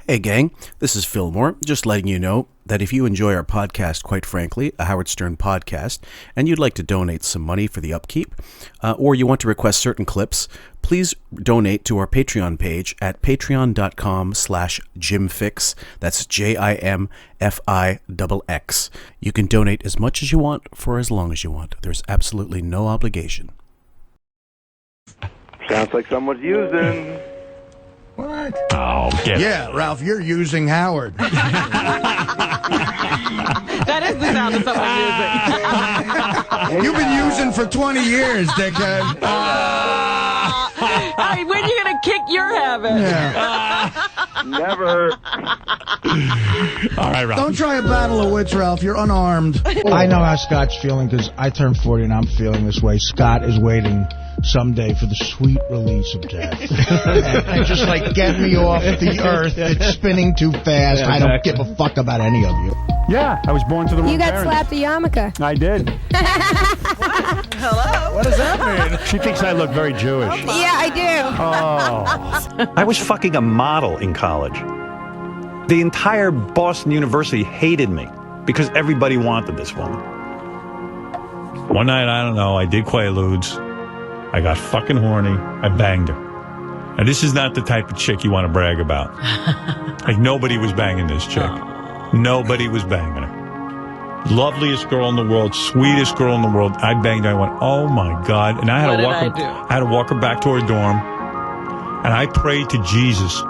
Hey gang, this is Fillmore, just letting you know that if you enjoy our podcast, quite frankly, a Howard Stern podcast, and you'd like to donate some money for the upkeep, or you want to request certain clips, please donate to our Patreon page at patreon.com/JimFix. That's JIMFIXX. You can donate as much as you want for as long as you want. There's absolutely no obligation. Sounds like someone's using. What? Oh, yeah, Ralph, you're using Howard. That is the sound of someone using. You've been using for 20 years, dickhead. Hey, when are you going to kick your habit? Yeah. Never. All right, Ralph. Don't try a battle of wits, Ralph. You're unarmed. I know how Scott's feeling because I turned 40 and I'm feeling this way. Scott is waiting someday for the sweet release of death. and just like get me off the earth. It's spinning too fast. Yeah, exactly. I don't give a fuck about any of you. Yeah, I was born to the wrong You got parents. slapped a yarmulke. I did. Hello? What does that mean? She thinks I look very Jewish. Yeah, I do. Oh. I was fucking a model in college. The entire Boston University hated me because everybody wanted this woman. One night, I don't know, I did Quaaludes. I got fucking horny. I banged her. Now, this is not the type of chick you want to brag about. Like, nobody was banging this chick. Nobody was banging her. Loveliest girl in the world, sweetest girl in the world. I banged her. I went, oh my God. And I had to walk her back to her dorm. And I prayed to Jesus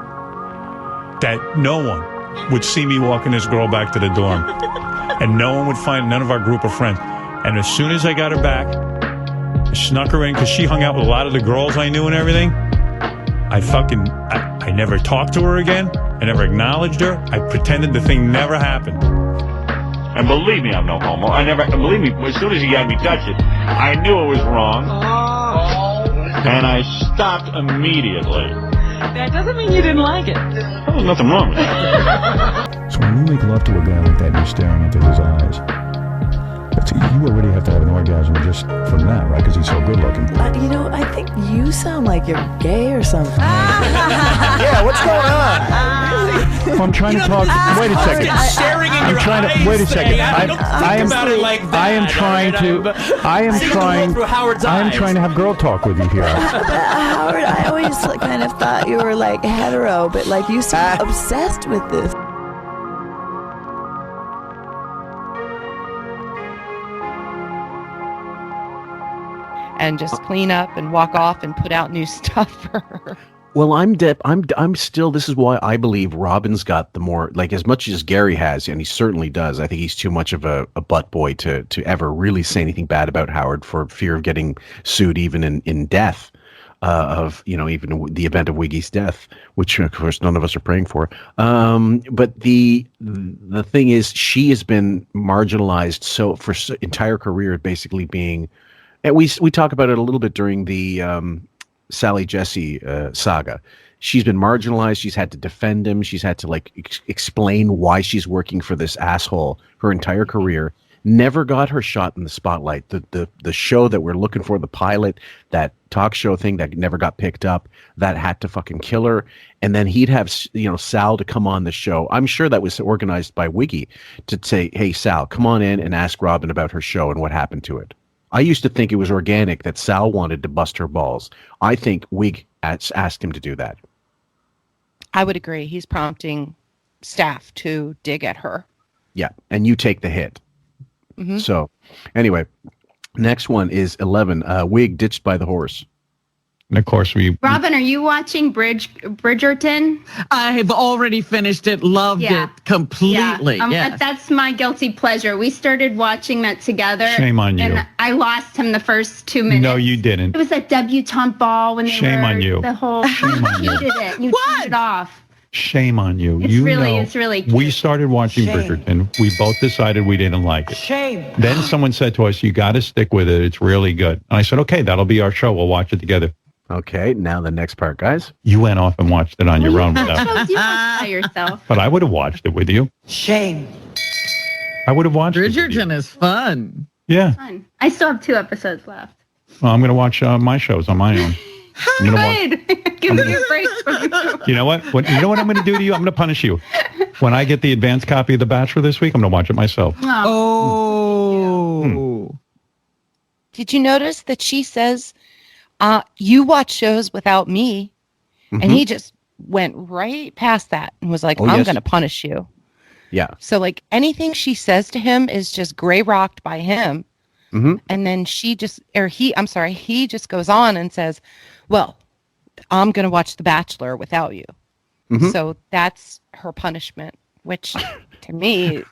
that no one would see me walking this girl back to the dorm. And no one would find none of our group of friends. And as soon as I got her back, I snuck her in because she hung out with a lot of the girls I knew and everything. I never talked to her again. I never acknowledged her. I pretended the thing never happened. And believe me, I'm no homo. Believe me, as soon as he had me touch it, I knew it was wrong. And I stopped immediately. That doesn't mean you didn't like it. There was nothing wrong with it. So when you make love to a guy like that and you're staring into his eyes, you already have to have an orgasm just from that, right? Because he's so good looking. I think you sound like you're gay or something. Yeah, what's going on? Well, I'm trying to talk. Wait a second. Staring in your eyes. Wait a second. I am trying to have girl talk with you here. But Howard, I always kind of thought you were like hetero, but like you seem obsessed with this. And just clean up and walk off and put out new stuff for her. Well, I'm still, this is why I believe Robin's got the more, like, as much as Gary has, and he certainly does, I think he's too much of a butt boy to ever really say anything bad about Howard for fear of getting sued even in death, even the event of Wiggy's death, which of course none of us are praying for. But the thing is, she has been marginalized so for entire career, basically being, and we talk about it a little bit during the Sally Jesse saga. She's been marginalized. She's had to defend him. She's had to explain why she's working for this asshole her entire career. Never got her shot in the spotlight. The show that we're looking for, the pilot, that talk show thing that never got picked up, that had to fucking kill her. And then he'd have Sal to come on the show. I'm sure that was organized by Wiggy to say, hey, Sal, come on in and ask Robin about her show and what happened to it. I used to think it was organic that Sal wanted to bust her balls. I think Wig asked him to do that. I would agree. He's prompting staff to dig at her. Yeah, and you take the hit. Mm-hmm. So, anyway, next one is 11. Wig ditched by the horse. And of course, Robin, are you watching Bridgerton? I've already finished it. Loved it completely. Yeah. That's my guilty pleasure. We started watching that together. Shame on you. And I lost him the first 2 minutes. No, you didn't. It was that debutante ball when they Shame on you. The whole. Shame on you. You did it. You turned it off. Shame on you. It's really cute. We started watching Bridgerton. We both decided we didn't like it. Shame. Then someone said to us, you got to stick with it. It's really good. And I said, okay, that'll be our show. We'll watch it together. Okay, now the next part, guys. You went off and watched it on your own. You watched by yourself. But I would have watched it with you. Shame. I would have watched Bridgerton is fun. Yeah. Fun. I still have 2 episodes left. Well, I'm going to watch my shows on my own. I'm gonna watch. Good. Give me a break from you. You know what? You know what I'm going to do to you? I'm going to punish you. When I get the advanced copy of The Bachelor this week, I'm going to watch it myself. Oh. Did you notice that she says, you watch shows without me? And he just went right past that and was like, I'm going to punish you. Yeah. So like anything she says to him is just gray rocked by him. And then he just goes on and says, well, I'm going to watch The Bachelor without you. So that's her punishment, which to me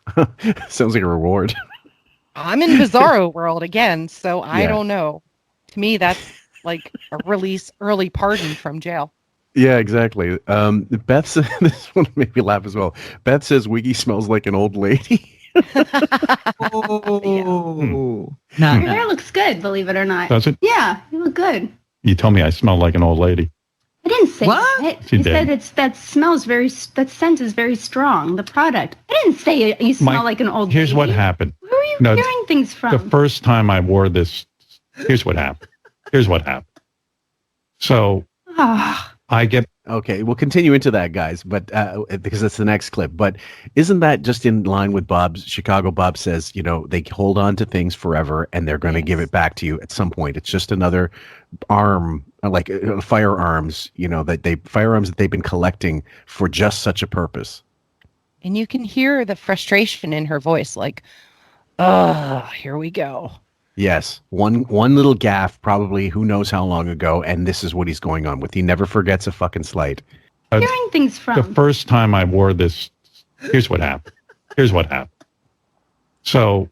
sounds like a reward. I'm in Bizarro world again, so I don't know. To me, that's like a release early pardon from jail. Yeah, exactly. Beth says, this one made me laugh as well. Beth says Wiggy smells like an old lady. Oh. Your hair looks good, believe it or not. Does it? Yeah, you look good. You told me I smell like an old lady. I didn't say What? that. She You did. said that scent is very strong. The product. I didn't say you smell like an old Here's lady. what happened. Where are you No, hearing things from? The first time I wore this, here's what happened. So I get. Okay, we'll continue into that, guys, but because that's the next clip. But isn't that just in line with Chicago Bob says, they hold on to things forever and they're going to give it back to you at some point. It's just another arm, like firearms, firearms that they've been collecting for just such a purpose. And you can hear the frustration in her voice, like, oh, here we go. Yes, one little gaffe, probably who knows how long ago, and this is what he's going on with. He never forgets a fucking slight. Hearing things from. The first time I wore this, here's what happened. So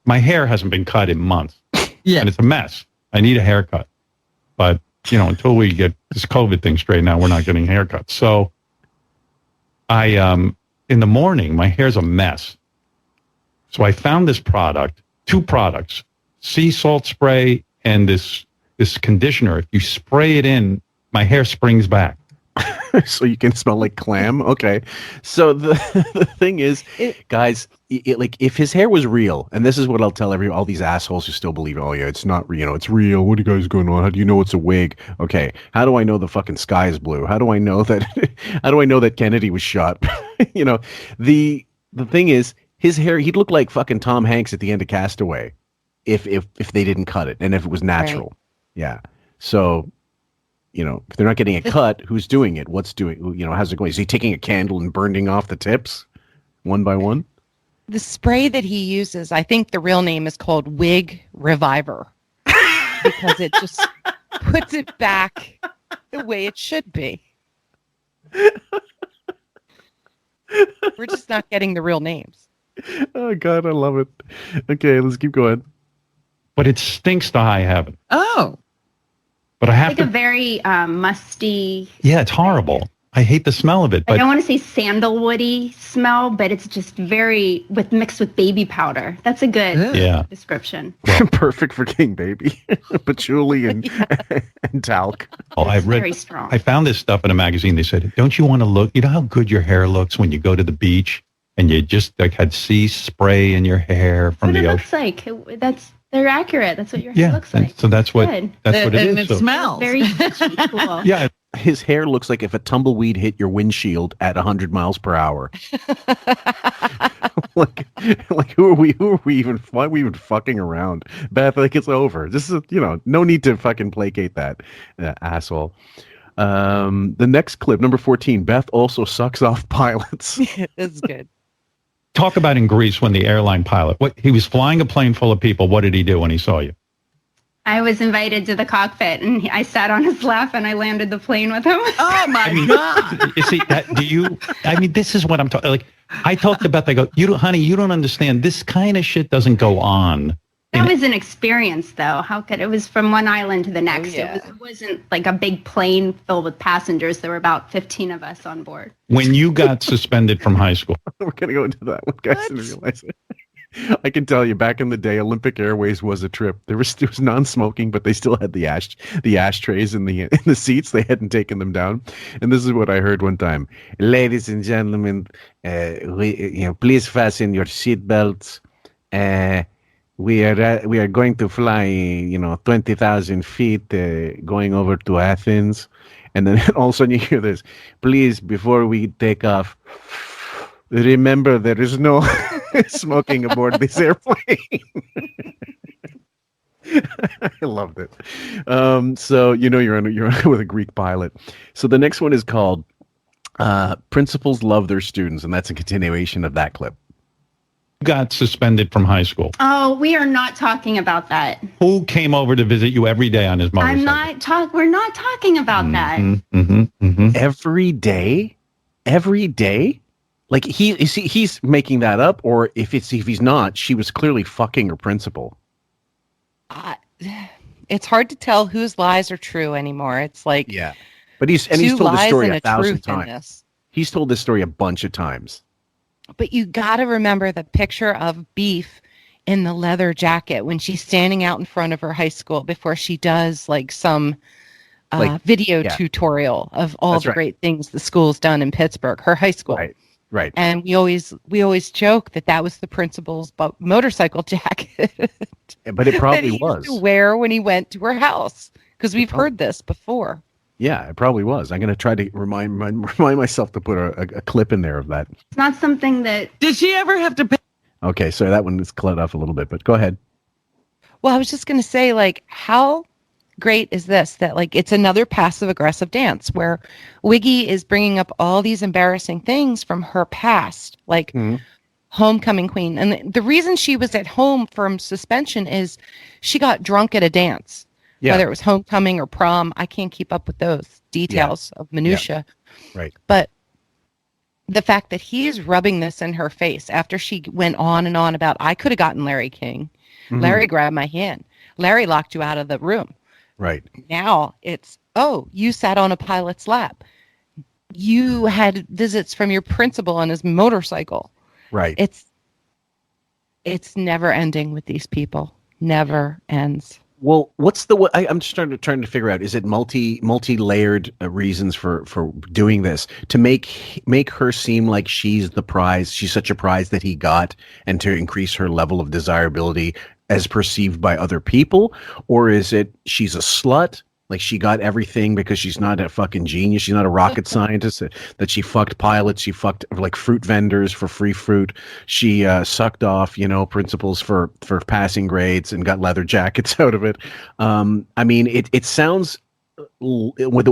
my hair hasn't been cut in months. Yeah. And it's a mess. I need a haircut. But, until we get this COVID thing straightened out, we're not getting haircuts. So in the morning, my hair's a mess. So I found this product, 2 products, sea salt spray and this conditioner. If you spray it in, my hair springs back. So you can smell like clam. Okay. So the thing is, guys, like if his hair was real, and this is what I'll tell all these assholes who still believe, oh yeah, it's not real, it's real. What are you guys going on? How do you know it's a wig? Okay. How do I know the fucking sky is blue? How do I know that? How do I know that Kennedy was shot? The thing is, his hair, he'd look like fucking Tom Hanks at the end of Castaway, if they didn't cut it and if it was natural. Right. Yeah. So. If they're not getting it cut, who's doing it? What's doing? How's it going? Is he taking a candle and burning off the tips, one by one? The spray that he uses, I think the real name is called Wig Reviver, because it just puts it back the way it should be. We're just not getting the real names. Oh God, I love it. Okay, let's keep going. But it stinks to high heaven. Oh. But I have like a very musty. Yeah, it's horrible. I hate the smell of it. But I don't want to say sandalwoody smell, but it's just very mixed with baby powder. That's a good description. Well, perfect for King Baby, patchouli and talc. Oh, very strong. I found this stuff in a magazine. They said, "Don't you want to look? You know how good your hair looks when you go to the beach and you just had sea spray in your hair from the ocean." Looks like they're accurate. That's what your hair looks like. So that's what it is. And it smells. Very cool. Yeah, his hair looks like if a tumbleweed hit your windshield at 100 miles per hour. like who are we even? Why are we even fucking around? Beth, it's over. This is no need to fucking placate that asshole. The next clip, number 14. Beth also sucks off pilots. It's good. Talk about in Greece when the airline pilot, he was flying a plane full of people. What did he do when he saw you? I was invited to the cockpit and I sat on his lap and I landed the plane with him. Oh my God. You see, this is what I'm talking, I talked to Beth, I go, honey, you don't understand. This kind of shit doesn't go on. That was an experience, though. How could it was from one island to the next? Yeah. It wasn't like a big plane filled with passengers. There were about 15 of us on board. When you got suspended from high school, we're gonna go into that one, guys. And realize it. I can tell you, back in the day, Olympic Airways was a trip. There was non-smoking, but they still had the ashtrays in the seats. They hadn't taken them down. And this is what I heard one time: "Ladies and gentlemen, please fasten your seatbelts. we are going to fly, 20,000 feet, going over to Athens. And then all of a sudden you hear this, please, before we take off, remember there is no smoking aboard this airplane. I loved it. So you're on with a Greek pilot. So the next one is called Principals Love Their Students, and that's a continuation of that clip. Got suspended from high school. Oh, we are not talking about that. Who came over to visit you every day on his motorcycle? We're not talking about that. Every day. Like he's making that up, or if he's not, she was clearly fucking her principal. It's hard to tell whose lies are true anymore. It's like but he's told the story 1,000 times. This. He's told this story a bunch of times. But you got to remember the picture of Beef in the leather jacket when she's standing out in front of her high school before she does like some video tutorial of all the great things the school's done in Pittsburgh, her high school. Right. And we always joke that was the principal's motorcycle jacket. But it probably that he was. used to wear when he went to her house, because we've heard this before. Yeah, it probably was. I'm going to try to remind myself to put a clip in there of that. It's not something that... Did she ever have to pay? Okay, so that one is cut off a little bit, but go ahead. Well, I was just going to say, like, how great is this? That, like, it's another passive-aggressive dance where Wiggy is bringing up all these embarrassing things from her past, like homecoming queen. And the reason she was at home from suspension is she got drunk at a dance. Yeah. Whether it was homecoming or prom, I can't keep up with those details of minutia. Yeah. Right. But the fact that he's rubbing this in her face after she went on and on about, I could have gotten Larry King. Larry grabbed my hand. Larry locked you out of the room. Right. Now it's, you sat on a pilot's lap. You had visits from your principal on his motorcycle. Right. It's never ending with these people. Never ends. Well, what's I'm just trying to figure out, is it multi-layered reasons for doing this to make her seem like she's the prize, she's such a prize that he got, and to increase her level of desirability as perceived by other people? Or is it she's a slut? Like she got everything because she's not a fucking genius. She's not a rocket scientist. That she fucked pilots. She fucked like fruit vendors for free fruit. She sucked off, principals for passing grades and got leather jackets out of it. I mean, it sounds,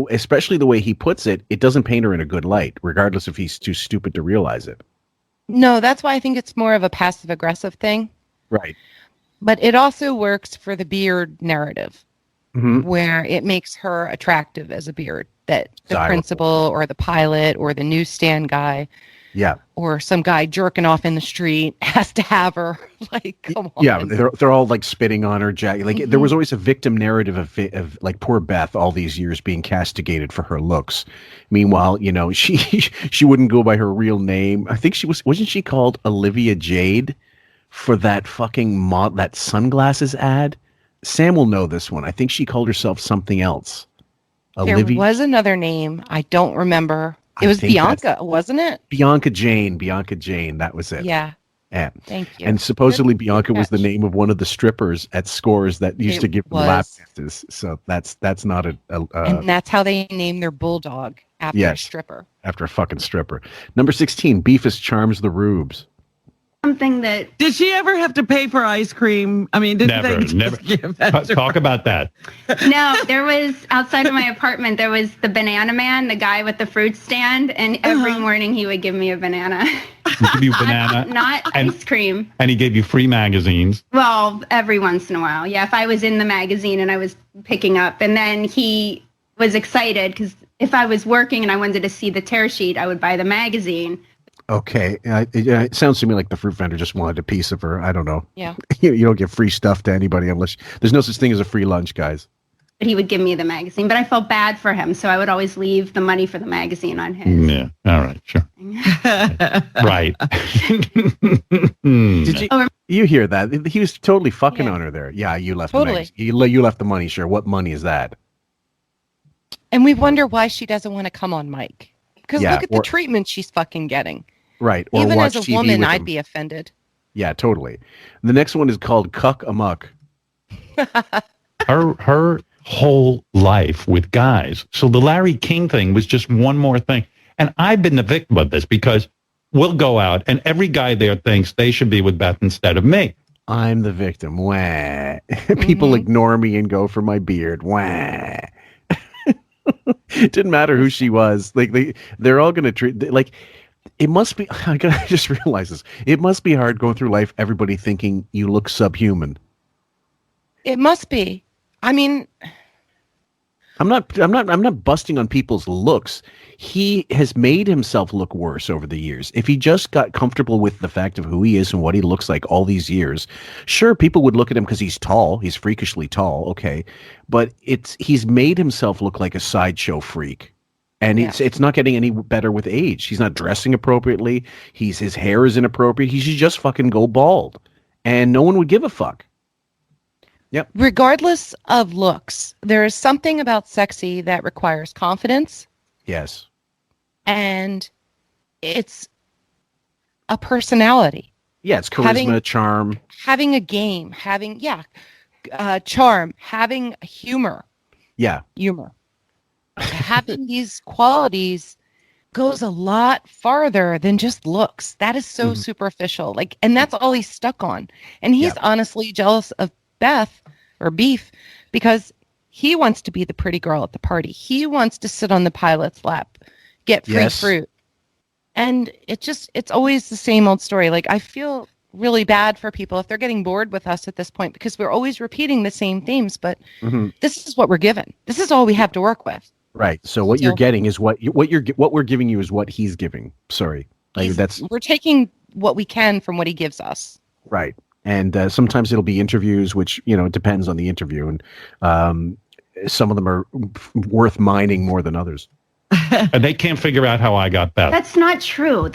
especially the way he puts it, it doesn't paint her in a good light, regardless if he's too stupid to realize it. No, that's why I think it's more of a passive aggressive thing. Right. But it also works for the beard narrative. Where it makes her attractive as a beard, that the principal or the pilot or the newsstand guy, or some guy jerking off in the street has to have her. Like, come on. Yeah, they're all like spitting on her. Like there was always a victim narrative of like poor Beth all these years being castigated for her looks. Meanwhile, she wouldn't go by her real name. I think wasn't she called Olivia Jade for that fucking that sunglasses ad? Sam will know this one. I think she called herself something else. There was another name. I don't remember. It was Bianca, wasn't it? Bianca Jane. That was it. Yeah. Yeah. Thank you. And supposedly Bianca was the name of one of the strippers at Scores that used to give them lap dances. So that's not a and that's how they named their bulldog, after a stripper. After a fucking stripper. Number 16, Beefus charms the rubes. Something that... Did she ever have to pay for ice cream? I mean, never. Give that talk about that. No, there was, outside of my apartment, there was the banana man, the guy with the fruit stand, and every morning he would give me a banana. Give you a banana? Not ice cream. And he gave you free magazines? Well, every once in a while. Yeah, if I was in the magazine and I was picking up. And then he was excited because if I was working and I wanted to see the tear sheet, I would buy the magazine. Okay. It sounds to me like the fruit vendor just wanted a piece of her. I don't know. Yeah. You don't give free stuff to anybody unless there's no such thing as a free lunch, guys. But he would give me the magazine, but I felt bad for him. So I would always leave the money for the magazine on his. Yeah. All right. Sure. Right. Did you hear that? He was totally fucking on her there. Yeah. You left the magazine. You left the money. Sure. What money is that? And we wonder why she doesn't want to come on mic. Because look at the treatment she's fucking getting. Right. Or even as a woman, I'd be offended. Yeah, totally. The next one is called Cuck Amuck. Her whole life with guys. So the Larry King thing was just one more thing. And I've been the victim of this because we'll go out and every guy there thinks they should be with Beth instead of me. I'm the victim. Wah. People ignore me and go for my beard. Wah. It didn't matter who she was. Like they're all going to treat like it must be. I just realized this. It must be hard going through life. Everybody thinking you look subhuman. It must be. I mean, I'm not busting on people's looks. He has made himself look worse over the years. If he just got comfortable with the fact of who he is and what he looks like all these years, sure, people would look at him because he's tall. He's freakishly tall, okay, but he's made himself look like a sideshow freak, and it's not getting any better with age. He's not dressing appropriately. His hair is inappropriate. He should just fucking go bald, and no one would give a fuck. Yep. Regardless of looks, there is something about sexy that requires confidence. Yes. And it's a personality. Yeah, it's charisma, charm. Having a game, charm, having humor. Yeah. Humor. Having these qualities goes a lot farther than just looks. That is so superficial. And that's all he's stuck on. And he's honestly jealous of Beth or Beef because he wants to be the pretty girl at the party. He wants to sit on the pilot's lap, get free fruit. And it's always the same old story. I feel really bad for people if they're getting bored with us at this point because we're always repeating the same themes, but this is what we're given. This is all we have to work with. Right. So what you're getting is what we're giving you is what he's giving. Sorry. We're taking what we can from what he gives us. Right. And sometimes it'll be interviews, which, it depends on the interview. And some of them are worth mining more than others. And they can't figure out how I got Beth. That's not true.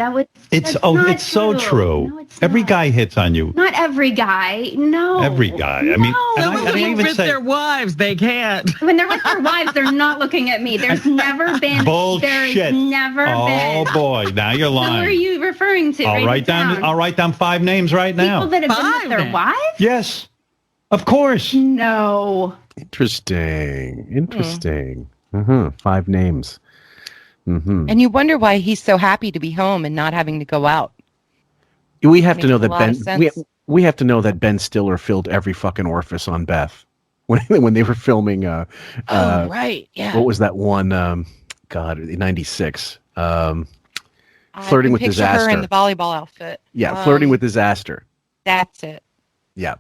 It's so true. No, it's every not. guy hits on you. Not every guy. No. Every guy. I mean, When they're with their wives, they can't. When they're with their wives, they're not looking at me. There's never been. Bullshit. There's never been. Oh boy, now you're lying. Who are you referring to? I'll write down 5 names right now. People that have been with their wives? Yes, of course. No. Interesting. 5 names. And you wonder why he's so happy to be home and not having to go out. We have to know that we have to know that Ben Stiller filled every fucking orifice on Beth when they were filming. Right, yeah. What was that one? In '96. Flirting with Disaster. Her in the volleyball outfit. Yeah, Flirting with Disaster. That's it. Yeah.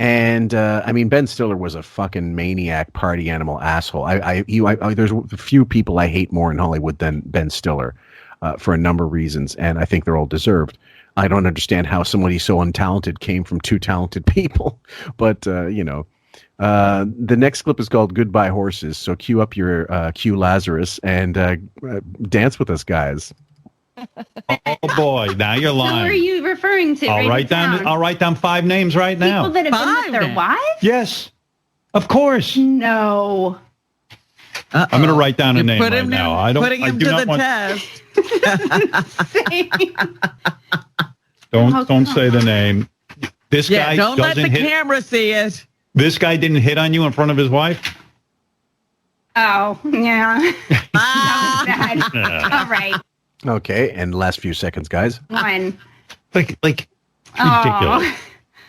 And Ben Stiller was a fucking maniac, party animal asshole. There's a few people I hate more in Hollywood than Ben Stiller, for a number of reasons, and I think they're all deserved. I don't understand how somebody so untalented came from 2 talented people, but the next clip is called "Goodbye Horses." So cue up your Q Lazarus and dance with us, guys. Oh boy, now you're lying. Who are you referring to? I'll write down 5 names right now. People that have been with their wives? Yes, of course. No. I'm going to write down a name right now. Putting him to the test. Don't say the name. This guy don't let doesn't the hit. camera see it. This guy didn't hit on you in front of his wife? Oh, yeah. That was bad. All right. Okay, and last few seconds, guys. One. Like ridiculous.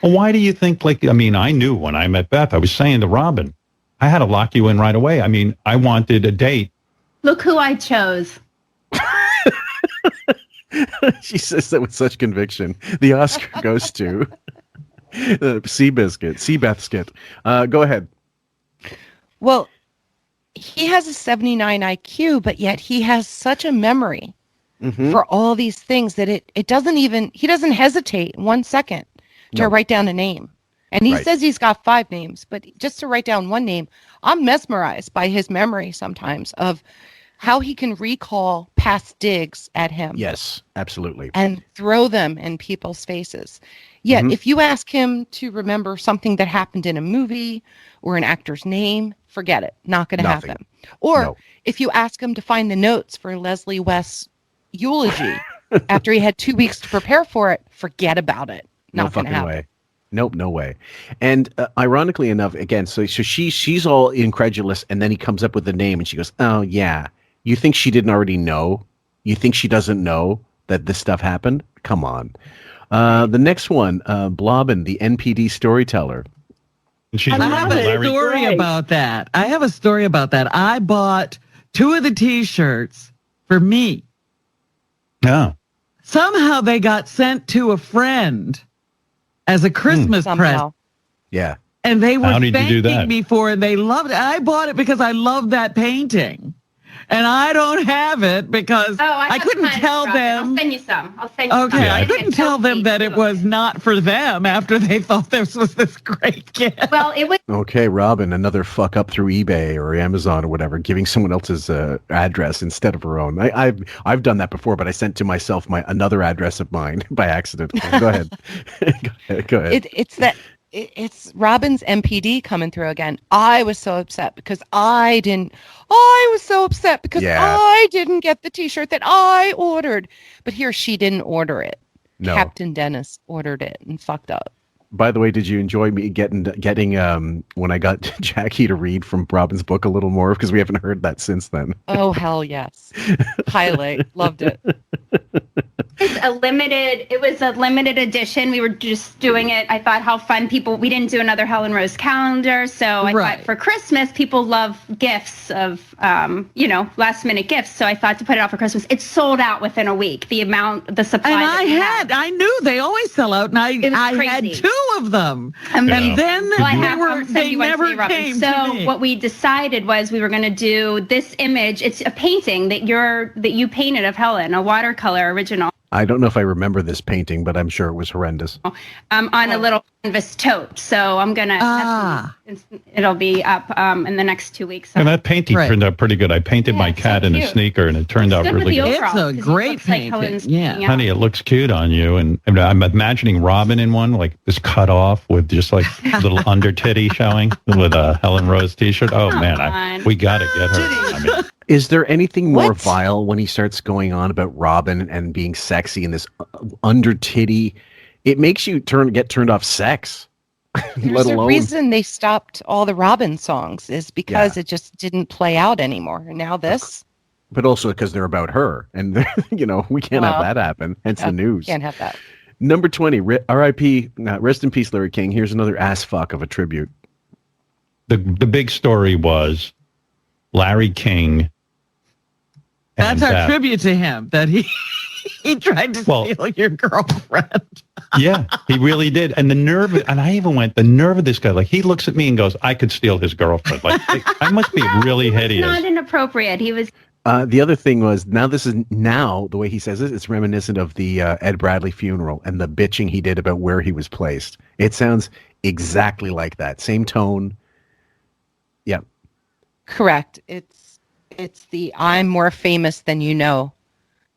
Well, why do you think, I knew when I met Beth, I was saying to Robin, I had to lock you in right away. I mean, I wanted a date. Look who I chose. She says that with such conviction. The Oscar goes to Seabiscuit. Go ahead. Well, he has a 79 IQ, but yet he has such a memory for all these things that it doesn't even, he doesn't hesitate 1 second to write down a name. And he says he's got 5 names, but just to write down 1 name, I'm mesmerized by his memory sometimes of how he can recall past digs at him. Yes, absolutely. And throw them in people's faces. Yet, if you ask him to remember something that happened in a movie or an actor's name, forget it. Not going to happen. Or if you ask him to find the notes for Leslie West's eulogy after he had 2 weeks to prepare for it, forget about it. No Not gonna fucking happen. way. Nope, no way. And ironically enough, again, so she's all incredulous, and then he comes up with the name, and she goes, "Oh yeah, you think she didn't already know? You think she doesn't know that this stuff happened? Come on." The next one, Blobbin, the NPD storyteller. And she's I have a story about that. I bought 2 of the T-shirts for me. No. Somehow they got sent to a friend as a Christmas present. Yeah. And they were How did you do that? thanking me for it. They loved it. I bought it because I love that painting. And I don't have it because I couldn't tell them. I'll send you some. Okay, some. I couldn't tell them that it was not for them after they thought this was this great gift. Well, it was. Okay, Robin, another fuck up through eBay or Amazon or whatever, giving someone else's address instead of her own. I've done that before, but I sent to myself another address of mine by accident. Go ahead. Go ahead. It's Robin's MPD coming through again. I was so upset because I didn't get the T-shirt that I ordered. But here, she didn't order it. No. Captain Dennis ordered it and fucked up. By the way, did you enjoy me getting when I got Jackie to read from Robin's book a little more? Because we haven't heard that since then. Oh, hell yes. Highlight. Loved it. It was a limited edition. We were just doing it. I thought how fun we didn't do another Helen Rose calendar. So I thought for Christmas, people love gifts of, last minute gifts. So I thought to put it out for Christmas. It sold out within a week. The supply. And I knew they always sell out. And I had 2 of them. And then they never came to me. What we decided was we were going to do this image. It's a painting that you painted of Helen, a watercolor original. I don't know if I remember this painting, but I'm sure it was horrendous. On a little canvas tote. So I'm going to, it'll be up in the next 2 weeks. And that painting turned out pretty good. I painted my cat in a sneaker, and it turned out really good. It's a great painting. Honey, it looks cute on you. And I'm imagining Robin in one, like this cut off with just like little under titty showing with a Helen Rose T-shirt. Oh, man, we got to get her. Is there anything more vile when he starts going on about Robin and being sexy and this under titty? It makes you get turned off sex. There's a reason they stopped all the Robin songs is because it just didn't play out anymore. And now this. But also because they're about her. And, we can't have that happen. Hence the news. Can't have that. Number 20, R.I.P. Rest in peace, Larry King. Here's another ass fuck of a tribute. The big story was Larry King. That's our tribute to him, that he tried to steal your girlfriend. Yeah, he really did. And the nerve of this guy, like he looks at me and goes, I could steal his girlfriend. Like I must be really hideous. Not inappropriate. He was. The other thing was, the way he says it, it's reminiscent of the Ed Bradley funeral and the bitching he did about where he was placed. It sounds exactly like that. Same tone. Yeah. Correct. It's the I'm more famous than you know.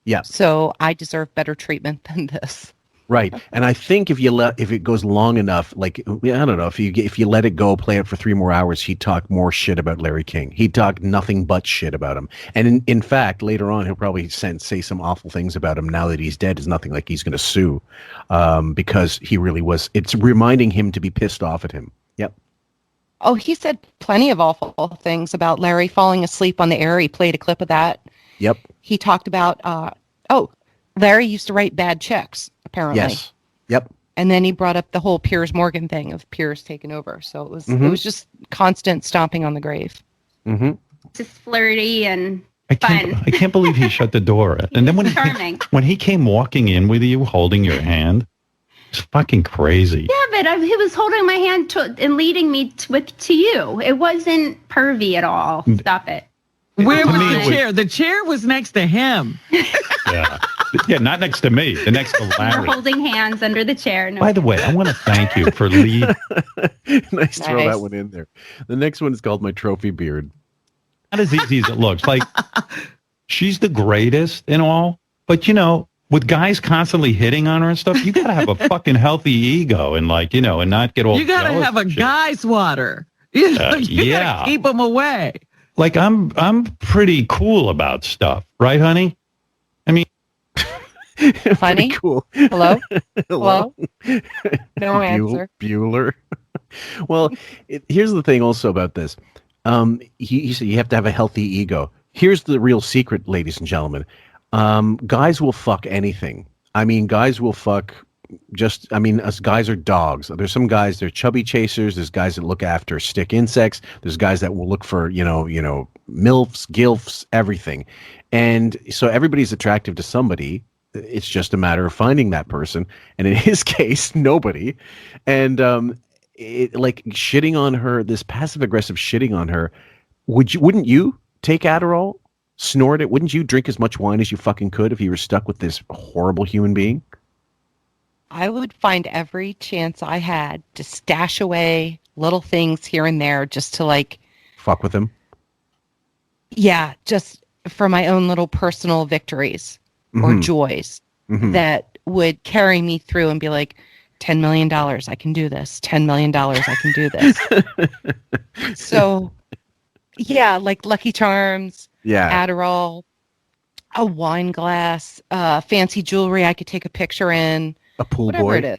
Yeah. So I deserve better treatment than this. Right. And I think if it goes long enough, like, I don't know, if you let it go, play it for 3 more hours, he'd talk more shit about Larry King. He'd talk nothing but shit about him. And in fact, later on, he'll probably say some awful things about him now that he's dead. Is nothing like he's going to sue because he really was. It's reminding him to be pissed off at him. Yep. Oh, he said plenty of awful things about Larry falling asleep on the air. He played a clip of that. Yep. He talked about, Larry used to write bad checks, apparently. Yes. Yep. And then he brought up the whole Piers Morgan thing of Piers taking over. So it was just constant stomping on the grave. Mm-hmm. Just flirty and fun. I can't believe he shut the door. And then when he came walking in with you, holding your hand, it's fucking crazy. Yeah, but he was holding my hand and leading me to you. It wasn't pervy at all. Stop it. Where was the chair? The chair was next to him. Yeah, not next to me. The next to Larry. We're holding hands under the chair. No. By the way, I want to thank you for leading. Nice. Throw that one in there. The next one is called My Trophy Beard. Not as easy as it looks. Like, she's the greatest and all, but with guys constantly hitting on her and stuff, you gotta have a fucking healthy ego and and not get all. You gotta have a guy swatter. You gotta keep them away. Like I'm pretty cool about stuff, right, honey? I mean, Funny? Cool. Hello? Hello? No answer. Bueller. Well, here's the thing also about this. He said you have to have a healthy ego. Here's the real secret, ladies and gentlemen. Guys will fuck anything. I mean, guys will fuck us guys are dogs. There's some guys, they're chubby chasers. There's guys that look after stick insects. There's guys that will look for, MILFs, GILFs, everything. And so everybody's attractive to somebody. It's just a matter of finding that person. And in his case, nobody. And like shitting on her, this passive aggressive shitting on her. Wouldn't you take Adderall, snort it? Wouldn't you drink as much wine as you fucking could if you were stuck with this horrible human being? I would find every chance I had to stash away little things here and there just to like fuck with him. Yeah, just for my own little personal victories or joys that would carry me through and be like, $10 million, I can do this. $10 million, I can do this. So, yeah, like Lucky Charms, Adderall, a wine glass, fancy jewelry I could take a picture in. A pool whatever boy. It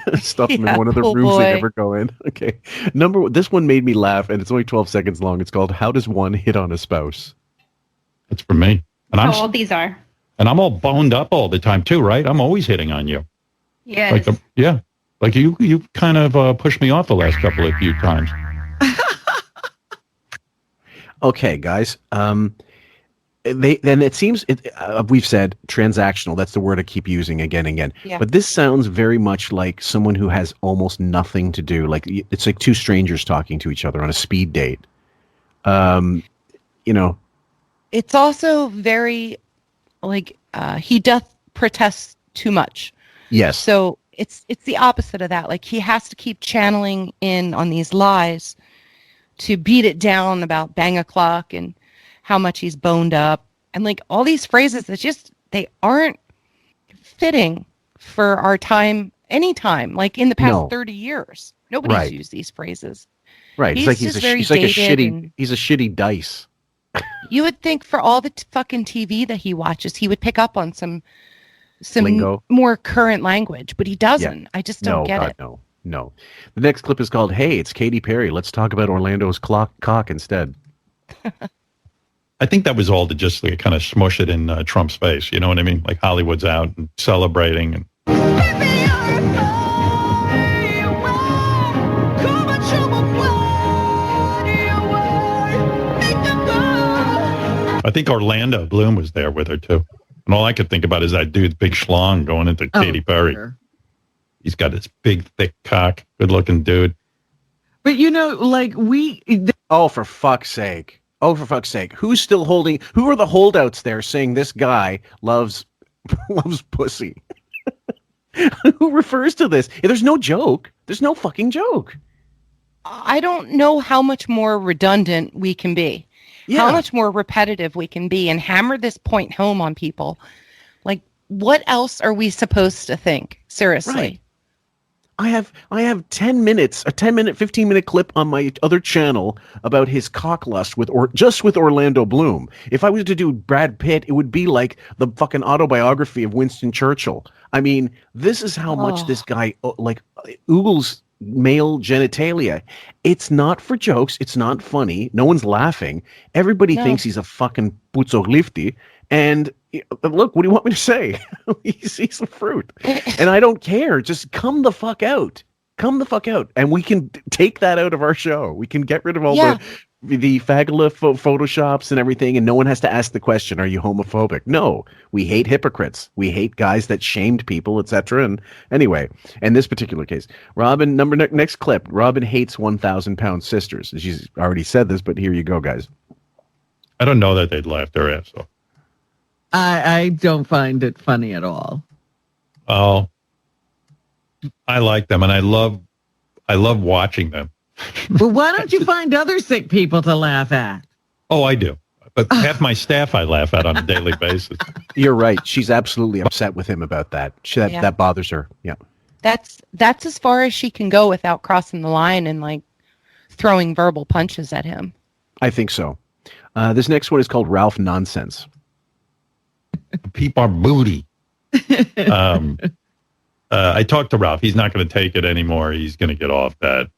is. Stuff them in one of the rooms they never go in. Okay. This one made me laugh, and it's only 12 seconds long. It's called "How Does One Hit on a Spouse?" That's for me. And How old these are? And I'm all boned up all the time too, right? I'm always hitting on you. Yes. Like you kind of pushed me off the last few times. Okay, guys. It seems we've said transactional. That's the word I keep using again and again. Yeah. But this sounds very much like someone who has almost nothing to do. Like it's like two strangers talking to each other on a speed date. It's also very like he doth protest too much. Yes. So it's the opposite of that. Like he has to keep channeling in on these lies to beat it down about bang o'clock and how much he's boned up and like all these phrases that just they aren't fitting for our time anytime. Like in the past 30 years, nobody's used these phrases. Right. He's a shitty dice. You would think for all the fucking TV that he watches, he would pick up on some lingo, more current language, but he doesn't. Yeah. I just don't get it. No. The next clip is called "Hey, it's Katy Perry. Let's talk about Orlando's cock instead." I think that was all to just like, kind of smush it in Trump's face. You know what I mean? Like Hollywood's out and celebrating. And I think Orlando Bloom was there with her too. And all I could think about is that dude, big schlong going into Katy Perry. Sure. He's got this big, thick cock, good-looking dude. But like oh, for fuck's sake. Who are the holdouts there saying this guy loves pussy? Who refers to this? There's no joke. There's no fucking joke. I don't know how much more redundant we can be. Yeah. How much more repetitive we can be and hammer this point home on people. Like, what else are we supposed to think? Seriously. Right. I have 10 minutes, a 10-minute, 15-minute clip on my other channel about his cocklust with Orlando Bloom. If I was to do Brad Pitt, it would be like the fucking autobiography of Winston Churchill. I mean, this is how much this guy oogles male genitalia. It's not for jokes. It's not funny. No one's laughing. Everybody thinks he's a fucking puzzolifty. And look, what do you want me to say? He's a fruit. And I don't care. Just come the fuck out. Come the fuck out. And we can take that out of our show. We can get rid of all the fagula photoshops and everything. And no one has to ask the question, are you homophobic? No, we hate hypocrites. We hate guys that shamed people, etc. And anyway, in this particular case, Robin, next clip. Robin hates 1,000-pound sisters. She's already said this, but here you go, guys. I don't know that they'd laugh their ass off. I don't find it funny at all. Oh, I like them, and I love watching them. Well, why don't you find other sick people to laugh at? Oh, I do. But half my staff I laugh at on a daily basis. You're right. She's absolutely upset with him about that. That bothers her. Yeah. That's as far as she can go without crossing the line and like throwing verbal punches at him. I think so. This next one is called Ralph Nonsense. Peep our booty. I talked to Ralph. He's not going to take it anymore. He's going to get off that.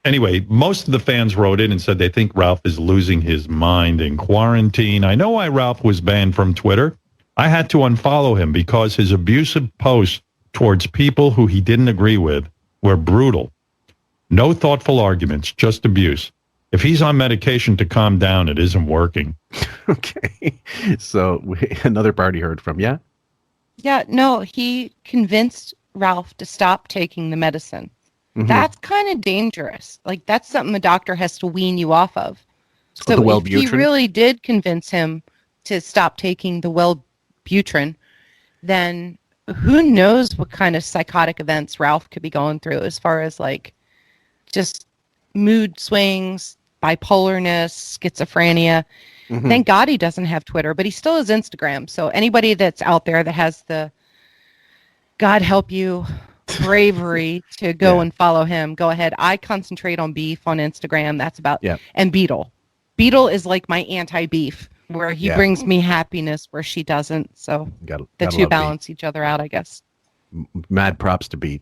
Anyway, most of the fans wrote in and said they think Ralph is losing his mind in quarantine. I know why Ralph was banned from Twitter. I had to unfollow him because his abusive posts towards people who he didn't agree with were brutal. No thoughtful arguments, just abuse. If he's on medication to calm down, it isn't working. Okay. So another party heard from, yeah? Yeah, no, he convinced Ralph to stop taking the medicine. Mm-hmm. That's kind of dangerous. Like, that's something the doctor has to wean you off of. So the if he really did convince him to stop taking the Wellbutrin, then who knows what kind of psychotic events Ralph could be going through as far as, like, just mood swings, bipolarness, schizophrenia. Mm-hmm. Thank God he doesn't have Twitter, but he still has Instagram. So anybody that's out there that has the God help you bravery to go and follow him, go ahead. I concentrate on beef on Instagram. That's about and Beetle. Beetle is like my anti-beef, where he brings me happiness where she doesn't. So the two balance each other out, I guess. Mad props to Beat.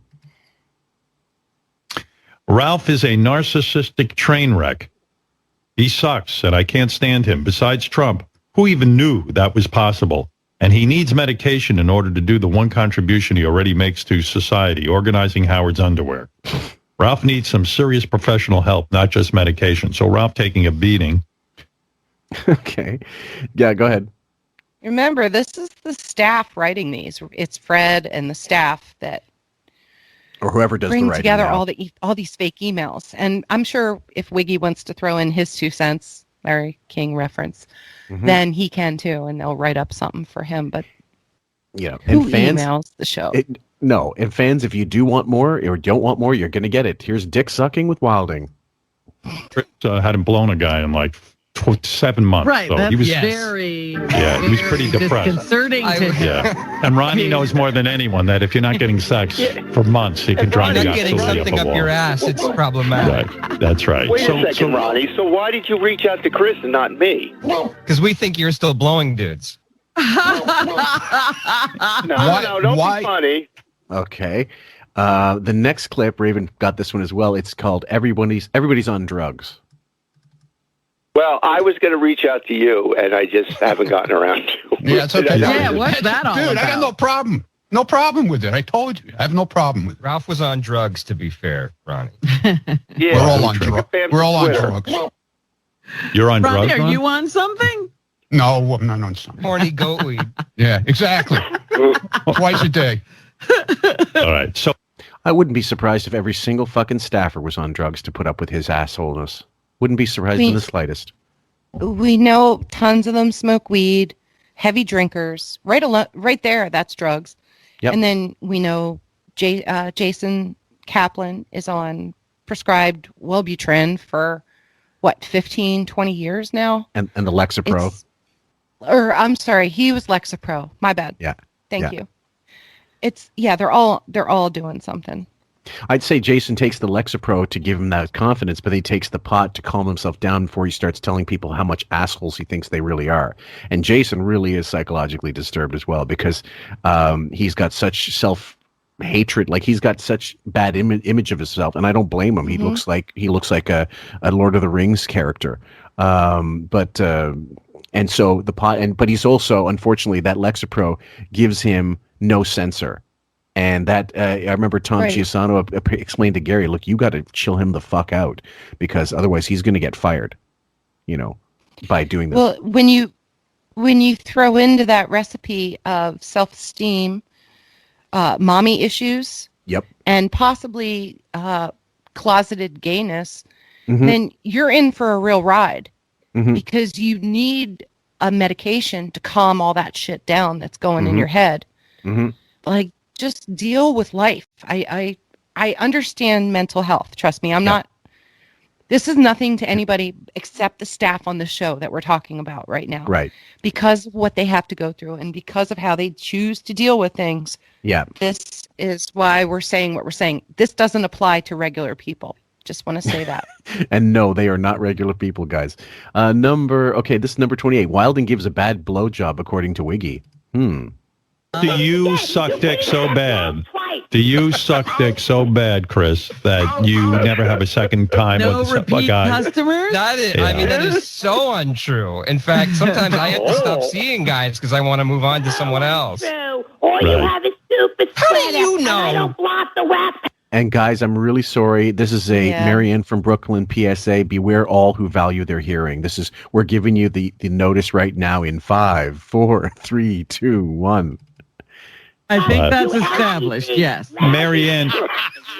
Ralph is a narcissistic train wreck. He sucks, and I can't stand him. Besides Trump, who even knew that was possible? And he needs medication in order to do the one contribution he already makes to society, organizing Howard's underwear. Ralph needs some serious professional help, not just medication. So Ralph taking a beating. Okay. Yeah, go ahead. Remember, this is the staff writing these. It's Fred and the staff that or whoever does bring the writing together now. all these fake emails. And I'm sure if Wiggy wants to throw in his 2 cents, Larry King reference, then he can too, and they'll write up something for him. But who and fans, emails the show? No, and fans, if you do want more or don't want more, you're going to get it. Here's Dick sucking with Wilding. Hadn't blown a guy in like 7 months. Right, so that's he was very, he was pretty depressed. disconcerting to him. Yeah, and Ronnie knows more than anyone that if you're not getting sex for months, he can drive you not getting something up your ass, it's problematic. Right, that's right. Wait a second, Ronnie. So why did you reach out to Chris and not me? Because we think you're still blowing dudes. No, don't be funny. Okay. The next clip, Raven got this one as well. It's called Everybody's on Drugs. Well, I was going to reach out to you, and I just haven't gotten around to it. Yeah, it's okay. Yeah, what's that all Dude, about? I got no problem. No problem with it. I told you. I have no problem with it. Ralph was on drugs, to be fair, Ronnie. Yeah, We're all on drugs. We're all on drugs. You're on Ronnie, drugs, are Ron? you on something? No, I'm not on something. Horny goat weed. Yeah, exactly. Twice a day. All right. So I wouldn't be surprised if every single fucking staffer was on drugs to put up with his assholeness. Wouldn't be surprised in the slightest. We know tons of them smoke weed, heavy drinkers. Right there, that's drugs. Yep. And then we know Jason Kaplan is on prescribed Wellbutrin for, 15, 20 years now? And the Lexapro. I'm sorry, he was Lexapro. My bad. Yeah. Thank you. They're all doing something. I'd say Jason takes the Lexapro to give him that confidence, but he takes the pot to calm himself down before he starts telling people how much assholes he thinks they really are. And Jason really is psychologically disturbed as well because he's got such self-hatred, like he's got such bad image of himself, and I don't blame him. He looks like a Lord of the Rings character. And so the pot, but he's also, unfortunately, that Lexapro gives him no censor. And that I remember Tom Chiusano explained to Gary, look, you got to chill him the fuck out because otherwise he's going to get fired, by doing this. Well, when you throw into that recipe of self-esteem, mommy issues, and possibly closeted gayness, then you're in for a real ride because you need a medication to calm all that shit down that's going in your head. Like, just deal with life. I understand mental health. Trust me, I'm not. This is nothing to anybody except the staff on the show that we're talking about right now. Right. Because of what they have to go through and because of how they choose to deal with things. Yeah. This is why we're saying what we're saying. This doesn't apply to regular people. Just want to say that. And no, they are not regular people, guys. This is number 28. Wilding gives a bad blowjob, according to Wiggy. Do you suck dick so bad? Do you suck dick so bad, Chris, that you never have a second time with a guy? Customers? That is so untrue. In fact, sometimes I have to stop seeing guys because I want to move on to someone else. All you have is stupid How do sweater, you and I know? don't block the web. And guys, I'm really sorry. This is a Marianne from Brooklyn PSA. Beware all who value their hearing. We're giving you the notice right now in 5, 4, 3, 2, 1. I think that's established, yes. Marianne,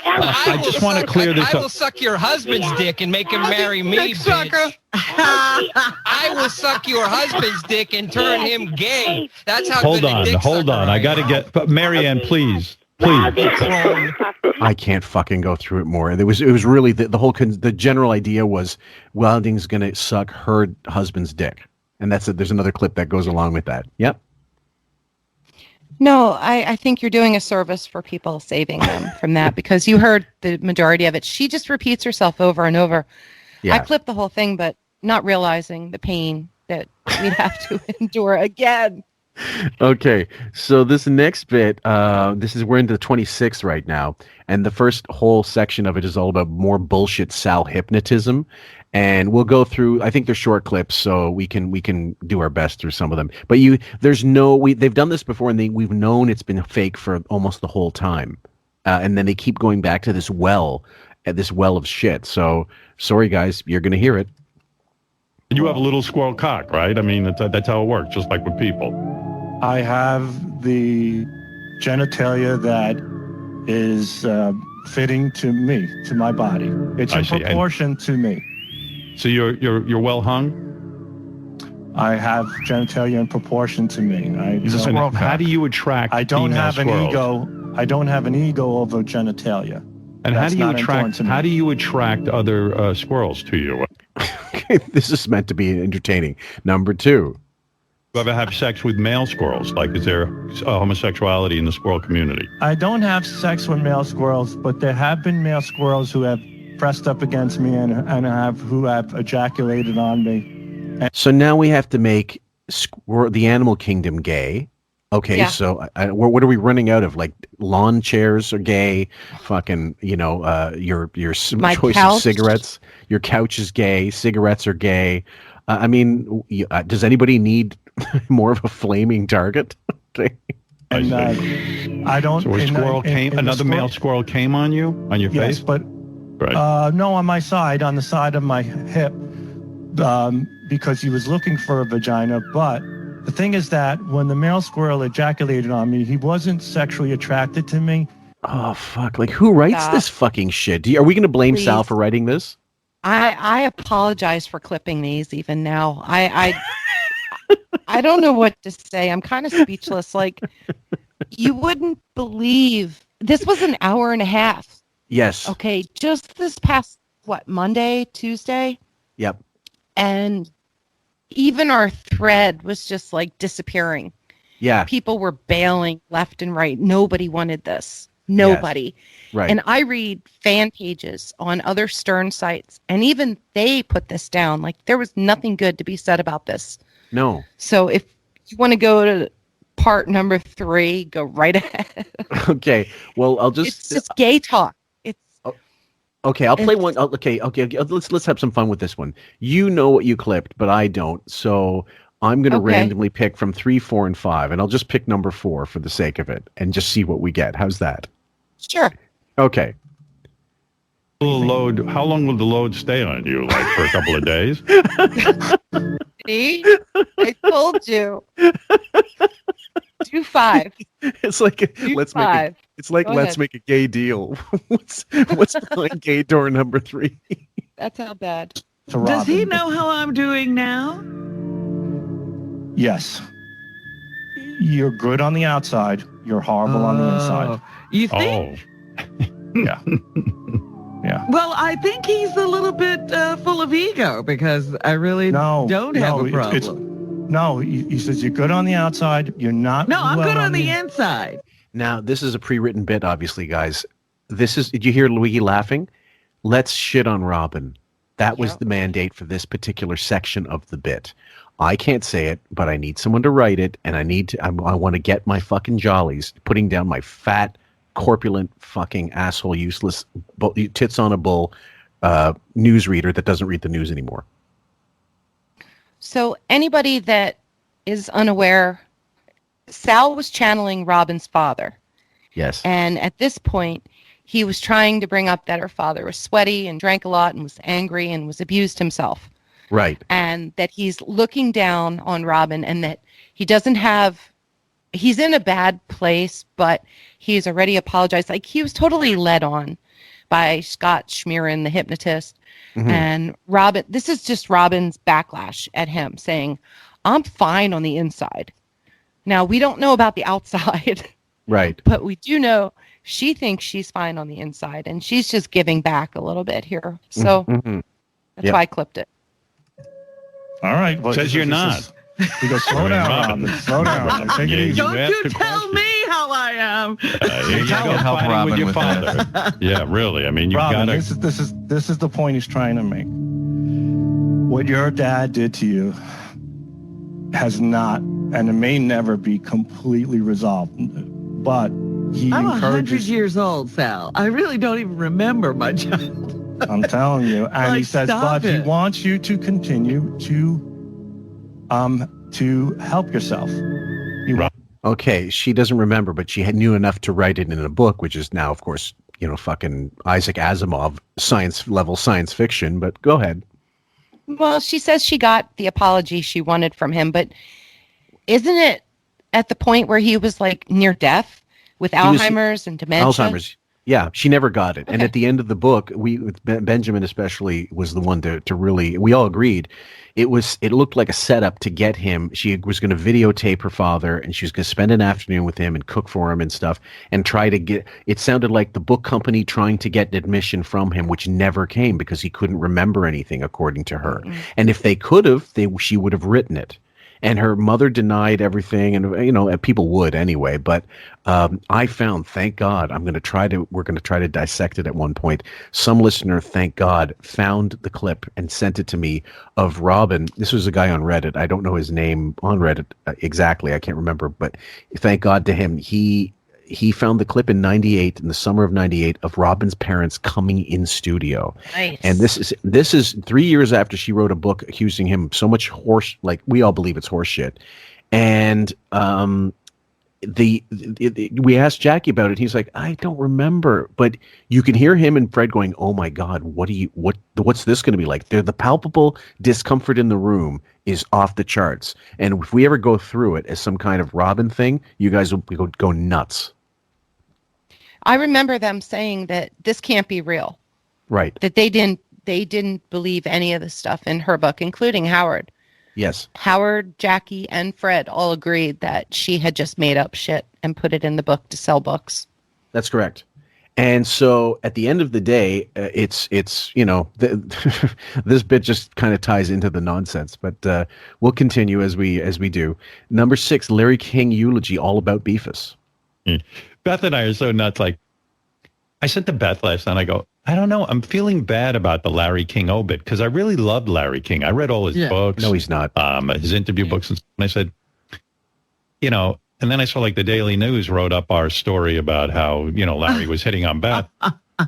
I just want to clear this I will up. suck your husband's dick and make him marry me, bitch. I will suck your husband's dick and turn him gay. That's how Hold good a dick on. sucker I got to get... But Marianne, please. I can't fucking go through it more. It was really the general idea was Wilding's going to suck her husband's dick. And that's it. There's another clip that goes along with that. Yep. No, I think you're doing a service for people, saving them from that, because you heard the majority of it. She just repeats herself over and over. Yeah. I clipped the whole thing, but not realizing the pain that we'd have to endure again. Okay, so this next bit, we're into the 26th right now, and the first whole section of it is all about more bullshit Sal hypnotism, and we'll go through. I think they're short clips, so we can do our best through some of them. But they've done this before, and we've known it's been fake for almost the whole time, and then they keep going back to this well of shit. So sorry, guys, you're gonna hear it. You have a little squirrel cock, right? I mean, that's how it works, just like with people. I have the genitalia that is fitting to me, to my body. It's in proportion to me. So you're well hung? I have genitalia in proportion to me. How do you attract I don't female have an squirrels? ego. I don't have an ego over genitalia. And That's not important to me. how do you attract other squirrels to you? Okay, this is meant to be entertaining. Number 2. You ever have sex with male squirrels? Like, is there homosexuality in the squirrel community? I don't have sex with male squirrels, but there have been male squirrels who have pressed up against me and who have ejaculated on me. So now we have to make the animal kingdom gay. Okay, Yeah. so what are we running out of? Like lawn chairs are gay. Fucking, your My choice couch. of cigarettes. Your couch is gay. Cigarettes are gay. Does anybody need more of a flaming target? Okay. And I don't. So another male squirrel came on you, on your face? Yes, but right. no, on my side, on the side of my hip, because he was looking for a vagina. But the thing is that when the male squirrel ejaculated on me, he wasn't sexually attracted to me. Oh fuck! Like who writes this fucking shit? Are we going to blame Please. Sal for writing this? I apologize for clipping these even now. I don't know what to say. I'm kind of speechless. Like, you wouldn't believe this was an hour and a half. Yes. Okay, just this past Monday, Tuesday, Yep. and even our thread was just like disappearing. Yeah. People were bailing left and right. Nobody wanted this. Nobody. Yes. Right. And I read fan pages on other Stern sites, and even they put this down. Like, there was nothing good to be said about this. No. So if you want to go to part number 3, go right ahead. Okay. Well, I'll just. It's just gay talk. Okay, I'll play one. Okay. Let's have some fun with this one. You know what you clipped, but I don't. So I'm going to randomly pick from 3, 4, and 5, and I'll just pick number 4 for the sake of it, and just see what we get. How's that? Sure. Okay. Load. How long will the load stay on you? Like for a couple of days? See? I told you. Do 5. It's like Do 5. Let's make a gay deal. what's behind gay door number 3? That's how bad. Does he know how I'm doing now? Yes. You're good on the outside. You're horrible on the inside. You think? Yeah. Yeah. Well, I think he's a little bit full of ego because I really don't have a problem. He says you're good on the outside. You're not. No, I'm good on the inside. Now, this is a pre-written bit, obviously, guys. Did you hear Luigi laughing? let's shit on Robin. That was the mandate for this particular section of the bit. I can't say it, but I need someone to write it, and I want to get my fucking jollies, putting down my fat, corpulent, fucking asshole, useless, tits on a bull newsreader that doesn't read the news anymore. So anybody that is unaware, Sal was channeling Robin's father. Yes. And at this point, he was trying to bring up that her father was sweaty and drank a lot and was angry and was abused himself. Right. And that he's looking down on Robin and that he doesn't have, he's in a bad place, but he's already apologized. Like, he was totally led on by Scott Schmerin, the hypnotist. Mm-hmm. And Robin, this is just Robin's backlash at him saying, I'm fine on the inside. Now, we don't know about the outside. Right. But we do know she thinks she's fine on the inside, and she's just giving back a little bit here. So that's why I clipped it. All right. Well, says you're not. We go, slow down, Robin. Slow down. Take it easy. Don't you tell me how I am. You gotta help Robin with your father. Yeah, really. I mean, you Robin, gotta. This is the point he's trying to make. What your dad did to you has not, and it may never be completely resolved. But he I'm 100 encourages. years old, Sal. I really don't even remember my childhood. I'm telling you, and he says, but he wants you to continue to help yourself. Okay, she doesn't remember, but she knew enough to write it in a book, which is now, of course, fucking Isaac Asimov science fiction. But go ahead. Well, she says she got the apology she wanted from him, but isn't it at the point where he was like near death with Alzheimer's and dementia? Alzheimer's. Yeah, she never got it. Okay. And at the end of the book, Benjamin especially was the one to really, we all agreed, it looked like a setup to get him. She was going to videotape her father, and she was going to spend an afternoon with him and cook for him and stuff, and try to get, it sounded like the book company trying to get admission from him, which never came because he couldn't remember anything, according to her. Mm-hmm. And if they could have, she would have written it. And her mother denied everything, and people would anyway. But I found, thank God, we're going to try to dissect it at one point. Some listener, thank God, found the clip and sent it to me of Robin. This was a guy on Reddit. I don't know his name on Reddit exactly. I can't remember, but thank God to him. He found the clip in the summer of 98 of Robin's parents coming in studio. Nice. And this is 3 years after she wrote a book accusing him of so much horse, like we all believe it's horse shit. And we asked Jackie about it. He's like, I don't remember, but you can hear him and Fred going, "Oh my God, what's this going to be like?" The palpable discomfort in the room is off the charts. And if we ever go through it as some kind of Robin thing, you guys will go nuts. I remember them saying that this can't be real. Right. That they didn't believe any of the stuff in her book, including Howard. Yes. Howard, Jackie, and Fred all agreed that she had just made up shit and put it in the book to sell books. That's correct. And so at the end of the day, it's this bit just kind of ties into the nonsense, but we'll continue as we do. Number 6, Larry King Eulogy, all about Beefus. Beth and I are so nuts. Like, I said to Beth last night, I go, I don't know. I'm feeling bad about the Larry King obit because I really loved Larry King. I read all his books. No, he's not. His interview books. And I said, and then I saw like the Daily News wrote up our story about how, Larry was hitting on Beth.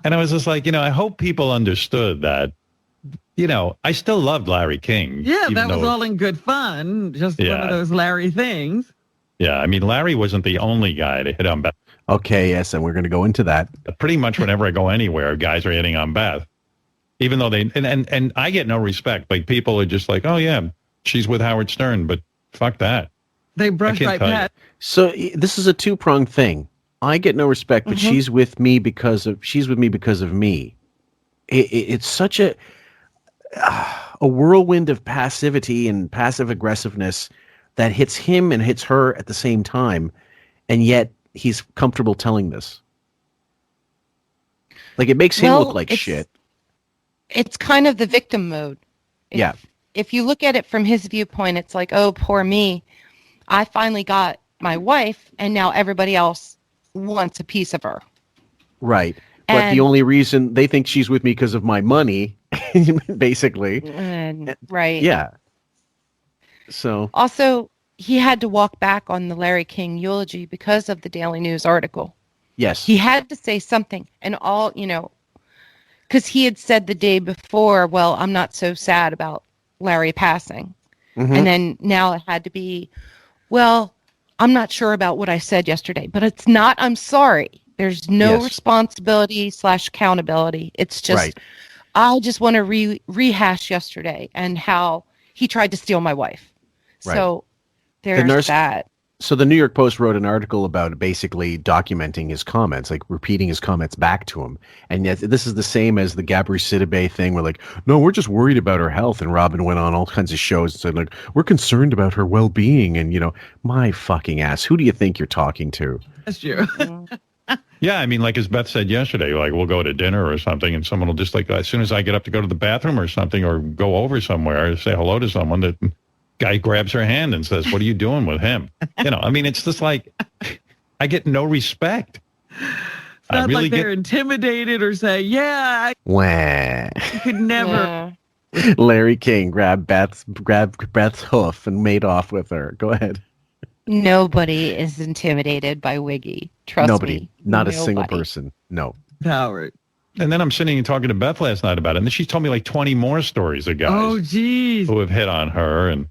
And I was just like, I hope people understood that, I still loved Larry King. Yeah, that was all in good fun. Just one of those Larry things. Yeah, I mean, Larry wasn't the only guy to hit on Beth. Okay, yes, and we're going to go into that. Pretty much whenever I go anywhere, guys are hitting on Beth. Even though and I get no respect. Like, people are just like, oh, yeah, she's with Howard Stern, but fuck that. They brush right past. So this is a two-pronged thing. I get no respect, but she's with me because of me. It's such a whirlwind of passivity and passive aggressiveness that hits him and hits her at the same time, and yet he's comfortable telling this. Like, it makes him look like shit. It's kind of the victim mode. If you look at it from his viewpoint, it's like, oh, poor me. I finally got my wife, and now everybody else wants a piece of her. Right. But the only reason they think she's with me because of my money, basically. Right. Yeah. So also, he had to walk back on the Larry King eulogy because of the Daily News article. Yes. He had to say something, and because he had said the day before, well, I'm not so sad about Larry passing. Mm-hmm. And then now it had to be, well, I'm not sure about what I said yesterday, but it's not, I'm sorry. There's no responsibility / accountability. It's just, I just want to rehash yesterday and how he tried to steal my wife. Right. So there's that. So the New York Post wrote an article about basically documenting his comments, like repeating his comments back to him. And yet this is the same as the Gabri Sidibe thing where like, no, we're just worried about her health. And Robin went on all kinds of shows and said like, we're concerned about her well-being. And, my fucking ass, who do you think you're talking to? That's true. Yeah, I mean, like as Beth said yesterday, like we'll go to dinner or something and someone will just like, as soon as I get up to go to the bathroom or something or go over somewhere, say hello to someone, that guy grabs her hand and says, what are you doing with him? I mean, it's just like, I get no respect. It's not like they're intimidated or say, I could never. Yeah. Larry King grabbed Beth's hoof and made off with her. Go ahead. Nobody is intimidated by Wiggy. Trust me. Nobody. Not a single person. No. Howard. And then I'm sitting and talking to Beth last night about it. And then she told me like 20 more stories of guys who have hit on her. And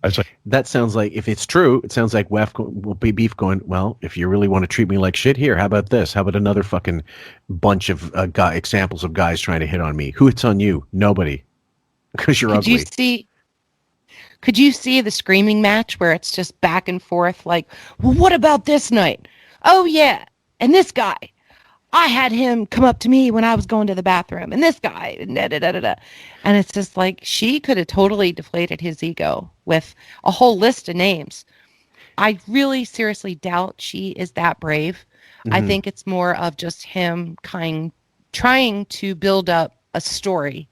I was like, that sounds like, if it's true, it sounds like Wef will be beef going, well, if you really want to treat me like shit, here, how about this? How about another fucking bunch of examples of guys trying to hit on me? Who hits on you? Nobody. Because you're ugly. Could you see the screaming match where it's just back and forth like, well, what about this night? Oh, yeah. And this guy. I had him come up to me when I was going to the bathroom. And this guy. And And it's just like, she could have totally deflated his ego with a whole list of names. I really seriously doubt she is that brave. Mm-hmm. I think it's more of just him trying to build up a story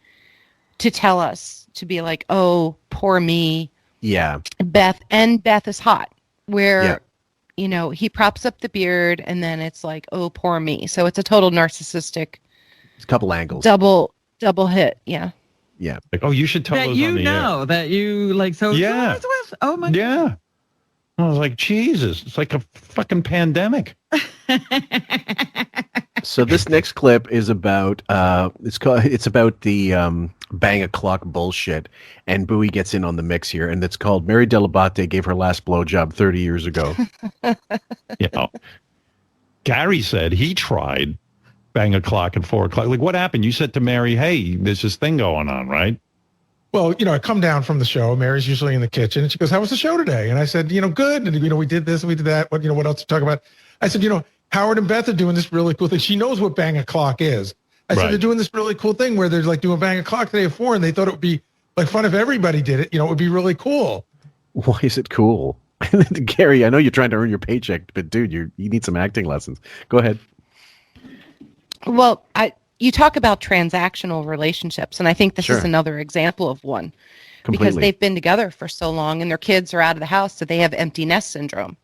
to tell us, to be like, oh, poor me. Yeah. Beth is hot, where, he props up the beard and then it's like, oh, poor me. So it's a total narcissistic. It's a couple angles. Double hit. Yeah. Yeah. Like, oh, you should tell that those on the air. That you like, so. Yeah. Oh my. Yeah. I was like, Jesus, it's like a fucking pandemic. So this next clip is about it's about the bang a clock bullshit, and Bowie gets in on the mix here, and it's called Mary Delabate gave her last blowjob 30 years ago. Gary said he tried bang a clock at 4 o'clock. Like, what happened? You said to Mary, hey, there's this thing going on, right? Well, I come down from the show. Mary's usually in the kitchen, and she goes, "How was the show today?" And I said, "Good." And we did this, we did that. What else to talk about? I said, Howard and Beth are doing this really cool thing. She knows what bang a clock is. I said, they're doing this really cool thing where they're like doing bang a clock today at 4, and they thought it would be like fun if everybody did it. It would be really cool. Why is it cool? Gary, I know you're trying to earn your paycheck, but dude, you need some acting lessons. Go ahead. Well, you talk about transactional relationships, and I think this is another example of one. Completely. Because they've been together for so long and their kids are out of the house, so they have empty nest syndrome.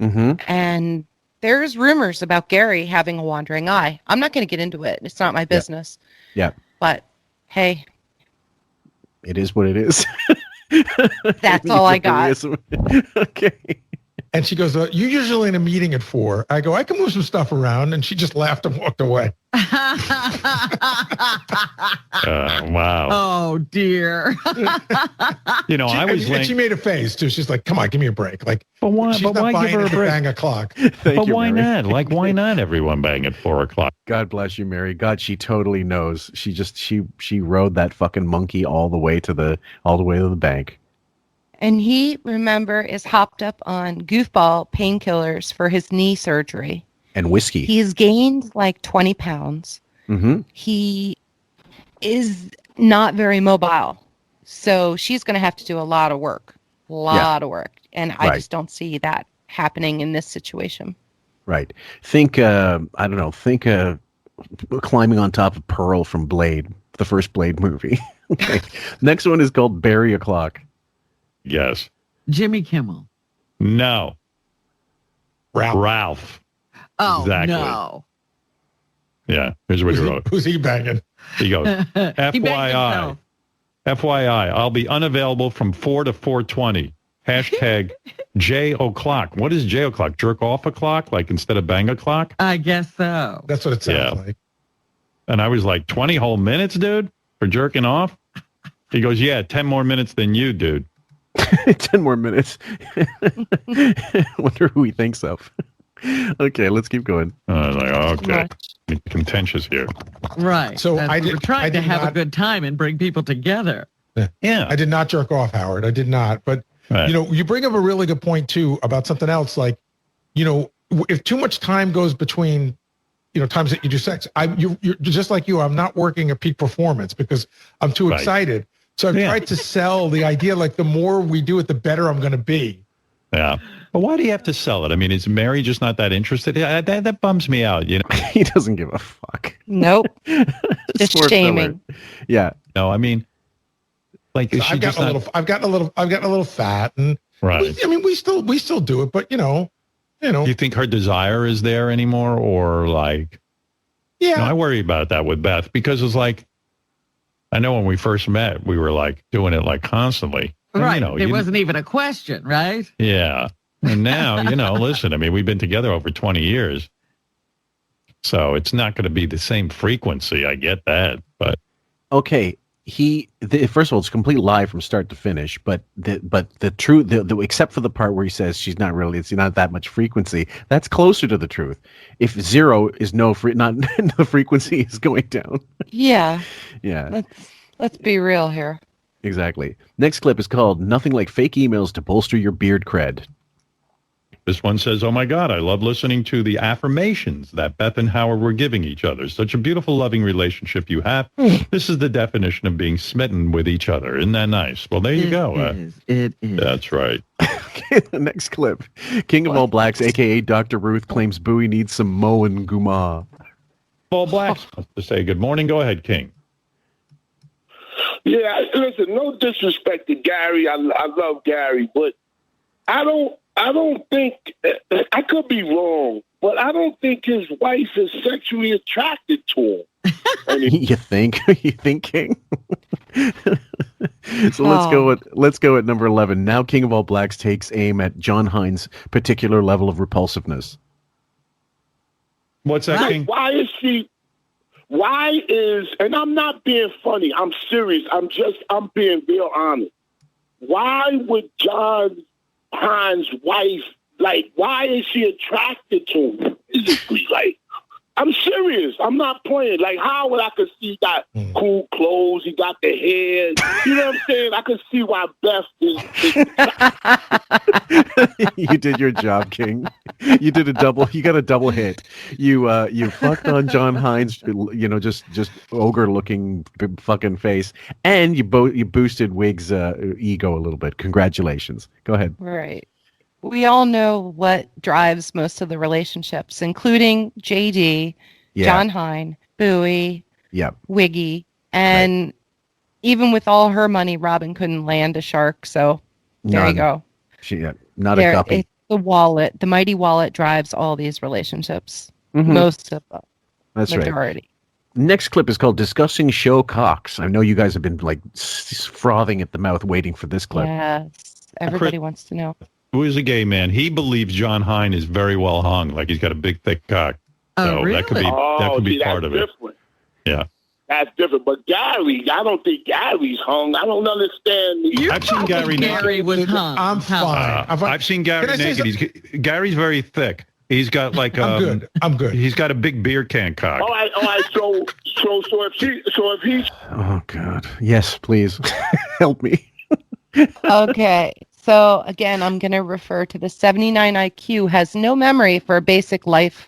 Mm-hmm. And there's rumors about Gary having a wandering eye. I'm not going to get into it. It's not my business. Yeah. But, hey. It is what it is. That's all I got. Okay. And she goes, you're usually in a meeting at 4. I go, I can move some stuff around. And she just laughed and walked away. Wow. Oh, dear. She made a face, too. She's like, come on, give me a break. Like, but why give her a break? Bang a clock. Why not? Like, why not everyone bang at 4 o'clock? God bless you, Mary. God, she totally knows. She rode that fucking monkey all the way to the bank. And he, remember, is hopped up on goofball painkillers for his knee surgery. And whiskey. He's gained like 20 pounds. Mm-hmm. He is not very mobile. So she's going to have to do a lot of work. Of work. And I just don't see that happening in this situation. Right. Think, climbing on top of Pearl from Blade, the first Blade movie. Okay. Next one is called Bury a Clock. Yes. Jimmy Kimmel. No. Ralph. Oh, exactly. no. Yeah, here's what he wrote. Who's he banging? He goes, He banged himself. FYI, I'll be unavailable from 4 to 4:20. Hashtag J o'clock. What is J o'clock? Jerk off o'clock? Like instead of bang o'clock? I guess so. That's what it sounds like. And I was like, 20 whole minutes, dude, for jerking off? He goes, yeah, 10 more minutes than you, dude. 10 more minutes. Wonder who he thinks of. Okay, let's keep going. I was like, okay. Contentious here. Right. So we're trying to have a good time and bring people together. Yeah. I did not jerk off, Howard. I did not. But, you bring up a really good point, too, about something else. Like, if too much time goes between, times that you do sex, you're just like you. I'm not working at peak performance because I'm too excited. So I've tried to sell the idea, like, the more we do it, the better I'm going to be. Yeah. But why do you have to sell it? I mean, is Mary just not that interested? That bums me out, He doesn't give a fuck. Nope. Just Poor shaming. fella. Yeah. No, I mean, like, is So she I've gotten a little fat, and right. we still do it, but Do you think her desire is there anymore, or like? Yeah. I worry about that with Beth because it's like, I know when we first met, we were like doing it like constantly. And, Right. There wasn't even a question, right? Yeah. And now, listen, I mean, we've been together over 20 years. So it's not going to be the same frequency. I get that. But Okay. First of all, it's a complete lie from start to finish. But the truth, except for the part where he says it's not that much frequency. That's closer to the truth. If zero is no the frequency is going down. Yeah. Yeah. Let's be real here. Exactly. Next clip is called "Nothing Like Fake Emails to Bolster Your Beard Cred." this one says, oh my God, I love listening to the affirmations that Beth and Howard were giving each other. Such a beautiful, loving relationship you have. This is the definition of being smitten with each other. Isn't that nice? Well, there you go. It is. That's right. Okay, the next clip. King of All Blacks, a.k.a. Dr. Ruth, claims Bowie needs some Mo and Guma. All Blacks wants to say good morning. Go ahead, King. Yeah, listen, no disrespect to Gary. I love Gary, but I don't think, I could be wrong, but I don't think his wife is sexually attracted to him. You think? You think, King? So let's go at number 11. Now King of All Blacks takes aim at John Hines' particular level of repulsiveness. What's that, King? Why is, and I'm not being funny, I'm serious, I'm being real honest. Why would John Hines' wife, why is she attracted to him physically? I'm serious. I'm not playing. Howard, I could see he got cool clothes. He got the hair. You know what I'm saying? I could see why Beth is. You did your job, King. You got a double hit. You fucked on John Hines, just ogre-looking fucking face, and you boosted Wig's ego a little bit. Congratulations. Go ahead. Right. We all know what drives most of the relationships, including JD, John Hine, Bowie, Wiggy, and even with all her money, Robin couldn't land a shark. So there you go. Not a guppy. The wallet, the mighty wallet, drives all these relationships. Mm-hmm. Most of them. That's majority. Right. Next clip is called "Discussing Show Cocks." I know you guys have been frothing at the mouth waiting for this clip. Yes, everybody wants to know. Who is a gay man? He believes John Hine is very well hung, like he's got a big, thick cock. So really? that could be part of it. Different. Yeah. That's different. But Gary, I don't think Gary's hung. I don't understand. I've seen Gary naked. Gary was hung. I'm fine. I've seen Gary naked. Gary's very thick. He's got I'm good. He's got a big beer can cock. All right. So if he's. Oh God. Yes, please help me. Okay. So again, I'm going to refer to the 79 IQ has no memory for basic life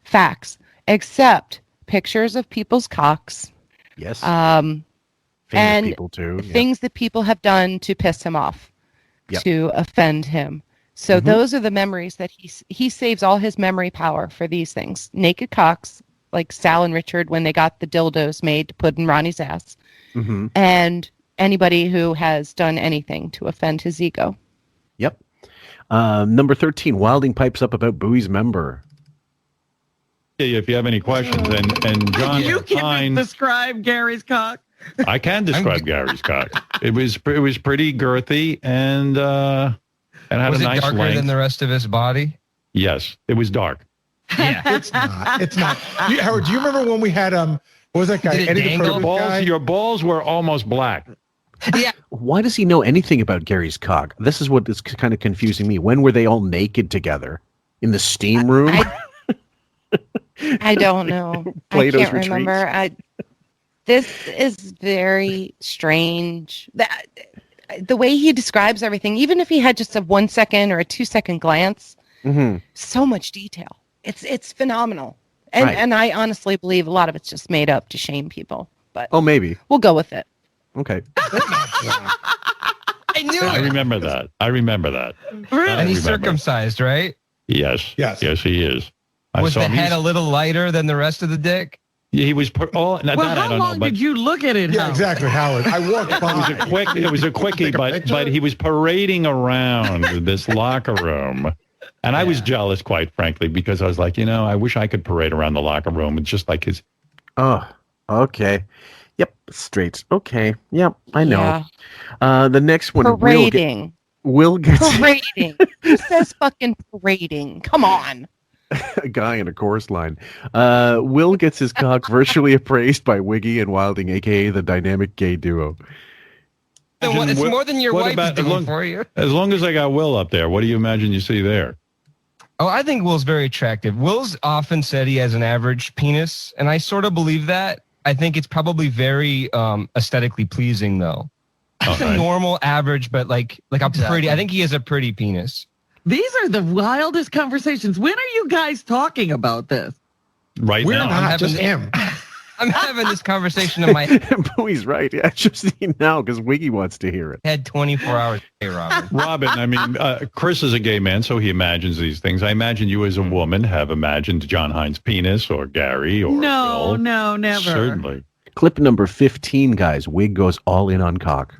facts, except pictures of people's cocks. Yes. And people too. Things that people have done to piss him off, to offend him. So those are the memories that he saves all his memory power for these things. Naked cocks, like Sal and Richard when they got the dildos made to put in Ronnie's ass. Mm-hmm. And anybody who has done anything to offend his ego. Yep. Number 13, Wilding pipes up about Bowie's member. if you have any questions. And John You can Hines, describe Gary's cock. I can describe Gary's cock. It was pretty girthy and had Was a nice it darker length. than the rest of his body? Yes, it was dark. Yeah. It's not. It's not. Howard, do you remember when we had what was that guy? Did it Eddie the dangle? Perfect guy? Your balls were almost black. Yeah. Why does he know anything about Gary's cock? This is what is kind of confusing me. When were they all naked together in the steam room? I don't know. Plato's I can't remember. This is very strange. The way he describes everything, even if he had just a 1 second or a 2 second glance, so much detail. It's phenomenal. And Right. and I honestly believe a lot of it's just made up to shame people. But Oh, maybe. we'll go with it. Okay. I knew I it. remember that. And he's circumcised, right? Yes, he is. Was saw the him. head a little lighter than the rest of the dick? He was. Well, how long did you look at it? Yeah, Howard? exactly, Howard. I walked by. It was a quickie, but he was parading around this locker room. And I was jealous, quite frankly, because I was like, I wish I could parade around the locker room. It's just like his. Oh, okay. Yep, straight. Okay. Yep, I know. Yeah. The next one. Parading. Will gets Parading. Who says fucking parading? Come on. a guy in a chorus line. Will gets his cock virtually appraised by Wiggy and Wilding, a.k.a. the dynamic gay duo. It's more than your wife is doing for you. As long as I got Will up there, what do you imagine you see there? Oh, I think Will's very attractive. Will's often said he has an average penis, and I sort of believe that. I think it's probably very aesthetically pleasing, though. It's a normal average, but like a pretty. I think he has a pretty penis. These are the wildest conversations. When are you guys talking about this? Right We're now. not, just him. I'm having this conversation in my Bowie's right. Yeah, just now because Wiggy wants to hear it. head 24 hours a day, Robin. Robin, I mean, Chris is a gay man, so he imagines these things. I imagine you as a woman have imagined John Hines' penis or Gary or No, Will. no, never. Certainly. Clip number 15, guys. Wig goes all in on cock.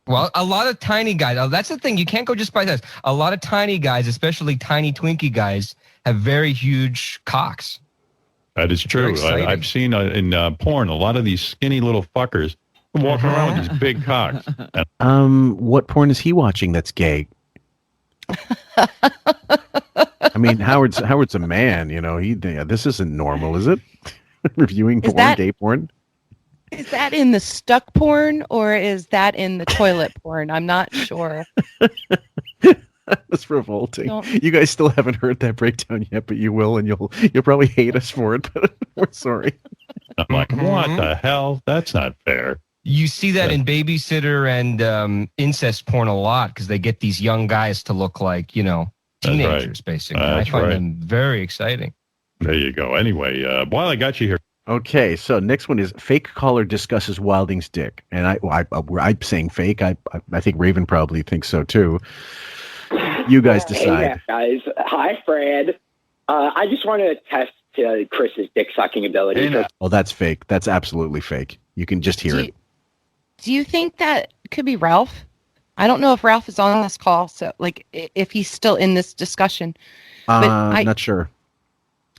Well, a lot of tiny guys. That's the thing. You can't go just by this. A lot of tiny guys, especially tiny Twinkie guys, have very huge cocks. That is true. I've seen in porn a lot of these skinny little fuckers walking around with these big cocks. What porn is he watching that's gay? I mean, Howard's a man, this isn't normal, is it? Reviewing porn, gay porn? Is that in the stuck porn or is that in the toilet porn? I'm not sure. That's revolting. Don't- You guys still haven't heard that breakdown yet, but you will, and you'll probably hate us for it, but we're sorry. I'm like, what the hell? That's not fair. You see that in babysitter and incest porn a lot because they get these young guys to look like, teenagers, basically. I find them very exciting. There you go. Anyway, while I got you here. Okay, so next one is fake caller discusses Wilding's dick, and I'm saying fake. I think Raven probably thinks so too. You guys decide. Hey guys. Hi, Fred. I just want to test Chris's dick sucking ability. Oh, that's fake. That's absolutely fake. You can just hear it. Do you think that could be Ralph? I don't know if Ralph is on this call, so if he's still in this discussion. But I'm not sure.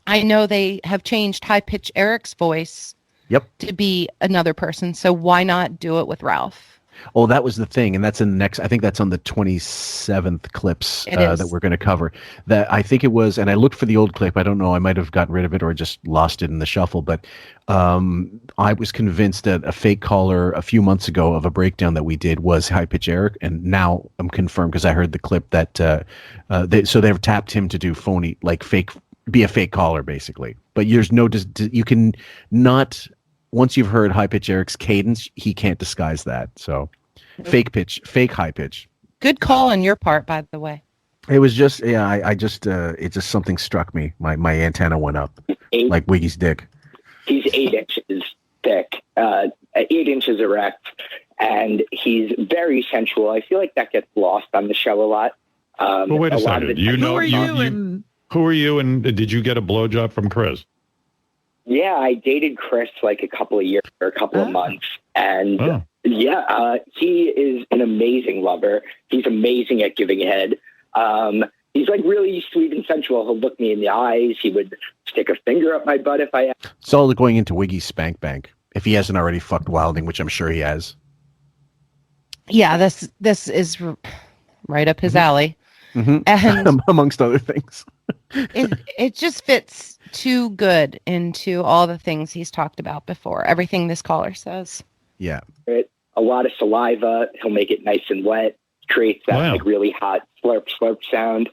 I know they have changed High Pitch Eric's voice to be another person, so why not do it with Ralph? Oh, that was the thing, and that's in the next. I think that's on the 27th clips that we're going to cover. That I think it was, and I looked for the old clip. I don't know. I might have gotten rid of it or just lost it in the shuffle. But I was convinced that a fake caller a few months ago of a breakdown that we did was High Pitch Eric, and now I'm confirmed because I heard the clip that they've tapped him to do phony, like fake, be a fake caller basically. But there's no, you can not. Once you've heard High Pitch Eric's cadence, he can't disguise that. So, fake high pitch. Good call on your part, by the way. It was just, it just something struck me. My antenna went up, like Wiggy's dick. He's 8 inches thick, 8 inches erect, and he's very sensual. I feel like that gets lost on the show a lot. Well, wait a second. Who are you, and did you get a blowjob from Chris? Yeah, I dated Chris like a couple of years or a couple of months. And he is an amazing lover. He's amazing at giving head. He's like really sweet and sensual. He'll look me in the eyes. He would stick a finger up my butt if I. It's all going into Wiggy's spank bank if he hasn't already fucked Wilding, which I'm sure he has. Yeah, this is right up his alley, and amongst other things, it just fits too good into all the things he's talked about before. Everything this caller says. Yeah. A lot of saliva. He'll make it nice and wet. Creates that like really hot slurp slurp sound.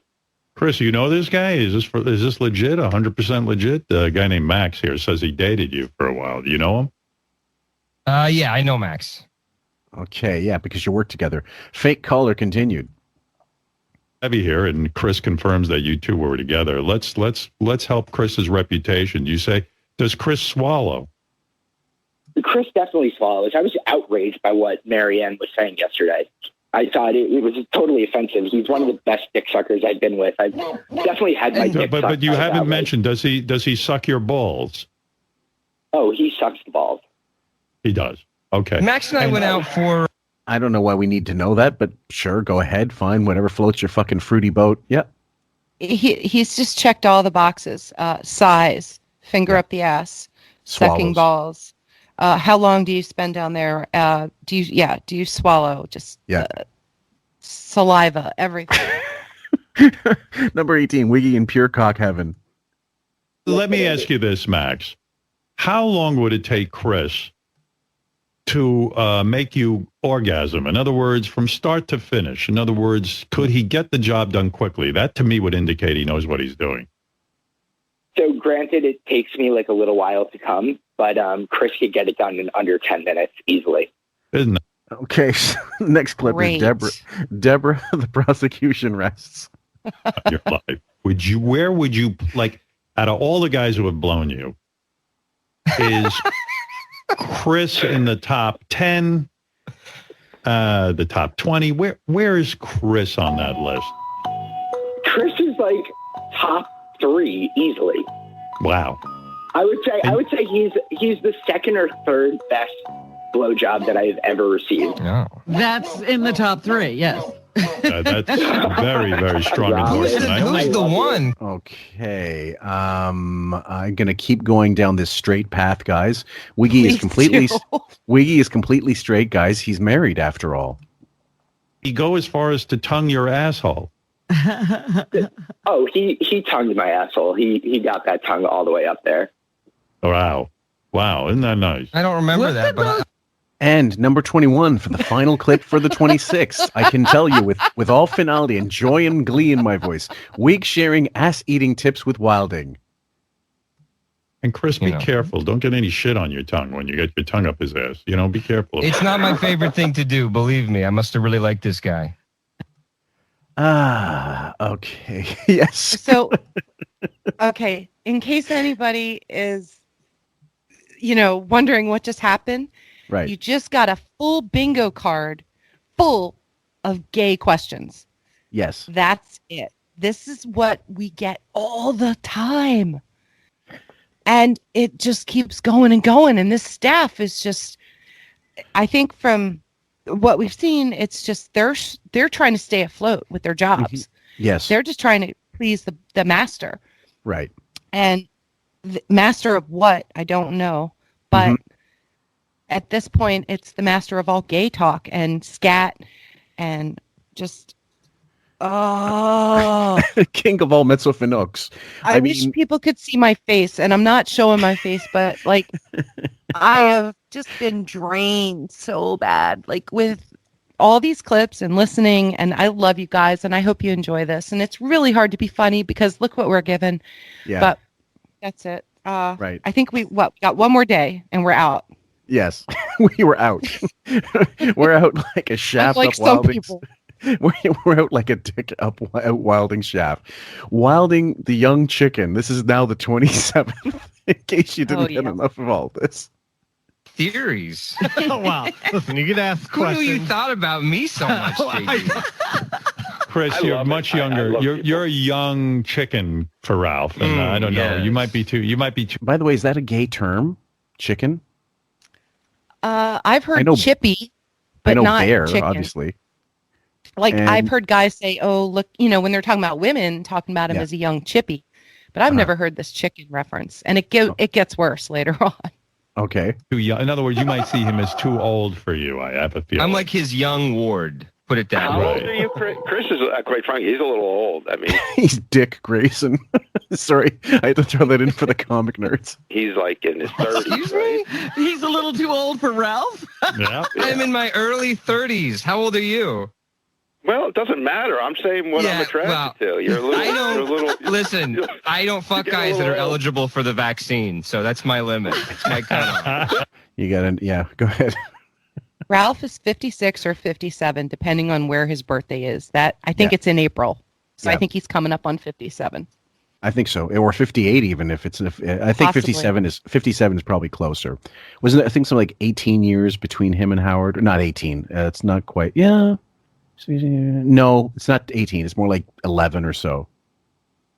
Chris, you know this guy? Is this legit? 100% legit? A guy named Max here says he dated you for a while. Do you know him? Yeah, I know Max. Okay, yeah, because you work together. Fake caller continued. Heavy here, and Chris confirms that you two were together. Let's help Chris's reputation. You say, does Chris swallow? Chris definitely swallows. I was outraged by what Marianne was saying yesterday. I thought it was totally offensive. He's one of the best dick suckers I've been with. I've definitely had my dick But you haven't that mentioned, does he suck your balls? Oh, he sucks the balls. He does. Okay. Max and I went out for... I don't know why we need to know that, but sure, go ahead. Fine, whatever floats your fucking fruity boat. Yep. He's just checked all the boxes. Size, finger up the ass, sucking balls. How long do you spend down there? Do you swallow? Just saliva, everything. Number 18, Wiggy in pure cock heaven. Let me ask you this, Max. How long would it take Chris to make you orgasm? In other words, from start to finish. In other words, could he get the job done quickly? That to me would indicate he knows what he's doing. So granted, it takes me like a little while to come, but Chris could get it done in under 10 minutes easily. Isn't it? Okay, so next clip is Deborah. Deborah, the prosecution rests. Your life. Where would you, like, out of all the guys who have blown you, is Chris in the top 10, the top 20? Where is Chris on that list? Chris is like top 3 easily. Wow. I would say he's the second or third best blowjob that I've ever received. Oh. That's in the top 3, yes. That's very, very strong endorsement. Who's the one? Okay. I'm gonna keep going down this straight path, guys. Wiggy is completely straight, guys. He's married after all. He go as far as to tongue your asshole. Oh, he tongued my asshole. He got that tongue all the way up there. Wow. Isn't that nice? I don't remember that, but And number 21 for the final clip for the 26th. I can tell you with all finality and joy and glee in my voice. Wig sharing ass-eating tips with Wilding. And Chris, be careful. Don't get any shit on your tongue when you get your tongue up his ass. Be careful. It's not my favorite thing to do, believe me. I must have really liked this guy. Okay. Yes. So, okay, in case anybody is, wondering what just happened, right? You just got a full bingo card full of gay questions. Yes. That's it. This is what we get all the time. And it just keeps going and going. And this staff is just, I think from what we've seen, it's just they're trying to stay afloat with their jobs. Yes. They're just trying to please the master. Right. And the master of what? I don't know. But at this point, it's the master of all gay talk and scat and just, king of all mezzofinux. I wish people could see my face, and I'm not showing my face, but like I have just been drained so bad, like with all these clips and listening, and I love you guys, and I hope you enjoy this. And it's really hard to be funny because look what we're given. Yeah. But that's it. Right. I think we got one more day, and we're out. Yes, we were out. We're out like a shaft like up some Wilding's. people. We're out like a dick up Wilding's shaft. Wilding the young chicken. This is now the 27th. In case you didn't get enough of all this. Theories. Oh, wow. Listen, you get asked Who questions. knew you thought about me so much, JD? Chris, you're much younger. You're a young chicken for Ralph, and I don't know. You might be too. By the way, is that a gay term? Chicken? I've heard chippy, but I know not bear, chicken. obviously. Like I've heard guys say, "Oh, look," when they're talking about women, talking about him as a young chippy, But I've never heard this chicken reference, and it gets worse later on. Okay. Too young. In other words, you might see him as too old for you. I have a feeling. I'm like his young ward. Put it that How way. old are you, Chris? Chris is, quite frankly, he's a little old. I mean, He's Dick Grayson. Sorry, I had to throw that in for the comic nerds. he's like in his 30s, right? He's a little too old for Ralph. Yeah. I'm in my early 30s. How old are you? Well, it doesn't matter. I'm saying what I'm attracted to. You're a little. Listen, I don't fuck guys that are eligible for the vaccine, so that's my limit. It's my cutoff. You gotta, go ahead. Ralph is 56 or 57, depending on where his birthday is. That I think it's in April, so I think he's coming up on 57. I think so, or 58 even if I think Possibly. 57 is probably closer. Wasn't it, I think something like 18 years between him and Howard? Or not 18. It's not quite. Yeah. No, it's not 18. It's more like 11 or so.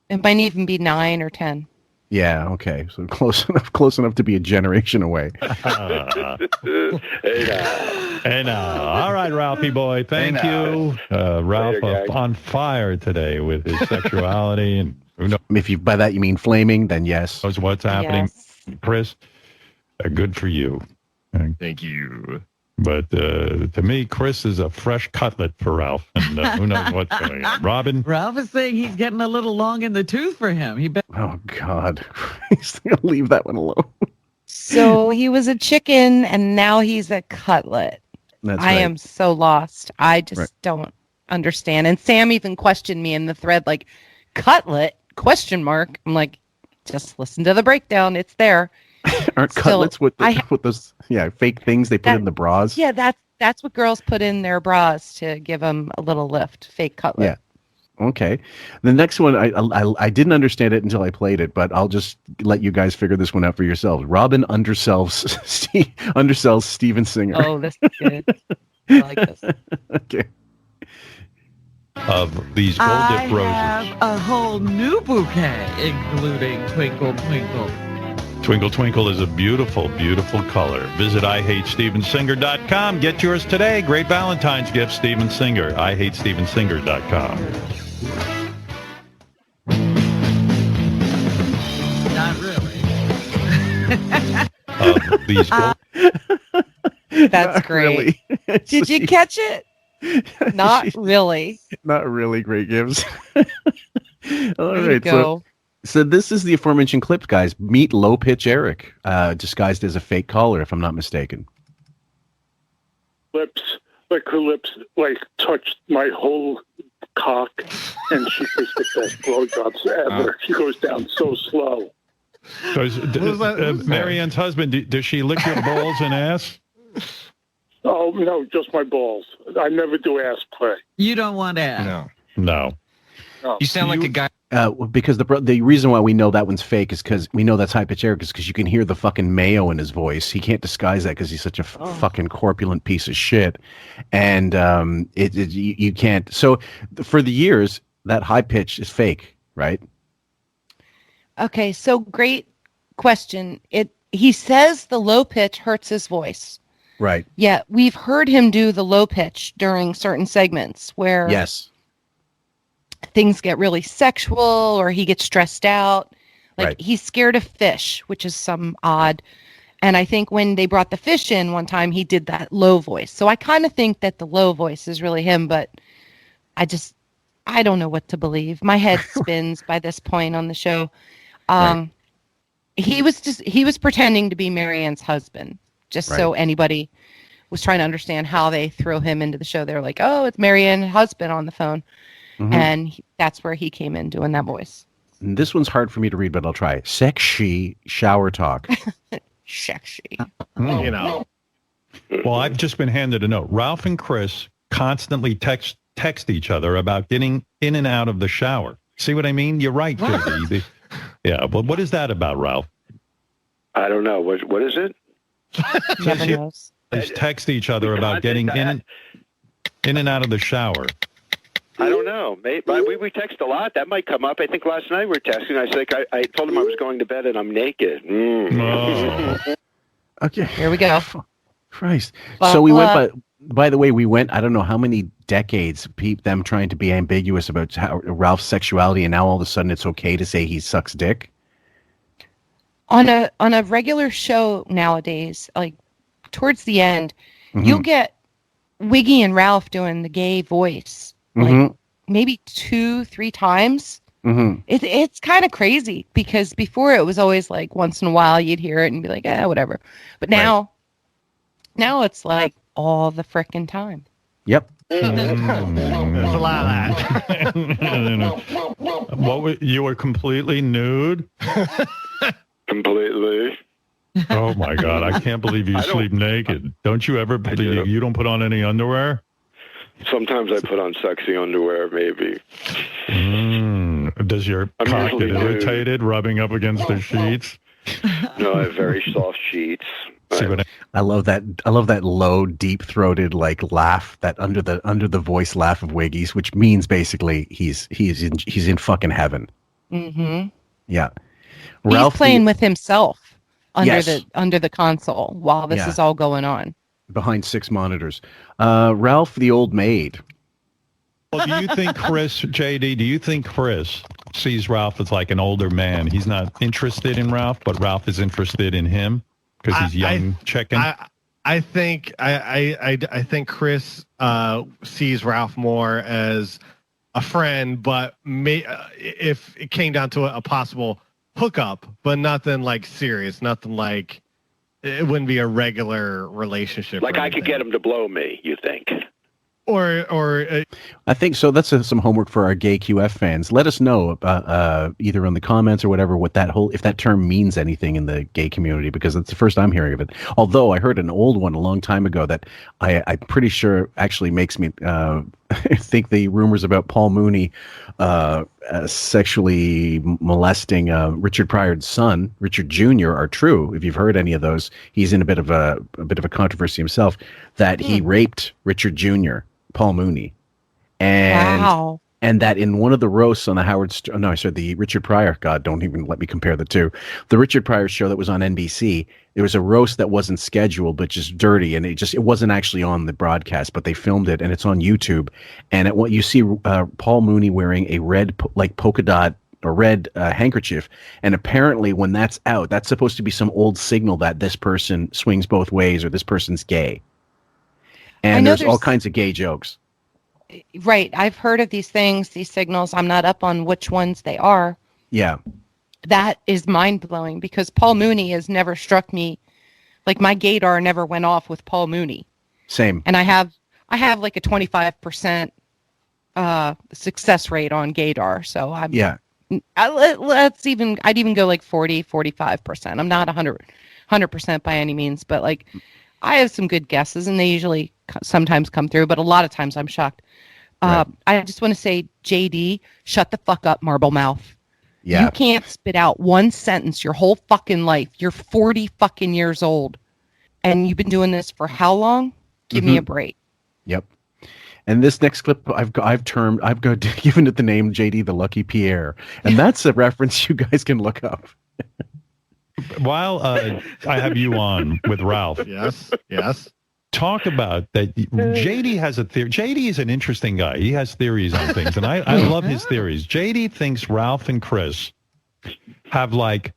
It might even be 9 or 10. Yeah. Okay. So close enough to be a generation away. Hey now. All right, Ralphie boy. Thank you. Ralph on fire today with his sexuality and who knows. If you by that you mean flaming, then yes. Knows what's happening, Chris. Good for you. Thank you. But to me, Chris is a fresh cutlet for Ralph, and who knows what's going on. Robin? Ralph is saying he's getting a little long in the tooth for him. Oh, God. He's going to leave that one alone. So he was a chicken, and now he's a cutlet. That's I right. am so lost. I just don't understand. And Sam even questioned me in the thread, like, cutlet? ? I'm like, just listen to the breakdown. It's there. Aren't cutlets with those fake things they put in the bras? Yeah, that's what girls put in their bras to give them a little lift. Fake cutlet. Yeah. Okay. The next one, I didn't understand it until I played it, but I'll just let you guys figure this one out for yourselves. Robin undersells Steven Singer. Oh, this is good. I like this. Okay. Of these gold dip roses. I have a whole new bouquet, including Twinkle Twinkle. Twinkle Twinkle is a beautiful, beautiful color. Visit IHateStevenSinger.com. Get yours today. Great Valentine's gift, Steven Singer. IHateStevenSinger.com. Not really. These gold... That's great. Really. Did you catch it? Not really. Not really great gifts. All Way to right. go. So this is the aforementioned clip, guys. Meet Low Pitch Eric, disguised as a fake caller, if I'm not mistaken. Lips, like her lips, like touched my whole cock, and she gives the best blowjobs ever. She goes down so slow. Marianne's husband, does she lick your balls and ass? Oh, no, just my balls. I never do ass play. You don't want ass. No. You sound like a guy. Because the reason why we know that one's fake is because we know that's high pitch Eric is because you can hear the fucking mayo in his voice. He can't disguise that because he's such a fucking corpulent piece of shit, and you can't. So for the years, that high pitch is fake, right? Okay, so great question. He says the low pitch hurts his voice. Right. Yeah, we've heard him do the low pitch during certain segments where things get really sexual or he gets stressed out. Like he's scared of fish, which is some odd. And I think when they brought the fish in one time, he did that low voice. So I kind of think that the low voice is really him, but I don't know what to believe. My head spins by this point on the show. He was pretending to be Marianne's husband, just so anybody was trying to understand how they throw him into the show. They're like, oh, it's Marianne's husband on the phone. Mm-hmm. And that's where he came in doing that voice. And this one's hard for me to read, but I'll try. Sexy shower talk. Sexy. You know. Well, I've just been handed a note. Ralph and Chris constantly text each other about getting in and out of the shower. See what I mean? You're right, Kirby. Yeah, but what is that about, Ralph? I don't know. What is it? They text each other about getting in and out of the shower. I don't know. Maybe we text a lot. That might come up. I think last night we were texting. I told him I was going to bed and I'm naked. Okay. Here we go. Christ. So we went by By the way, we went, I don't know how many decades, them trying to be ambiguous about Ralph's sexuality, and now all of a sudden it's okay to say he sucks dick. On a regular show nowadays, like towards the end, you'll get Wiggy and Ralph doing the gay voice, like maybe 2-3 times. It's kind of crazy because before it was always like once in a while you'd hear it and be like, whatever. But now it's like all the frickin' time. Yep. There's a lot of that. You were completely nude? Completely. Oh my God! I can't believe you sleep naked. Don't you ever? You don't put on any underwear? Sometimes I put on sexy underwear, maybe. Does your cock get irritated rubbing up against the sheets? No, I have very soft sheets. I love that. I love that low, deep-throated like laugh, that under the voice laugh of Wiggy's, which means basically he's in fucking heaven. Yeah, Ralph, he's playing with himself under the console while this is all going on behind 6 monitors. Ralph, the old maid. Well, do you think JD? Do you think Chris sees Ralph as like an older man? He's not interested in Ralph, but Ralph is interested in him. Because he's young chicken. I think Chris sees Ralph more as a friend, but if it came down to a possible hookup, but nothing like serious, nothing like it wouldn't be a regular relationship. Like I could get him to blow me, you think? Or I think so. That's some homework for our gay QF fans. Let us know about either on the comments or whatever what if that term means anything in the gay community, because that's the first I'm hearing of it. Although I heard an old one a long time ago that I'm pretty sure actually makes me think the rumors about Paul Mooney sexually molesting Richard Pryor's son, Richard Jr., are true. If you've heard any of those, he's in a bit of a controversy himself. That he raped Richard Jr., Paul Mooney, and that in one of the roasts on the the Richard Pryor. God, don't even let me compare the two. The Richard Pryor show that was on NBC. There was a roast that wasn't scheduled, but just dirty, and it wasn't actually on the broadcast, but they filmed it, and it's on YouTube. And what you see, Paul Mooney wearing a red polka dot or red handkerchief, and apparently when that's out, that's supposed to be some old signal that this person swings both ways or this person's gay. And there's all kinds of gay jokes. Right. I've heard of these things, these signals. I'm not up on which ones they are. Yeah. That is mind-blowing because Paul Mooney has never struck me. Like my gaydar never went off with Paul Mooney. Same. And I have like a 25% success rate on gaydar. So I'd even go like 40-45%. I'm not 100% by any means, but like I have some good guesses and they usually sometimes come through, but a lot of times I'm shocked. Right. I just want to say, JD, shut the fuck up, marble mouth. Yeah. You can't spit out one sentence your whole fucking life. You're 40 fucking years old and you've been doing this for how long? Give me a break. Yep. And this next clip I've given it the name JD the Lucky Pierre. And that's a reference you guys can look up. While I have you on with Ralph. Yes. Talk about that. JD has a theory. JD is an interesting guy. He has theories on things, and I love his theories. JD thinks Ralph and Chris have like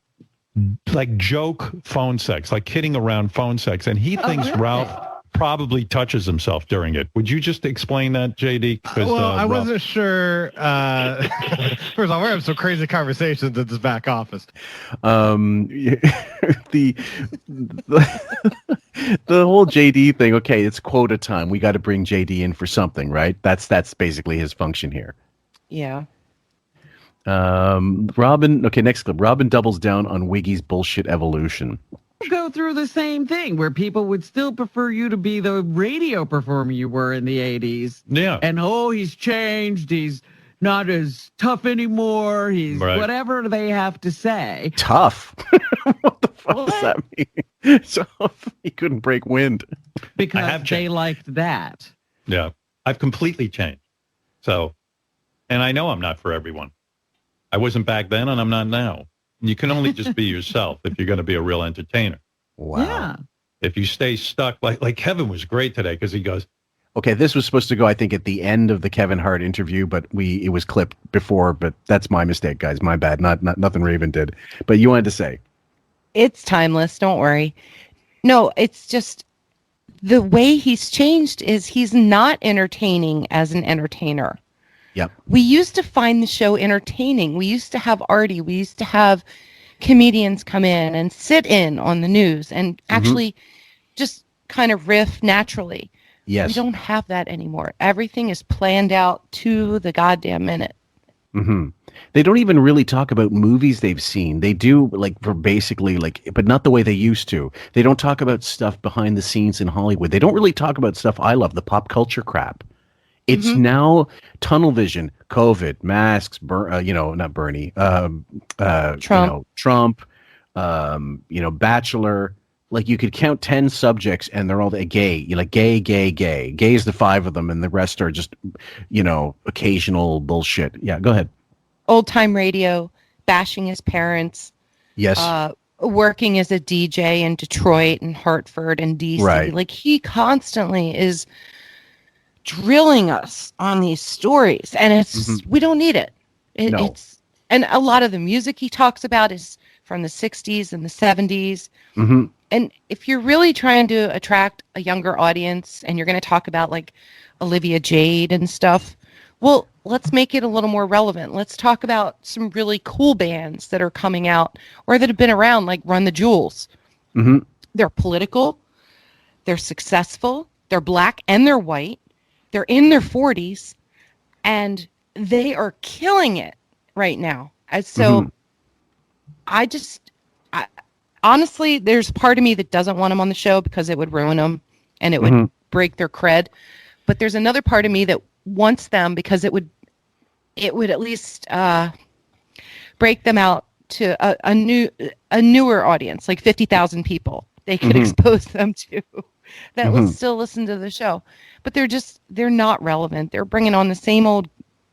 joke phone sex, like kidding around phone sex, and he thinks Ralph probably touches himself during it. Would you just explain that, JD? Well, I wasn't sure. First of all, we're having some crazy conversations at this back office. The whole JD thing. Okay, it's quota time. We got to bring JD in for something, right? That's basically his function here. Yeah. Robin. Okay, next clip. Robin doubles down on Wiggy's bullshit evolution. Go through the same thing where people would still prefer you to be the radio performer you were in the 80s. Yeah. And he's changed. He's not as tough anymore. He's whatever they have to say. Tough? What the fuck does that mean? So he couldn't break wind. Because they liked that. Yeah. I've completely changed. So, and I know I'm not for everyone. I wasn't back then and I'm not now. You can only just be yourself if you're going to be a real entertainer. Wow. Yeah. If you stay stuck, like Kevin was great today because he goes, Okay, this was supposed to go, I think, at the end of the Kevin Hart interview, but it was clipped before. But that's my mistake, guys. My bad. Not nothing Raven did. But you wanted to say it's timeless. Don't worry. No, it's just the way he's changed is he's not entertaining as an entertainer. Yep. We used to find the show entertaining. We used to have Artie. We used to have comedians come in and sit in on the news and actually just kind of riff naturally. Yes. We don't have that anymore. Everything is planned out to the goddamn minute. Mm-hmm. They don't even really talk about movies they've seen. They do, like, for basically, like, but not the way they used to. They don't talk about stuff behind the scenes in Hollywood. They don't really talk about stuff I love, the pop culture crap. It's now tunnel vision, COVID, masks, not Bernie, Trump, Trump, Bachelor. Like, you could count 10 subjects and they're all gay. You're like, gay. Gay is the 5 of them, and the rest are just, occasional bullshit. Yeah, go ahead. Old time radio, bashing his parents. Yes. Working as a DJ in Detroit and Hartford and DC. Right. Like, he constantly is drilling us on these stories, and it's we don't need it. No. And a lot of the music he talks about is from the 60s and the 70s. Mm-hmm. And if you're really trying to attract a younger audience and you're going to talk about like Olivia Jade and stuff, well, let's make it a little more relevant. Let's talk about some really cool bands that are coming out or that have been around, like Run the Jewels. Mm-hmm. They're political, they're successful, they're black and they're white, they're in their 40s, and they are killing it right now. And so honestly, there's part of me that doesn't want them on the show because it would ruin them and it would break their cred. But there's another part of me that wants them because it would at least break them out to a newer audience, like 50,000 people. They could expose them to that would still listen to the show. But they're not relevant. They're bringing on the same old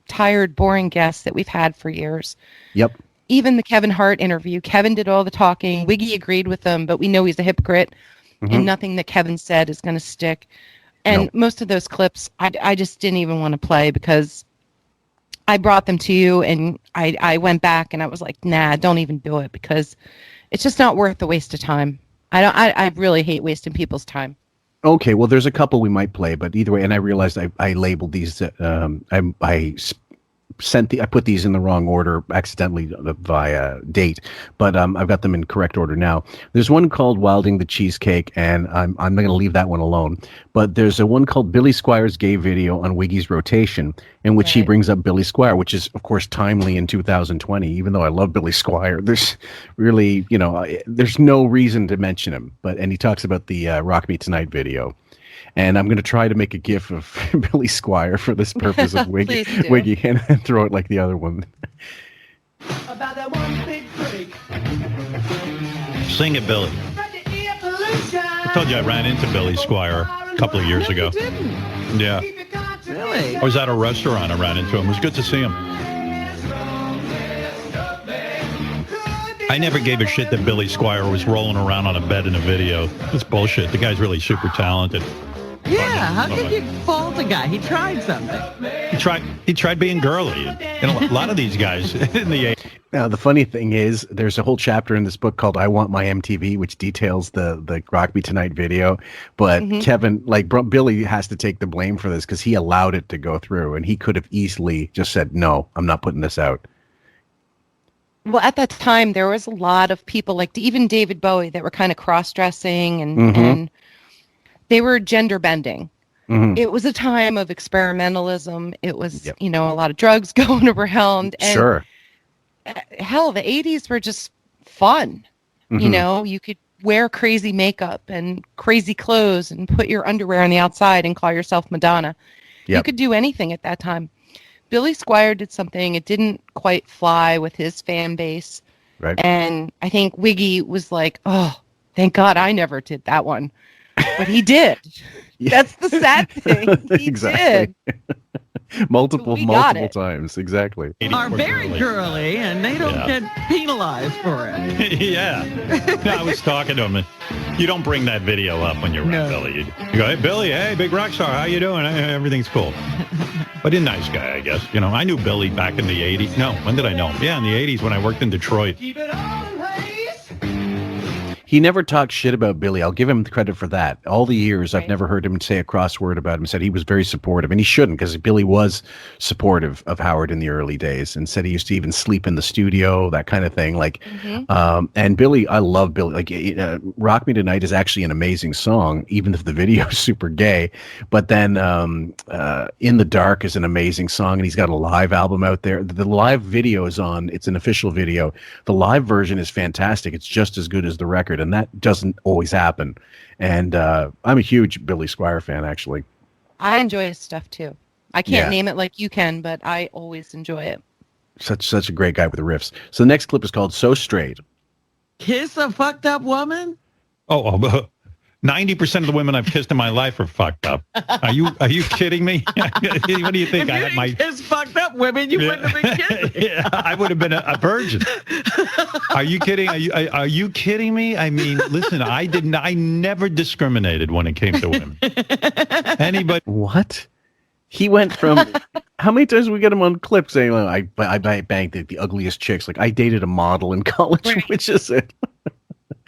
tired, boring guests that we've had for years. Yep. Even the Kevin Hart interview, Kevin did all the talking. Wiggy agreed with them, but we know he's a hypocrite, and nothing that Kevin said is going to stick. And most of those clips, I just didn't even want to play because I brought them to you, and I went back and I was like, nah, don't even do it because it's just not worth the waste of time. I really hate wasting people's time. Okay, well, there's a couple we might play, but either way, and I realized I labeled these. I put these in the wrong order accidentally via date, but I've got them in correct order now. There's one called Wilding the Cheesecake, and I'm going to leave that one alone. But there's a one called Billy Squire's gay video on Wiggy's rotation, in which he brings up Billy Squire, which is of course timely in 2020. Even though I love Billy Squire, there's really there's no reason to mention him. And he talks about the Rock Me Tonight video. And I'm going to try to make a gif of Billy Squire for this purpose of Wiggy and throw it like the other one. About that one big break. Sing it, Billy. I told you I ran into Billy Squire a couple of years ago. You didn't. Yeah. Really? I was at a restaurant. I ran into him. It was good to see him. I never gave a shit that Billy Squire was rolling around on a bed in a video. It's bullshit. The guy's really super talented. Yeah, how could you fault a guy? He tried something. He tried being girly. And a lot of these guys in the 80s. Now, the funny thing is, there's a whole chapter in this book called I Want My MTV, which details the Rock Me Tonight video. But Kevin, Billy has to take the blame for this because he allowed it to go through. And he could have easily just said, no, I'm not putting this out. Well, at that time, there was a lot of people, like even David Bowie, that were kind of cross-dressing and they were gender bending. It was a time of experimentalism. It was, a lot of drugs going around. And hell, the 80s were just fun. You could wear crazy makeup and crazy clothes and put your underwear on the outside and call yourself Madonna. You could do anything at that time. Billy Squire did something. It didn't quite fly with his fan base. Right. And I think Wiggy was like, oh, thank God I never did that one. But he did. That's the sad thing. He did. multiple times. Exactly. Are very girly, and they don't get penalized for it. Yeah. No, I was talking to him. And you don't bring that video up when you're around Billy. You go, hey, Billy, hey, big rock star, how you doing? Everything's cool. But he's a nice guy, I guess. You know, I knew Billy back in the 80s. No, when did I know him? Yeah, in the 80s when I worked in Detroit. Keep it on, ladies. He never talked shit about Billy. I'll give him credit for that. All the years, I've never heard him say a cross word about him. Said he was very supportive, and he shouldn't, because Billy was supportive of Howard in the early days, and said he used to even sleep in the studio, that kind of thing. Like, and Billy, I love Billy. Like, "Rock Me Tonight" is actually an amazing song, even if the video is super gay. But then, "In the Dark" is an amazing song, and he's got a live album out there. The live video is on. It's an official video. The live version is fantastic. It's just as good as the record. And that doesn't always happen. And I'm a huge Billy Squier fan, actually. I enjoy his stuff, too. I can't name it like you can, but I always enjoy it. Such a great guy with the riffs. So the next clip is called "So Straight." Kiss a fucked up woman? 90% of the women I've kissed in my life are fucked up. Are you kidding me? What do you think? If you didn't kiss fucked up women, you wouldn't have been kissing. I would have been a virgin. Are you kidding? Are you kidding me? I mean, listen, I never discriminated when it came to women. Anybody? What? He went from how many times we get him on clips saying, well, I banged the ugliest chicks. Like, I dated a model in college, which is it?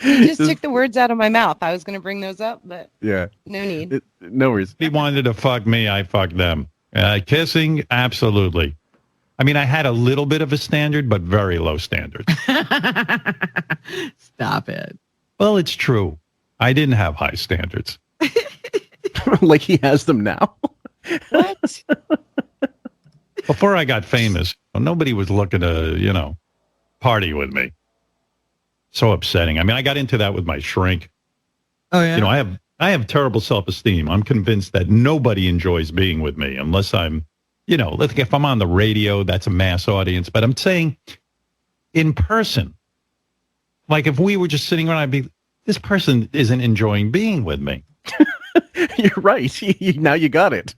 You just took the words out of my mouth. I was going to bring those up, but no need. No worries. He wanted to fuck me. I fucked them. Kissing, absolutely. I mean, I had a little bit of a standard, but very low standards. Stop it. Well, it's true. I didn't have high standards. Like he has them now. What? Before I got famous, nobody was looking to, party with me. So upsetting. I mean, I got into that with my shrink. Oh, yeah? I have terrible self-esteem. I'm convinced that nobody enjoys being with me unless I'm, if I'm on the radio, that's a mass audience. But I'm saying in person, like if we were just sitting around, I'd be, this person isn't enjoying being with me. You're right. Now you got it.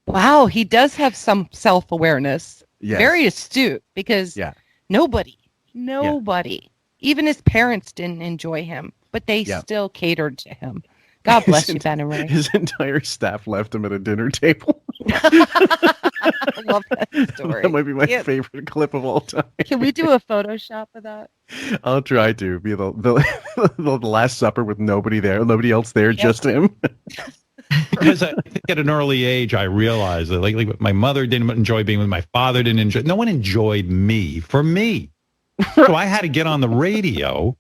Wow, he does have some self-awareness. Yes. Very astute, because nobody, even his parents didn't enjoy him, but they still catered to him. God bless you, Ben and Ray. His entire staff left him at a dinner table. I love that story. That might be my favorite clip of all time. Can we do a Photoshop of that? I'll try to be the Last Supper with nobody there, nobody else there, just him. Because I think at an early age, I realized that like my mother didn't enjoy being with my father, didn't enjoy. No one enjoyed me for me. So I had to get on the radio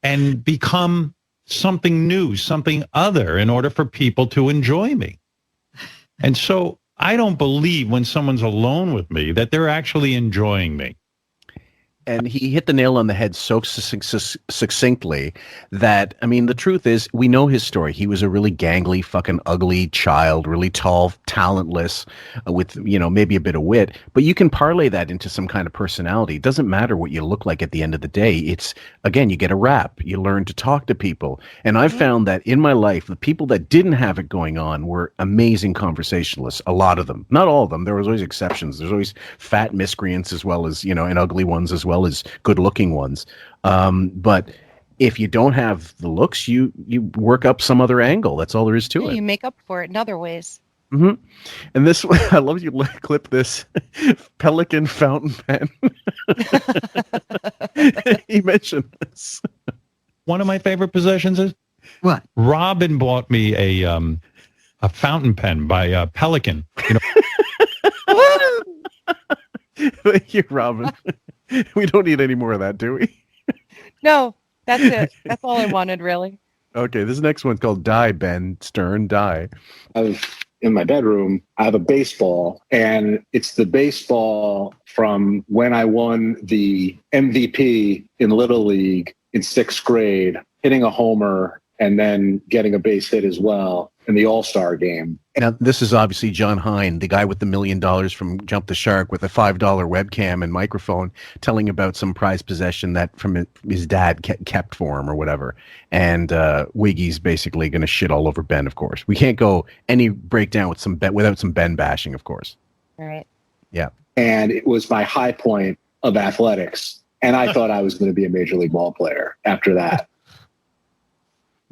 and become something new, something other in order for people to enjoy me. And so I don't believe when someone's alone with me that they're actually enjoying me. And he hit the nail on the head so succinctly that, I mean, the truth is, we know his story. He was a really gangly, fucking ugly child, really tall, talentless, with, maybe a bit of wit. But you can parlay that into some kind of personality. It doesn't matter what you look like at the end of the day. It's, again, you get a rap. You learn to talk to people. And I've found that in my life, the people that didn't have it going on were amazing conversationalists. A lot of them. Not all of them. There was always exceptions. There's always fat miscreants as well as, and ugly ones as well as good-looking ones. But if you don't have the looks, you work up some other angle. That's all there is to it. You make up for it in other ways. Mm-hmm. And this, I love you clip this Pelican fountain pen. He mentioned this. One of my favorite possessions is what? Robin bought me a fountain pen by Pelican. Thank you, Robin. We don't need any more of that, do we? No, that's it. That's all I wanted, really. Okay, this next one's called Die, Ben Stern, Die. In my bedroom, I have a baseball, and it's the baseball from when I won the MVP in Little League in 6th grade, hitting a homer and then getting a base hit as well in the All-Star game. Now, this is obviously John Hine, the guy with the $1 million from Jump the Shark with a $5 webcam and microphone, telling about some prized possession that from his dad kept for him or whatever. And Wiggy's basically going to shit all over Ben, of course. We can't go any breakdown without some Ben bashing, of course. All right. Yeah. And it was my high point of athletics. And I thought I was going to be a major league ball player after that.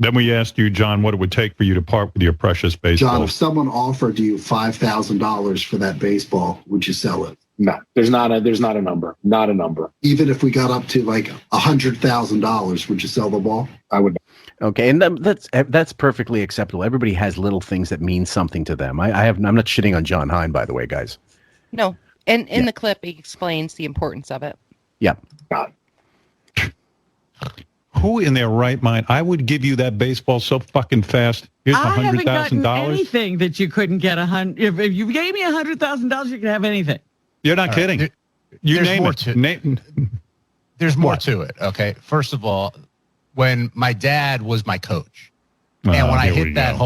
Then we asked you, John, what it would take for you to part with your precious baseball. John, if someone offered you $5,000 for that baseball, would you sell it? No, there's not a number. Not a number. Even if we got up to like $100,000, would you sell the ball? I would. Okay, and that's perfectly acceptable. Everybody has little things that mean something to them. I'm not shitting on John Hine, by the way, guys. No, and in the clip, he explains the importance of it. Yeah. Who in their right mind? I would give you that baseball so fucking fast. Here's I haven't gotten $100,000. anything that you couldn't get If you gave me $100,000, you could have anything. You're not kidding. You name it. There's more to it. Okay. First of all, when my dad was my coach, and when I hit that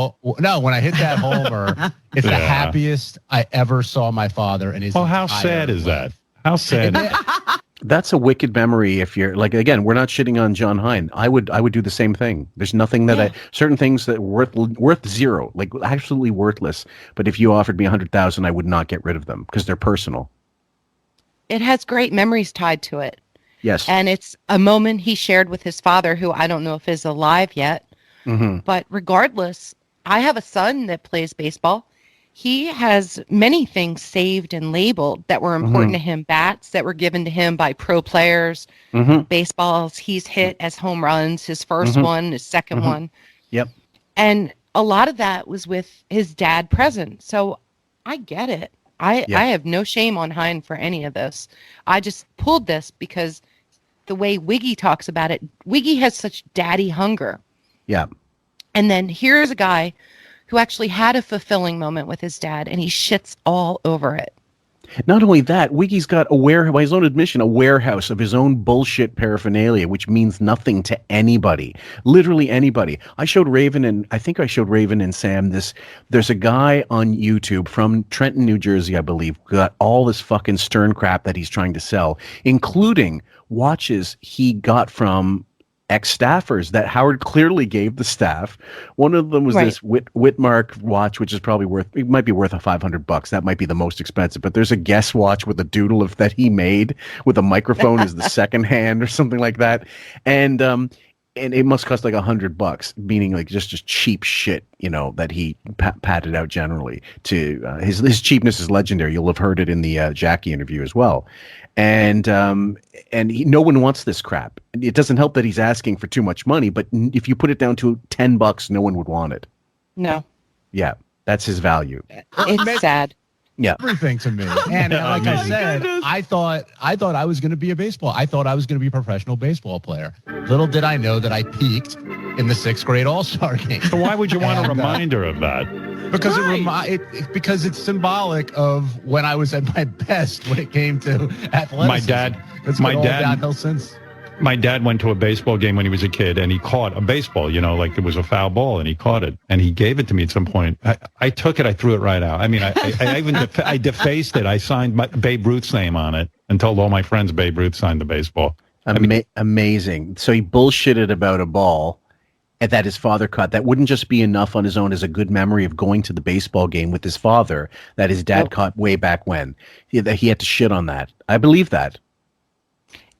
homer, it's the happiest I ever saw my father in his. Oh, how sad is that? How sad. That's a wicked memory. If you're like, again, we're not shitting on John Hine. I would do the same thing. There's nothing that certain things that are worth zero, like absolutely worthless. But if you offered me 100,000, I would not get rid of them because they're personal. It has great memories tied to it. Yes. And it's a moment he shared with his father, who I don't know if is alive yet. Mm-hmm. But regardless, I have a son that plays baseball. He has many things saved and labeled that were important to him. Bats that were given to him by pro players, baseballs he's hit as home runs, his first one, his second one. Yep. And a lot of that was with his dad present. So I get it. I have no shame on Hine for any of this. I just pulled this because the way Wiggy talks about it, Wiggy has such daddy hunger. Yeah. And then here's a guy who actually had a fulfilling moment with his dad, and he shits all over it. Not only that, Wiggy's got by his own admission, a warehouse of his own bullshit paraphernalia, which means nothing to anybody. Literally anybody. I think I showed Raven and Sam this. There's a guy on YouTube from Trenton, New Jersey, I believe, who got all this fucking Stern crap that he's trying to sell, including watches he got from ex-staffers that Howard clearly gave the staff. One of them was this Whitmark watch, which is probably might be worth $500. That might be the most expensive, but there's a guest watch with a doodle that he made with a microphone as the second hand or something like that. And it must cost like $100, meaning like just cheap shit, that he patted out generally. To his cheapness is legendary. You'll have heard it in the Jackie interview as well. And no one wants this crap. It doesn't help that he's asking for too much money, but if you put it down to $10, no one would want it. No. Yeah, that's his value. It's sad. Yeah, everything to me. And like I said, I thought I was going to be a I thought I was going to be a professional baseball player. Little did I know that I peaked in the 6th grade All-Star game. So why would you want a reminder of that? Because because it's symbolic of when I was at my best when it came to athleticism. My dad downhill since. My dad went to a baseball game when he was a kid, and he caught a baseball, like it was a foul ball, and he caught it, and he gave it to me at some point. I took it, I threw it right out. I mean, I even I defaced it. I signed Babe Ruth's name on it and told all my friends Babe Ruth signed the baseball. Amazing. So he bullshitted about a ball that his father caught. That wouldn't just be enough on his own as a good memory of going to the baseball game with his father that his dad caught way back when. He had to shit on that. I believe that.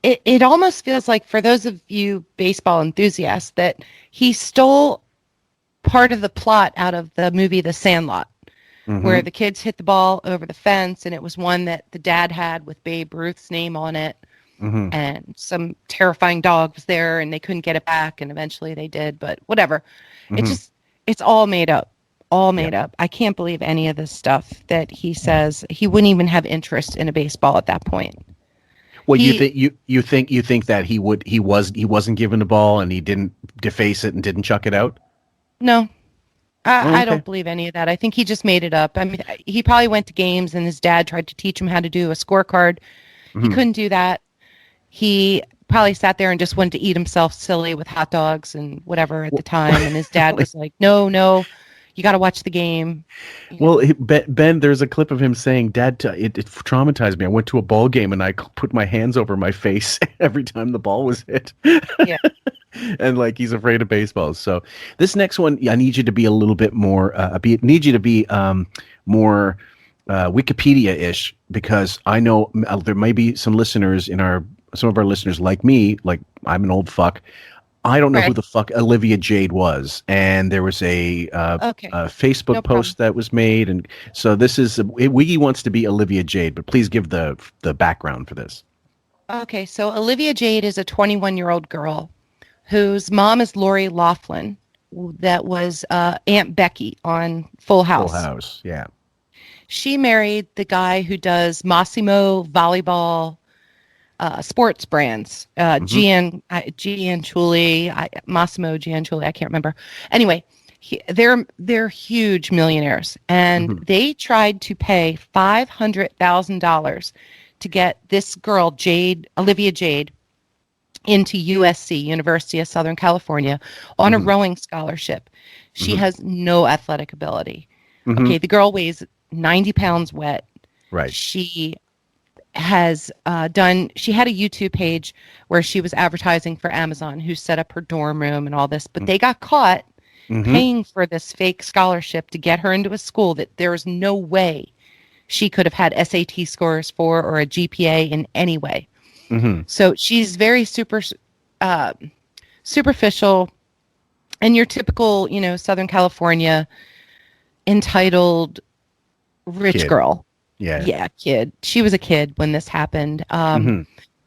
It almost feels like, for those of you baseball enthusiasts, that he stole part of the plot out of the movie The Sandlot, where the kids hit the ball over the fence, and it was one that the dad had with Babe Ruth's name on it, and some terrifying dog was there, and they couldn't get it back, and eventually they did, but whatever. It's all made up. All made up. I can't believe any of this stuff that he says. He wouldn't even have interest in a baseball at that point. Well, you think that he wasn't given the ball and he didn't deface it and didn't chuck it out? No, I don't believe any of that. I think he just made it up. I mean, he probably went to games and his dad tried to teach him how to do a scorecard. He couldn't do that. He probably sat there and just wanted to eat himself silly with hot dogs and whatever at the time. And his dad was like, no, You got to watch the game. Well, Ben, there's a clip of him saying, "Dad, it traumatized me. I went to a ball game and I put my hands over my face every time the ball was hit." Yeah. And like he's afraid of baseball. So this next one, I need you to be a little bit more. Need you to be more Wikipedia-ish, because I know there may be some listeners some of our listeners like me, like I'm an old fuck. I don't know who the fuck Olivia Jade was, and there was a Facebook post that was made, and so this is Wiggy wants to be Olivia Jade, but please give the background for this. Okay, so Olivia Jade is a 21-year-old girl whose mom is Lori Loughlin, that was Aunt Becky on Full House. Full House, yeah. She married the guy who does Massimo volleyball sports brands, Gianciulli, Massimo Gianciulli, I can't remember. Anyway, they're huge millionaires, and they tried to pay $500,000 to get this girl, Olivia Jade, into USC, University of Southern California, on a rowing scholarship. She has no athletic ability. Okay, the girl weighs 90 pounds wet. Right. She has she had a YouTube page where she was advertising for Amazon, who set up her dorm room and all this, but they got caught paying for this fake scholarship to get her into a school that there is no way she could have had SAT scores for, or a GPA in any way. So she's very superficial, and your typical, Southern California entitled rich girl. Yeah, kid. She was a kid when this happened.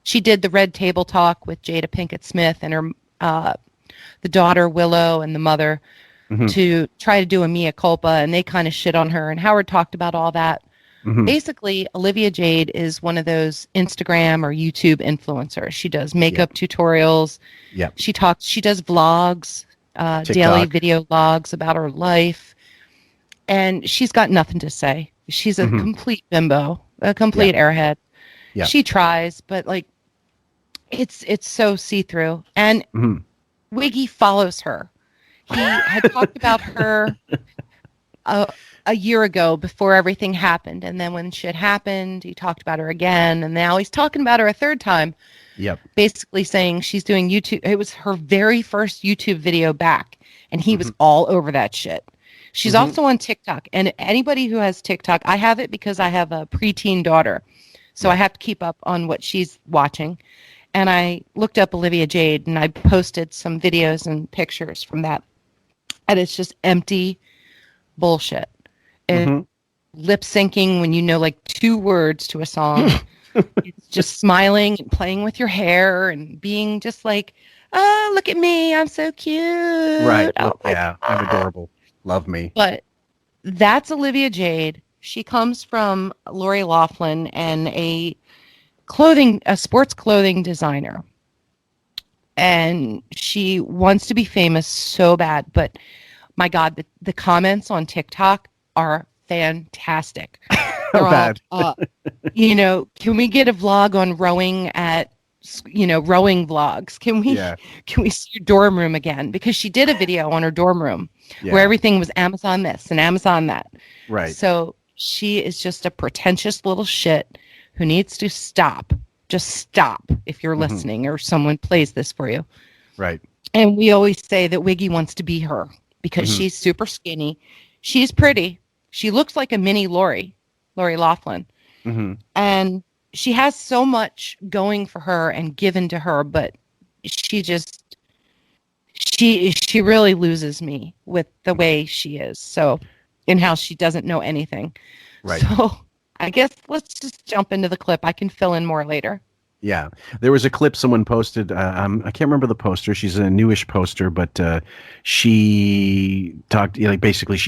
She did the Red Table Talk with Jada Pinkett Smith and her the daughter Willow and the mother to try to do a mea culpa, and they kind of shit on her. And Howard talked about all that. Basically, Olivia Jade is one of those Instagram or YouTube influencers. She does makeup tutorials. Yeah. She does vlogs, daily video vlogs about her life. And she's got nothing to say. She's a complete bimbo, a complete airhead. Yeah. She tries, but like it's so see-through. And Wiggy follows her. He had talked about her a year ago before everything happened. And then when shit happened, he talked about her again. And now he's talking about her a third time. Yep. Basically saying she's doing YouTube. It was her very first YouTube video back. And he was all over that shit. She's also on TikTok. And anybody who has TikTok, I have it because I have a preteen daughter. So I have to keep up on what she's watching. And I looked up Olivia Jade and I posted some videos and pictures from that. And it's just empty bullshit. And lip syncing when you know like 2 words to a song. It's just smiling and playing with your hair and being just like, oh, look at me. I'm so cute. Right. Oh, yeah. I'm adorable. Love me. But that's Olivia Jade. She comes from Lori Loughlin and a sports clothing designer. And she wants to be famous so bad. But my God, the comments on TikTok are fantastic. They're bad. Can we get a vlog on rowing rowing vlogs? Can we see your dorm room again? Because she did a video on her dorm room where everything was Amazon this and Amazon that. Right. So she is just a pretentious little shit who needs to stop. Just stop if you're listening or someone plays this for you. Right. And we always say that Wiggy wants to be her because she's super skinny. She's pretty. She looks like a mini Lori Loughlin. And she has so much going for her and given to her, but she really loses me with the way she is. So, in how she doesn't know anything. Right. So, I guess let's just jump into the clip. I can fill in more later. Yeah, there was a clip someone posted. I can't remember the poster. She's a newish poster, but she talked basically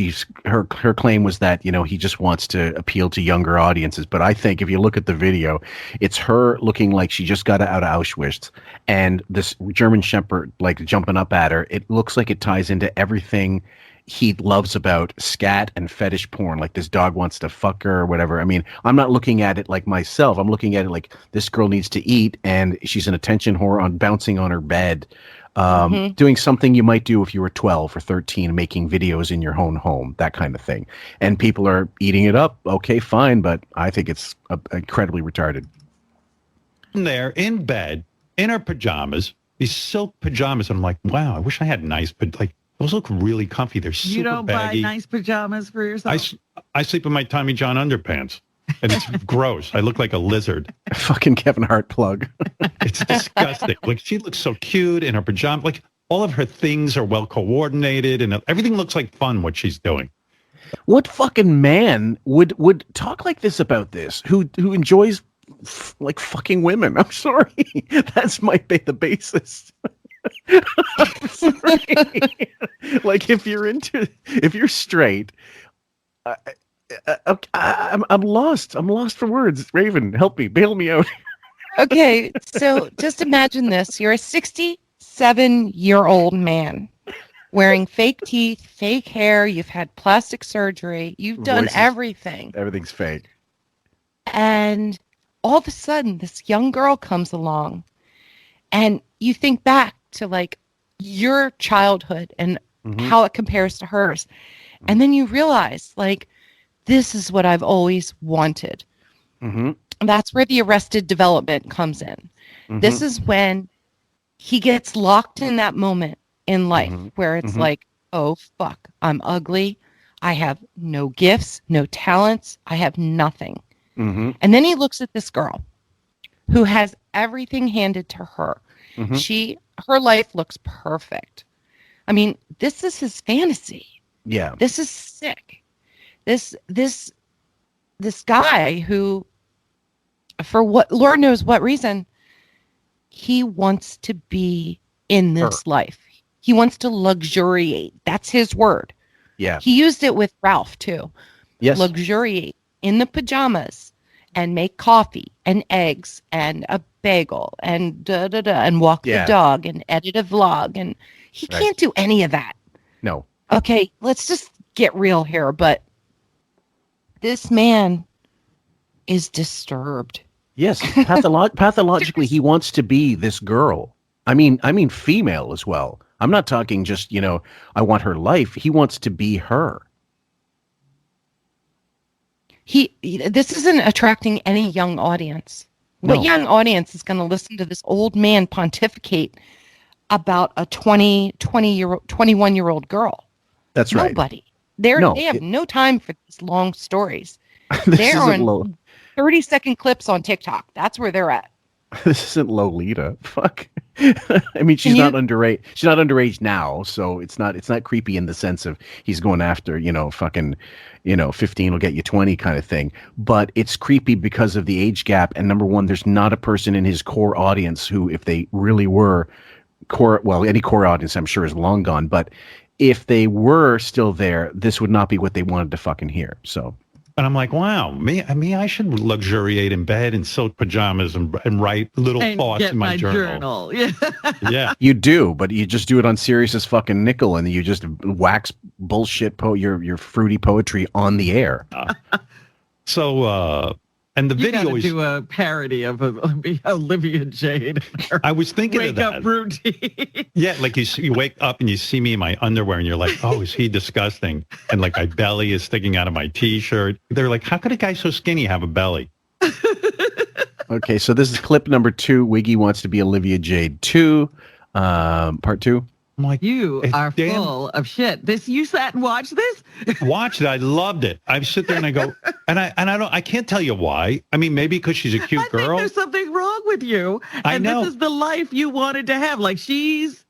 her claim was that he just wants to appeal to younger audiences. But I think if you look at the video, it's her looking like she just got out of Auschwitz, and this German Shepherd like jumping up at her. It looks like it ties into everything he loves about scat and fetish porn, like this dog wants to fuck her or whatever. I mean, I'm not looking at it like myself. I'm looking at it like this girl needs to eat and she's an attention whore on bouncing on her bed, doing something you might do if you were 12 or 13, making videos in your own home, that kind of thing. And people are eating it up. Okay, fine. But I think it's incredibly retarded. There in bed, in her pajamas, these silk pajamas. And I'm like, wow, I wish I had nice, but like, those look really comfy. They're super You don't baggy. buy nice pajamas for yourself? I sleep in my Tommy John underpants, and it's gross. I look like a lizard. Fucking Kevin Hart plug. It's disgusting. Like, she looks so cute in her pajamas. Like, all of her things are well coordinated, and everything looks like fun, what she's doing. What fucking man would talk like this about this? Who enjoys like fucking women? I'm sorry. That's the basis. Like if you're straight, I'm lost. I'm lost for words. Raven, help me, bail me out. Okay, so just imagine this: you're a 67-year-old man wearing fake teeth, fake hair. You've had plastic surgery. You've done everything. Everything's fake. And all of a sudden, this young girl comes along, and you think back to like your childhood and how it compares to hers. And then you realize like, this is what I've always wanted. And that's where the Arrested Development comes in. This is when he gets locked in that moment in life where it's like, oh, fuck, I'm ugly. I have no gifts, no talents. I have nothing. And then he looks at this girl who has everything handed to her. Her life looks perfect. I mean, this is his fantasy. Yeah. This is sick. This guy who, for what Lord knows what reason, he wants to be in this life. He wants to luxuriate. That's his word. Yeah. He used it with Ralph too. Yes. Luxuriate in the pajamas and make coffee and eggs and a bagel and and walk the dog and edit a vlog, and he can't do any of that. No. Okay, let's just get real here, but this man is disturbed. Yes, pathologically he wants to be this girl. I mean female as well. I'm not talking just, I want her life. He wants to be her. This isn't attracting any young audience. No. What young audience is going to listen to this old man pontificate about a 21-year-old girl? That's right. Nobody. They have no time for these long stories. This They're isn't on 30-second clips on TikTok. That's where they're at. This isn't Lolita. Fuck. I mean, she's not underage. She's not underage now, so it's not creepy in the sense of he's going after, 15 will get you 20 kind of thing. But it's creepy because of the age gap. And number one, there's not a person in his core audience who, if they really were any core audience, I'm sure, is long gone. But if they were still there, this would not be what they wanted to fucking hear. So. And I'm like, wow, I should luxuriate in bed in silk pajamas and write little thoughts in my journal. Yeah. Yeah. You do, but you just do it on Sirius as fucking nickel, and you just wax bullshit your fruity poetry on the air. And the video is do a parody of Olivia Jade. I was thinking of that. Wake up routine. Yeah, like you wake up and you see me in my underwear and you're like, oh, is he disgusting? And like my belly is sticking out of my T-shirt. They're like, how could a guy so skinny have a belly? Okay, so this is clip number 2. Wiggy wants to be Olivia Jade 2, part 2. I'm like, you are full of shit. You sat and watched this? Watched it. I loved it. I sit there and I go, I can't tell you why. I mean, maybe because she's a cute girl. I think there's something wrong with you. I know. This is the life you wanted to have. Like, she's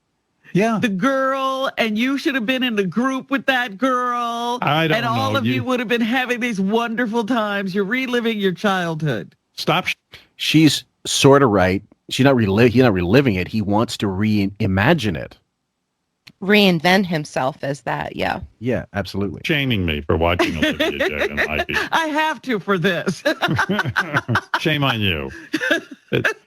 the girl, and you should have been in the group with that girl. I don't know. And all of you would have been having these wonderful times. You're reliving your childhood. Stop. She's sort of right. He's not reliving it. He wants to reimagine it. Reinvent himself as that. Yeah. Yeah, absolutely. Shaming me for watching Olivia Jade and Ivy. I have to for this. Shame on you.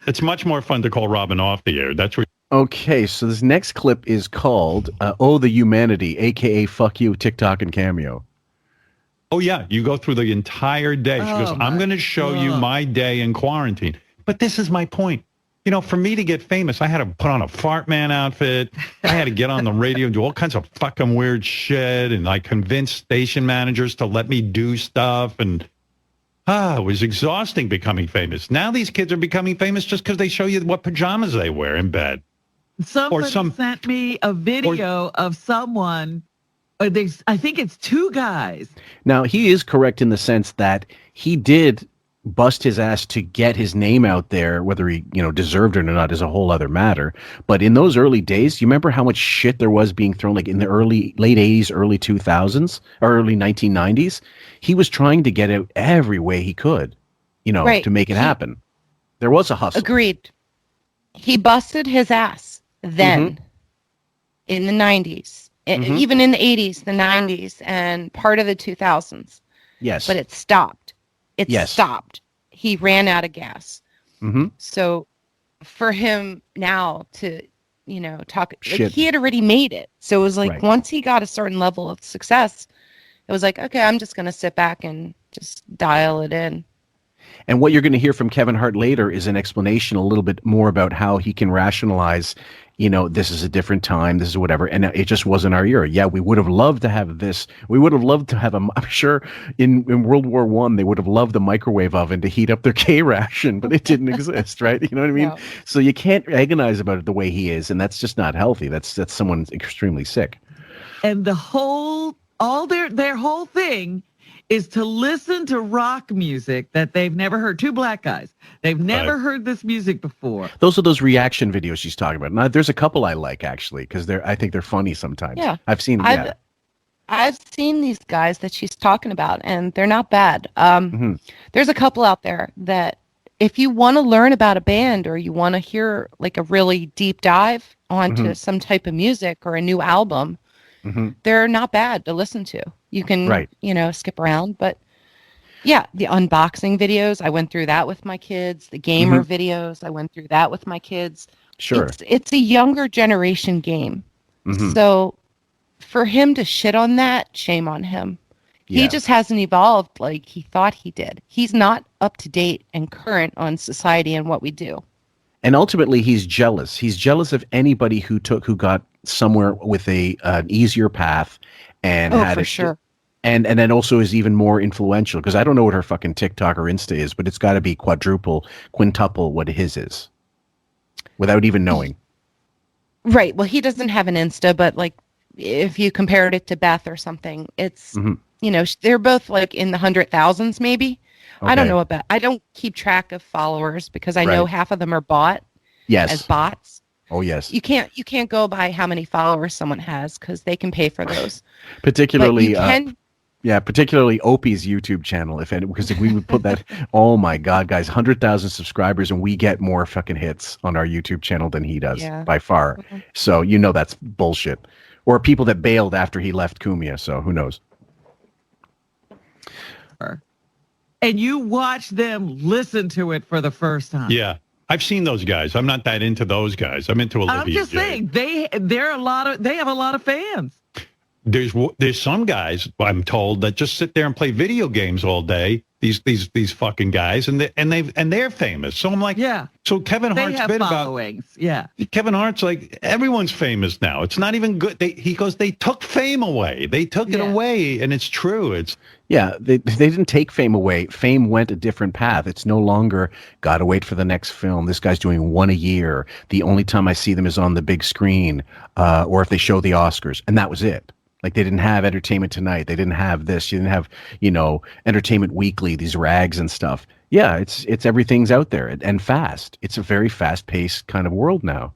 It's much more fun to call Robin off the air. That's what. Okay, so this next clip is called "Oh the Humanity," aka "Fuck You," TikTok and Cameo. Oh yeah, you go through the entire day. She goes, "I'm going to show you my day in quarantine." But this is my point. You know, for me to get famous, I had to put on a fart man outfit. I had to get on the radio and do all kinds of fucking weird shit, and I convinced station managers to let me do stuff, and it was exhausting becoming famous. Now these kids are becoming famous just because they show you what pajamas they wear in bed. Somebody sent me a video of someone. I think it's two guys. Now, he is correct in the sense that he did bust his ass to get his name out there. Whether he, deserved it or not is a whole other matter. But in those early days, you remember how much shit there was being thrown, like in the late 80s, early 2000s, or early 1990s? He was trying to get out every way he could, to make it happen. There was a hustle. Agreed. He busted his ass then in the 90s. Even in the 80s, the 90s, and part of the 2000s. Yes. But it stopped. Stopped. He ran out of gas. So for him now to, talk, like, he had already made it. So it was like once he got a certain level of success, it was like, okay, I'm just going to sit back and just dial it in. And what you're going to hear from Kevin Hart later is an explanation a little bit more about how he can rationalize, this is a different time, this is whatever, and it just wasn't our era. Yeah, we would have loved to have this. We would have loved to have I'm sure in World War I, they would have loved the microwave oven to heat up their K-ration, but it didn't exist, right? You know what I mean? No. So you can't agonize about it the way he is, and that's just not healthy. That's someone extremely sick. And their whole thing is to listen to rock music that they've never heard. Two black guys. They've never heard this music before. Those are those reaction videos she's talking about. Now, there's a couple I like, actually, because I think they're funny sometimes. Yeah. I've seen I've seen these guys that she's talking about, and they're not bad. There's a couple out there that if you want to learn about a band or you want to hear like a really deep dive onto some type of music or a new album, they're not bad to listen to. You can, skip around. But yeah, the unboxing videos, I went through that with my kids. The gamer videos, I went through that with my kids. Sure. It's a younger generation game. So for him to shit on that, shame on him. He just hasn't evolved like he thought he did. He's not up to date and current on society and what we do. And ultimately, he's jealous. He's jealous of anybody who got somewhere with an easier path and had for sure. And then also is even more influential, because I don't know what her fucking TikTok or Insta is, but it's got to be quintuple what his is, without even knowing. Right. Well, he doesn't have an Insta, but like if you compared it to Beth or something, it's they're both like in the 100,000s maybe. Okay. I don't know about. I don't keep track of followers because I know half of them are bought. Yes. As bots. Oh yes. You can't go by how many followers someone has because they can pay for those. Particularly. Particularly Opie's YouTube channel, because if we would put that, oh my God, guys, 100,000 subscribers, and we get more fucking hits on our YouTube channel than he does by far. So that's bullshit. Or people that bailed after he left Kumia. So who knows? And you watch them listen to it for the first time. Yeah. I've seen those guys. I'm not that into those guys. I'm into Olivia. I'm just saying they have a lot of fans. There's some guys, I'm told, that just sit there and play video games all day. These fucking guys, and they're famous. So I'm like, yeah. So Kevin Hart's bit followings. Kevin Hart's like, everyone's famous now. It's not even good. He goes, they took fame away. They took it away, and it's true. They didn't take fame away. Fame went a different path. It's no longer gotta wait for the next film. This guy's doing one a year. The only time I see them is on the big screen, or if they show the Oscars, and that was it. Like they didn't have Entertainment Tonight. They didn't have this. You didn't have, Entertainment Weekly, these rags and stuff. Yeah, it's everything's out there and fast. It's a very fast-paced kind of world now.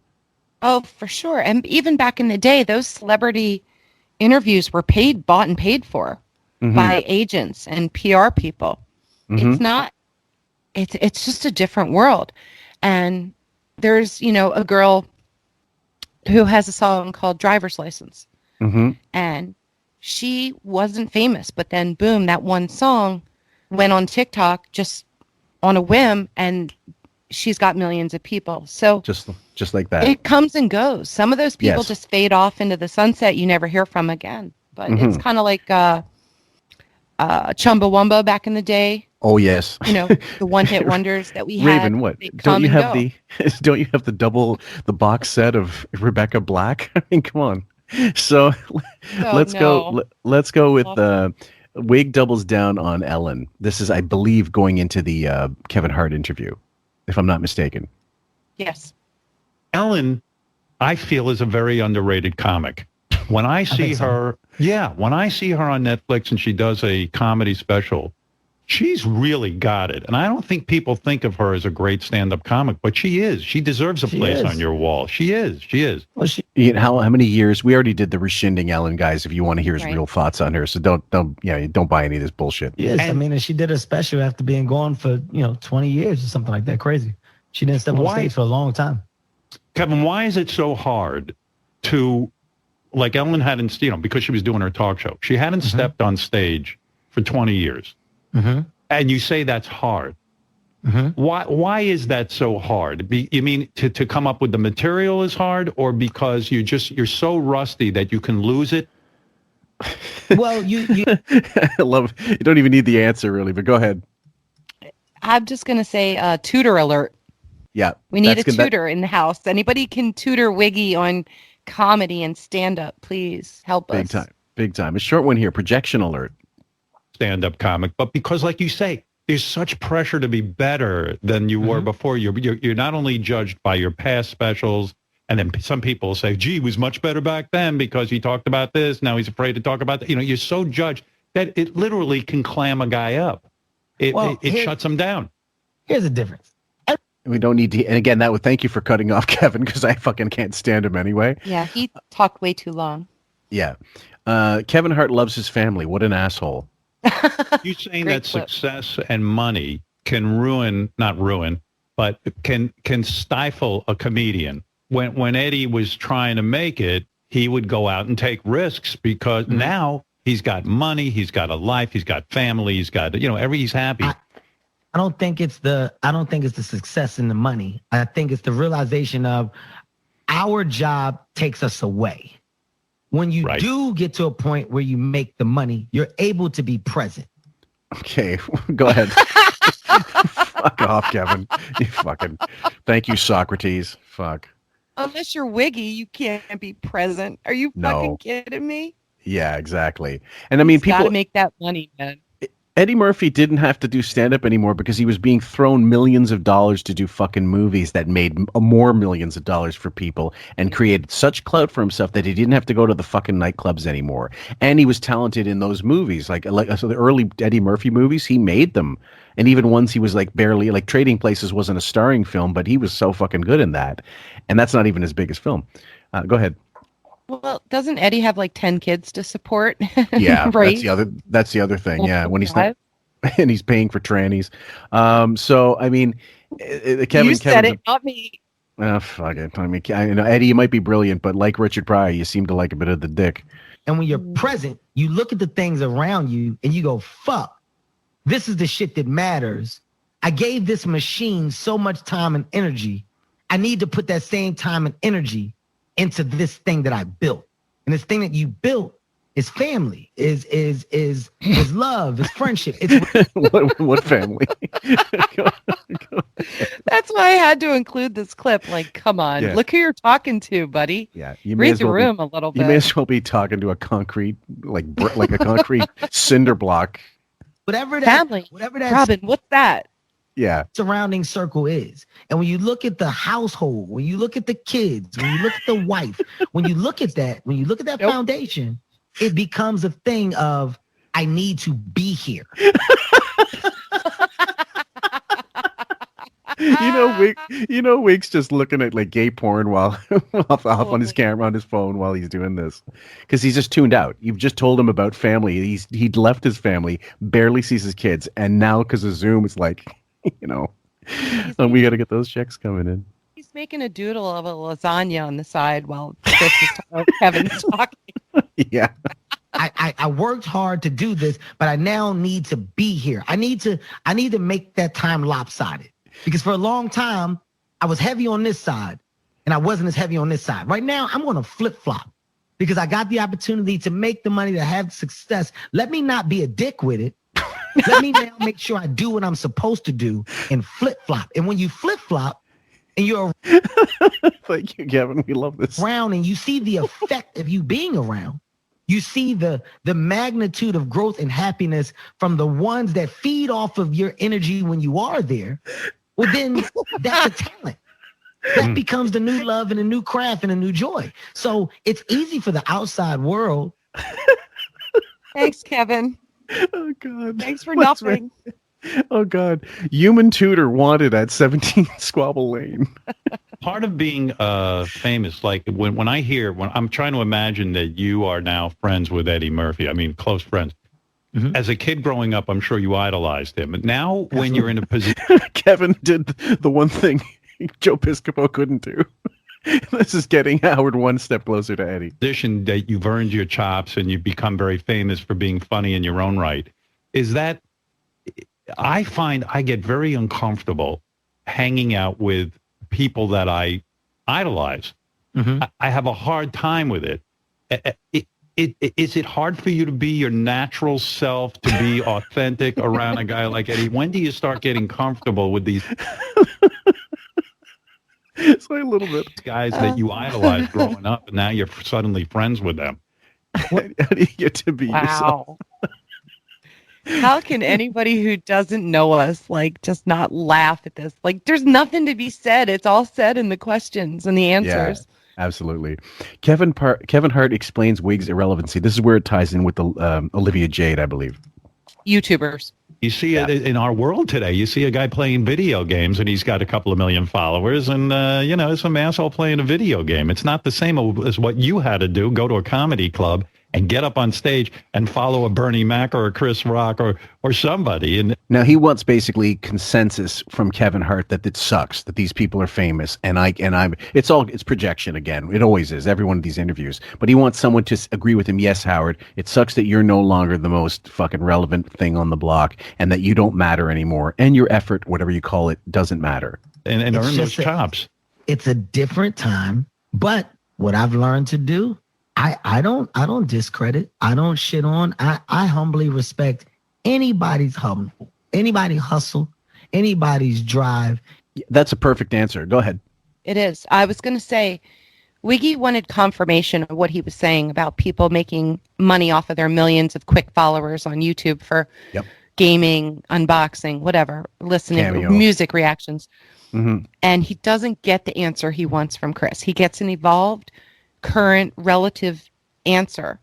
Oh, for sure. And even back in the day, those celebrity interviews were bought and paid for by agents and PR people. It's not. It's just a different world. And there's, a girl who has a song called Driver's License. And she wasn't famous, but then boom, that one song went on TikTok just on a whim, and she's got millions of people. So just like that. It comes and goes. Some of those people Yes. just fade off into the sunset. You never hear from again. But it's kind of like Chumbawamba back in the day. Oh yes. You know, the one-hit wonders that we had. Raven, what? They Don't you come and have go. don't you have the box set of Rebecca Black? I mean, come on. So let's go with Wig doubles down on Ellen. This is, I believe, going into the Kevin Hart interview, if I'm not mistaken. Yes. Ellen, I feel, is a very underrated comic. When I see her, when I see her on Netflix and she does a comedy special, she's really got it. And I don't think people think of her as a great stand-up comic, but she is. She deserves a place on your wall. She is. Well, how many years? We already did the rescinding Ellen, guys. If you want to hear his real thoughts on her, so don't buy any of this bullshit. Yes, I mean, and she did a special after being gone for 20 years or something like that. Crazy. She didn't step on stage for a long time. Kevin, why is it so hard to, like Ellen hadn't, because she was doing her talk show, she hadn't stepped on stage for 20 years. And you say that's hard. Why is that so hard? You mean to come up with the material is hard, or because you're so rusty that you can lose it? Well, you I love, you don't even need the answer really, but go ahead. I'm just going to say tutor alert. Yeah. We need a tutor in the house. Anybody can tutor Wiggy on comedy and stand-up, please help us. Big time. A short one here, projection alert. Stand-up comic, but because, like you say, there's such pressure to be better than you were before. You're not only judged by your past specials, and then some people say, gee, he was much better back then because he talked about this, now he's afraid to talk about that. You're so judged that it literally can clam a guy up. It shuts him down. Here's the difference. We don't need to, and again, thank you for cutting off Kevin, because I fucking can't stand him anyway. Yeah, he talked way too long. Yeah. Kevin Hart loves his family. What an asshole. You saying that success and money can not ruin, but can stifle a comedian. When Eddie was trying to make it, he would go out and take risks because now he's got money, he's got a life, he's got family, he's got, he's happy. I don't think it's the success and the money. I think it's the realization of our job takes us away. When you do get to a point where you make the money, you're able to be present. Okay, go ahead. Fuck off, Kevin. You fucking. Thank you, Socrates. Fuck. Unless you're Wiggy, you can't be present. Are you fucking kidding me? Yeah, exactly. And I mean, people gotta make that money, man. Eddie Murphy didn't have to do stand-up anymore because he was being thrown millions of dollars to do fucking movies that made more millions of dollars for people and created such clout for himself that he didn't have to go to the fucking nightclubs anymore. And he was talented in those movies. So the early Eddie Murphy movies, he made them. And even ones he was barely, Trading Places wasn't a starring film, but he was so fucking good in that. And that's not even his biggest film. Go ahead. Well, doesn't Eddie have 10 kids to support? Yeah, right. That's the other thing. Yeah, when he's not, and he's paying for trannies. So I mean, Kevin. You said it, not me. Oh, fuck it. I mean, Eddie, you might be brilliant, but like Richard Pryor, you seem to like a bit of the dick. And when you're present, you look at the things around you and you go, "Fuck, this is the shit that matters." I gave this machine so much time and energy. I need to put that same time and energy into this thing that I built. And this thing that you built is family, is love, is friendship. It's what family? That's why I had to include this clip. Come on, look who you're talking to, buddy. Yeah, read the room a little bit. You may as well be talking to a concrete, like a concrete cinder block. Whatever that Robin, what's that? Yeah. Surrounding circle is. And when you look at the household, when you look at the kids, when you look at the wife, when you look at that foundation, it becomes a thing of, I need to be here. Wig's just looking at gay porn while off on his camera on his phone while he's doing this, because he's just tuned out. You've just told him about family. He'd left his family, barely sees his kids, and now because of Zoom, it's we got to get those checks coming in. He's making a doodle of a lasagna on the side while Kevin's talking. Yeah. I worked hard to do this, but I now need to be here. I need to make that time lopsided. Because for a long time, I was heavy on this side and I wasn't as heavy on this side. Right now, I'm going to flip-flop because I got the opportunity to make the money, to have success. Let me not be a dick with it. Let me now make sure I do what I'm supposed to do and flip-flop. And when you flip-flop and you're thank you, Kevin. We love this. Around and you see the effect of you being around. You see the magnitude of growth and happiness from the ones that feed off of your energy when you are there. Well, then that's a talent. That becomes the new love and a new craft and a new joy. So it's easy for the outside world. Thanks, Kevin. Oh, God. Thanks for nothing. Oh, God. Human tutor wanted at 17 Squabble Lane. Part of being famous, like when I'm trying to imagine that you are now friends with Eddie Murphy. I mean, close friends. Mm-hmm. As a kid growing up, I'm sure you idolized him. But now when you're in a position... Kevin did the one thing Joe Piscopo couldn't do. This is getting Howard one step closer to Eddie. Position that you've earned your chops and you've become very famous for being funny in your own right. Is that... I find I get very uncomfortable hanging out with people that I idolize. Mm-hmm. I have a hard time with it. Is it hard for you to be your natural self, to be authentic around a guy like Eddie? When do you start getting comfortable with these so a little bit guys that you idolized growing up, and now you're suddenly friends with them? How do you get to be yourself? How can anybody who doesn't know us just not laugh at this? There's nothing to be said. It's all said in the questions and the answers. Yeah, absolutely. Kevin Hart explains wigs' irrelevancy. This is where it ties in with the Olivia Jade, I believe. YouTubers. You see it in our world today. You see a guy playing video games and he's got a couple of million followers and, some asshole playing a video game. It's not the same as what you had to do, go to a comedy club and get up on stage and follow a Bernie Mac or a Chris Rock or somebody. And now he wants basically consensus from Kevin Hart that it sucks that these people are famous, it's projection again. It always is, every one of these interviews. But he wants someone to agree with him. Yes, Howard, it sucks that you're no longer the most fucking relevant thing on the block, and that you don't matter anymore, and your effort, whatever you call it, doesn't matter. And earn those chops. It's a different time, but what I've learned to do, I don't discredit. I don't shit on. I humbly respect anybody's hustle, anybody's drive. That's a perfect answer. Go ahead. It is. I was going to say, Wiggy wanted confirmation of what he was saying about people making money off of their millions of quick followers on YouTube for gaming, unboxing, whatever, listening, Cameo. Music reactions. Mm-hmm. And he doesn't get the answer he wants from Chris. He gets an evolved, current, relative answer.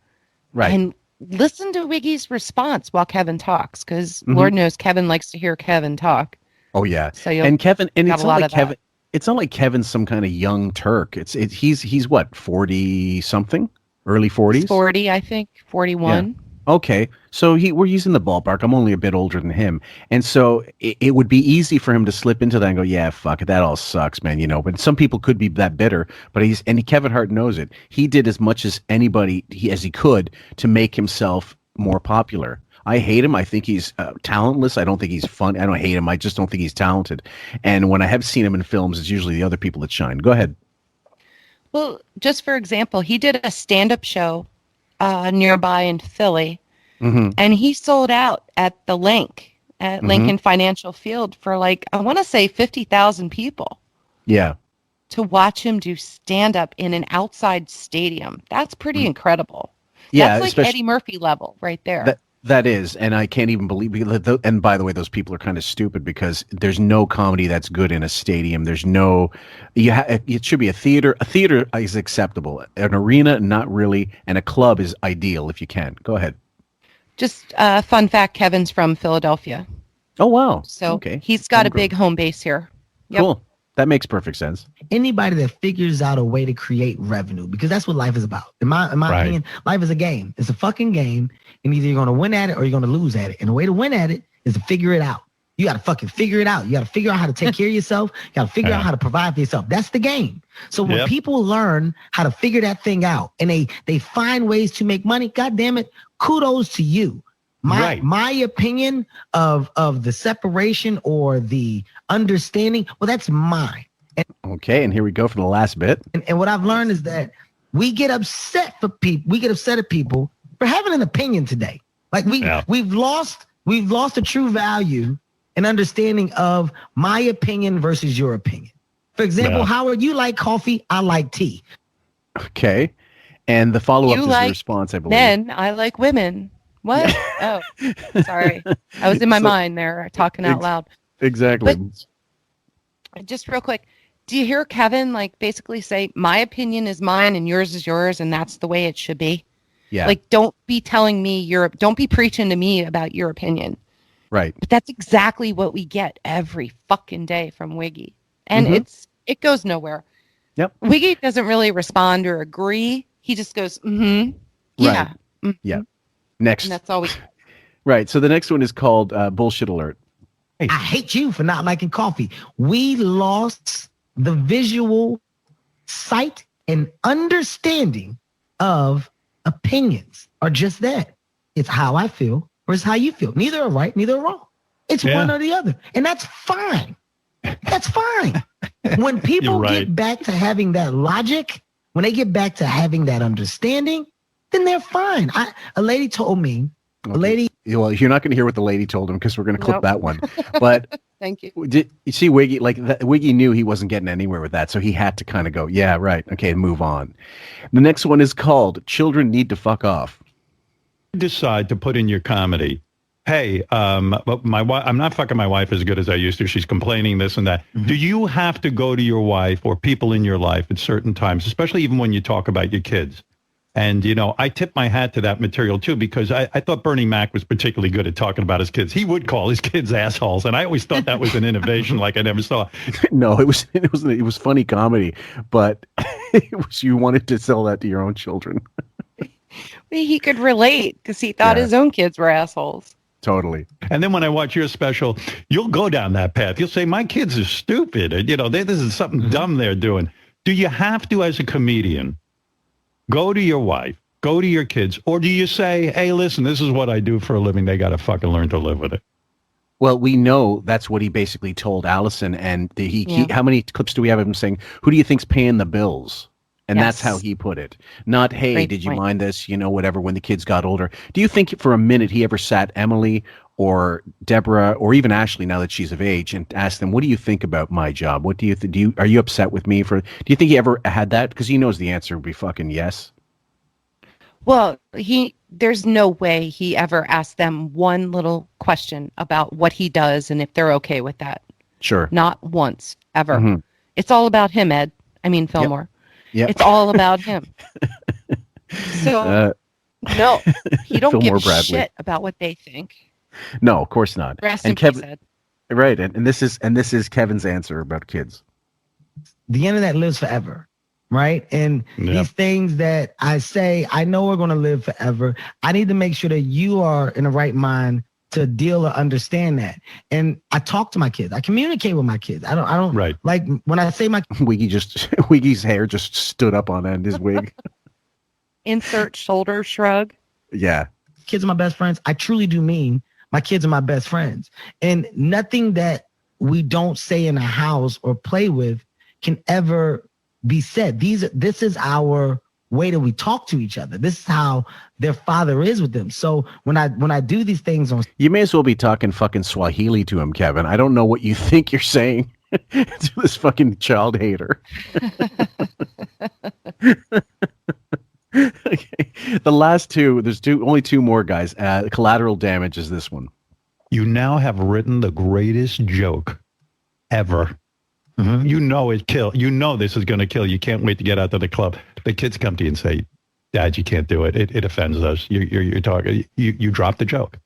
Right. And listen to Wiggy's response while Kevin talks, because Lord knows Kevin likes to hear Kevin talk. Oh yeah. So and Kevin, and it's not like Kevin. It's not like Kevin's some kind of young Turk. He's what, 40 something, early 40s. 40, I think, 41. Yeah. Okay, so we're using the ballpark. I'm only a bit older than him, and so it would be easy for him to slip into that and go, "Yeah, fuck it, that all sucks, man." But some people could be that bitter. But Kevin Hart knows it. He did as much as anybody as he could to make himself more popular. I hate him. I think he's talentless. I don't think he's fun. I don't hate him. I just don't think he's talented. And when I have seen him in films, it's usually the other people that shine. Go ahead. Well, just for example, he did a stand-up show nearby in Philly, and he sold out at the Link at Lincoln Financial Field for I want to say 50,000 people. Yeah. To watch him do stand-up in an outside stadium. That's pretty incredible. Yeah, that's Eddie Murphy level right there. That is, and I can't even believe. And by the way, those people are kind of stupid because there's no comedy that's good in a stadium. There's no. It should be a theater. A theater is acceptable. An arena, not really. And a club is ideal if you can. Go ahead. Just fun fact: Kevin's from Philadelphia. Oh wow! So he's got a big home base here. Yep. Cool. That makes perfect sense. Anybody that figures out a way to create revenue, because that's what life is about. In my opinion, life is a game. It's a fucking game, and either you're going to win at it or you're going to lose at it. And the way to win at it is to figure it out. You got to fucking figure it out. You got to figure out how to take care of yourself. You got to figure out how to provide for yourself. That's the game. So when people learn how to figure that thing out and they find ways to make money, God damn it, kudos to you. My opinion of the separation or the understanding, well, that's mine. Okay, and here we go for the last bit. And what I've learned is that we get upset for people. We get upset at people for having an opinion today. Like we've lost the true value and understanding of my opinion versus your opinion. For example, Howard, you like coffee, I like tea. Okay. And the follow-up You is like the response, I believe. Men, I like women. What? Oh, sorry. I was in my mind there talking out loud. Exactly. But just real quick, do you hear Kevin like basically say, my opinion is mine and yours is yours, and that's the way it should be? Yeah. Like, don't be telling me don't be preaching to me about your opinion. Right. But that's exactly what we get every fucking day from Wiggy. And it goes nowhere. Yep. Wiggy doesn't really respond or agree. He just goes, yeah. Right. Mm-hmm. Yeah. Next. And that's all we. Right. So the next one is called Bullshit Alert. I hate you for not liking coffee. We lost the visual sight and understanding of opinions are just that. It's how I feel or it's how you feel. Neither are right, neither are wrong. It's one or the other. And that's fine. That's fine. When people get back to having that logic, when they get back to having that understanding, then they're fine. A lady told me, Well, you're not going to hear what the lady told him because we're going to clip that one. But thank you. Did you see Wiggy? Wiggy knew he wasn't getting anywhere with that, so he had to kind of go, yeah, right, okay, move on. The next one is called "Children Need to Fuck Off." Decide to put in your comedy. Hey, I'm not fucking my wife as good as I used to. She's complaining this and that. Do you have to go to your wife or people in your life at certain times, especially even when you talk about your kids? And, I tip my hat to that material, too, because I thought Bernie Mac was particularly good at talking about his kids. He would call his kids assholes. And I always thought that was an innovation like I never saw. No, it was funny comedy, but you wanted to sell that to your own children. He could relate because he thought his own kids were assholes. Totally. And then when I watch your special, you'll go down that path. You'll say, my kids are stupid. And, this is something dumb they're doing. Do you have to, as a comedian, go to your wife, go to your kids, or do you say, hey, listen, this is what I do for a living. They got to fucking learn to live with it. Well, we know that's what he basically told Allison. And how many clips do we have of him saying, who do you think's paying the bills? And that's how he put it. Not, hey, Great did you point. mind this? Whatever, when the kids got older. Do you think for a minute he ever sat Emily or Deborah or even Ashley, now that she's of age, and asked them, what do you think about my job? What do you think? Are you upset with me do you think he ever had that? Because he knows the answer would be fucking yes. Well, there's no way he ever asked them one little question about what he does and if they're okay with that. Sure. Not once, ever. Mm-hmm. It's all about him, Ed. I mean, Fillmore. Yep. It's all about him. So, no, he don't Fillmore give a Bradley. shit about what they think. No, of course not. Rest and in Kevin, peace, Ed. right, and this is Kevin's answer about kids. The internet lives forever, right? And these things that I say, I know are going to live forever. I need to make sure that you are in the right mind to deal or understand that. And I talk to my kids. I communicate with my kids. I don't like when I say my Wiggy's hair just stood up on end, his wig. Insert shoulder shrug. Yeah. Kids are my best friends. I truly do mean my kids are my best friends. And nothing that we don't say in a house or play with can ever be said. This is our way that we talk to each other. This is how their father is with them. So when I do these things on, you may as well be talking fucking Swahili to him, Kevin. I don't know what you think you're saying to this fucking child hater. Okay. The last two, only two more, guys. Collateral Damage is this one. You now have written the greatest joke ever. Mm-hmm. This is going to kill. You can't wait to get out to the club. The kids come to you and say, Dad, you can't do it. It offends us. You're talking. You dropped the joke.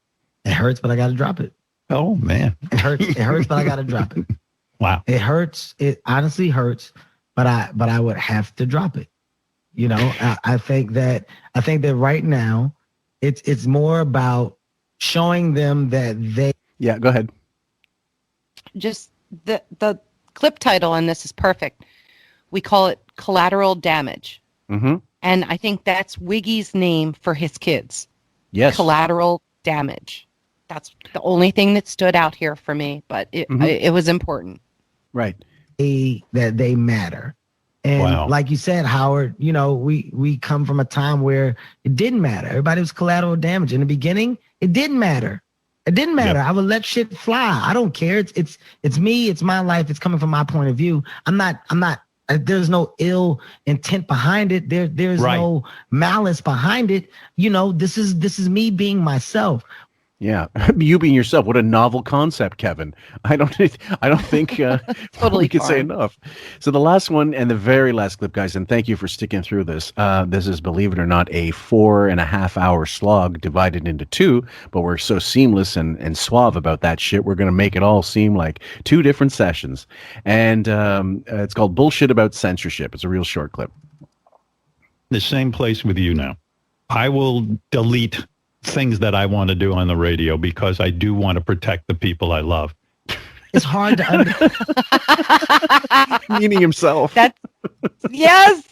It hurts, but I got to drop it. Oh man, it hurts. It hurts, but I got to drop it. Wow, it hurts. It honestly hurts, but I would have to drop it. I think that right now, it's more about showing them that they. Yeah, go ahead. Just the clip title on this is perfect. We call it Collateral Damage. Mm-hmm. And I think that's Wiggy's name for his kids. Yes. Collateral Damage. That's the only thing that stood out here for me, but it was important. Right. That they matter. And like you said, Howard, you know, we come from a time where it didn't matter. Everybody was collateral damage. In the beginning, it didn't matter. It didn't matter. I would let shit fly. I don't care. It's me. It's my life. It's coming from my point of view. I'm not. There's no ill intent behind it. There's no malice behind it. You know, this is me being myself. Yeah, you being yourself. What a novel concept, Kevin. I don't think totally we could say enough. So the last one and the very last clip, guys, and thank you for sticking through this. This is, believe it or not, a 4.5 hour slog divided into two, but we're so seamless and suave about that shit. We're going to make it all seem like two different sessions. And it's called Bullshit About Censorship. It's a real short clip. The same place with you now. I will delete things that I want to do on the radio because I do want to protect the people I love. It's hard to meaning himself. That's yes,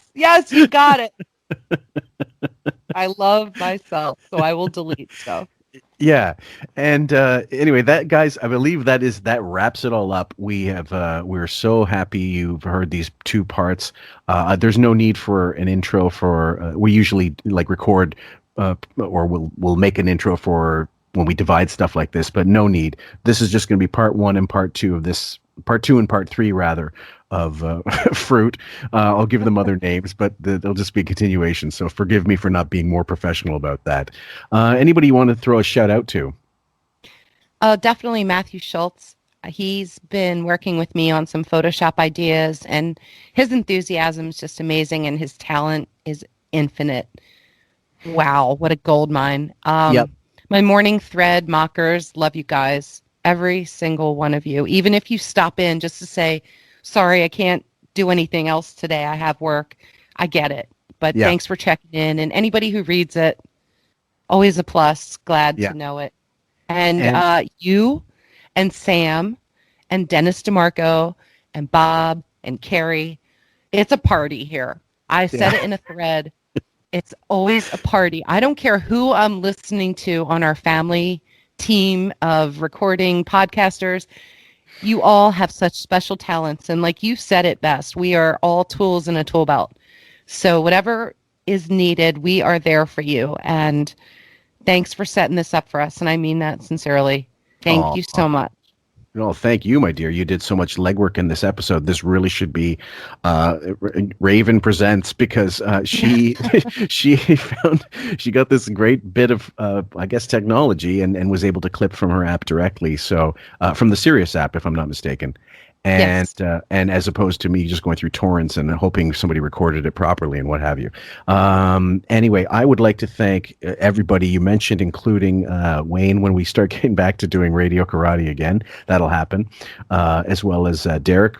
you got it. I love myself, so I will delete stuff. Yeah, and anyway, that, guys, I believe that wraps it all up. We're so happy you've heard these two parts. There's no need for an intro for. We usually record. Or we'll make an intro for when we divide stuff like this, but no need. This is just going to be part 1 and part 2 of this, part 2 and part 3 rather, of Fruit. I'll give them other names, but they'll just be a continuation. So forgive me for not being more professional about that. Anybody you want to throw a shout out to? Definitely Matthew Schultz. He's been working with me on some Photoshop ideas, and his enthusiasm is just amazing, and his talent is infinite. Wow, what a gold mine. My morning thread mockers, love you guys. Every single one of you. Even if you stop in just to say, sorry, I can't do anything else today. I have work. I get it. But thanks for checking in. And anybody who reads it, always a plus. Glad to know it. And you and Sam and Dennis DeMarco and Bob and Carrie, it's a party here. I said it in a thread. It's always a party. I don't care who I'm listening to on our family team of recording podcasters. You all have such special talents. And like you said it best, we are all tools in a tool belt. So whatever is needed, we are there for you. And thanks for setting this up for us. And I mean that sincerely. Thank you so much. Well, thank you, my dear. You did so much legwork in this episode. This really should be Raven Presents, because she got this great bit of I guess technology and was able to clip from her app directly. So from the Sirius app, if I'm not mistaken. And and as opposed to me just going through torrents and hoping somebody recorded it properly and what have you. Anyway, I would like to thank everybody you mentioned, including Wayne, when we start getting back to doing Radio Karate again. That'll happen, as well as Derek,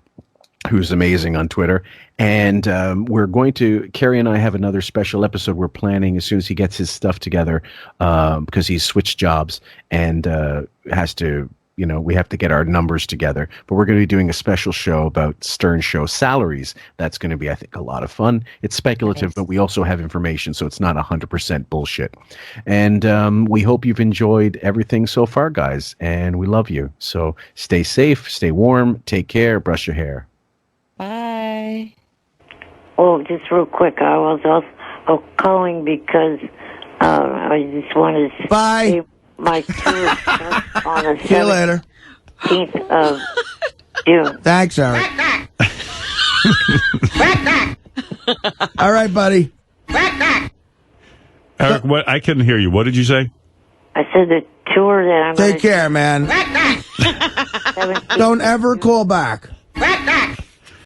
who's amazing on Twitter. And we're going to, Carrie and I have another special episode we're planning as soon as he gets his stuff together, because he's switched jobs and has to, we have to get our numbers together. But we're going to be doing a special show about Stern Show salaries. That's going to be, I think, a lot of fun. It's speculative, but we also have information, so it's not 100% bullshit. And we hope you've enjoyed everything so far, guys. And we love you. So stay safe, stay warm, take care, brush your hair. Bye. Oh, just real quick, I was also calling because I just wanted to say my tour on the 17th of June. Thanks, Eric. All right, buddy. Eric, what? I couldn't hear you. What did you say? I said the tour that I'm Take care, man. Don't ever call back.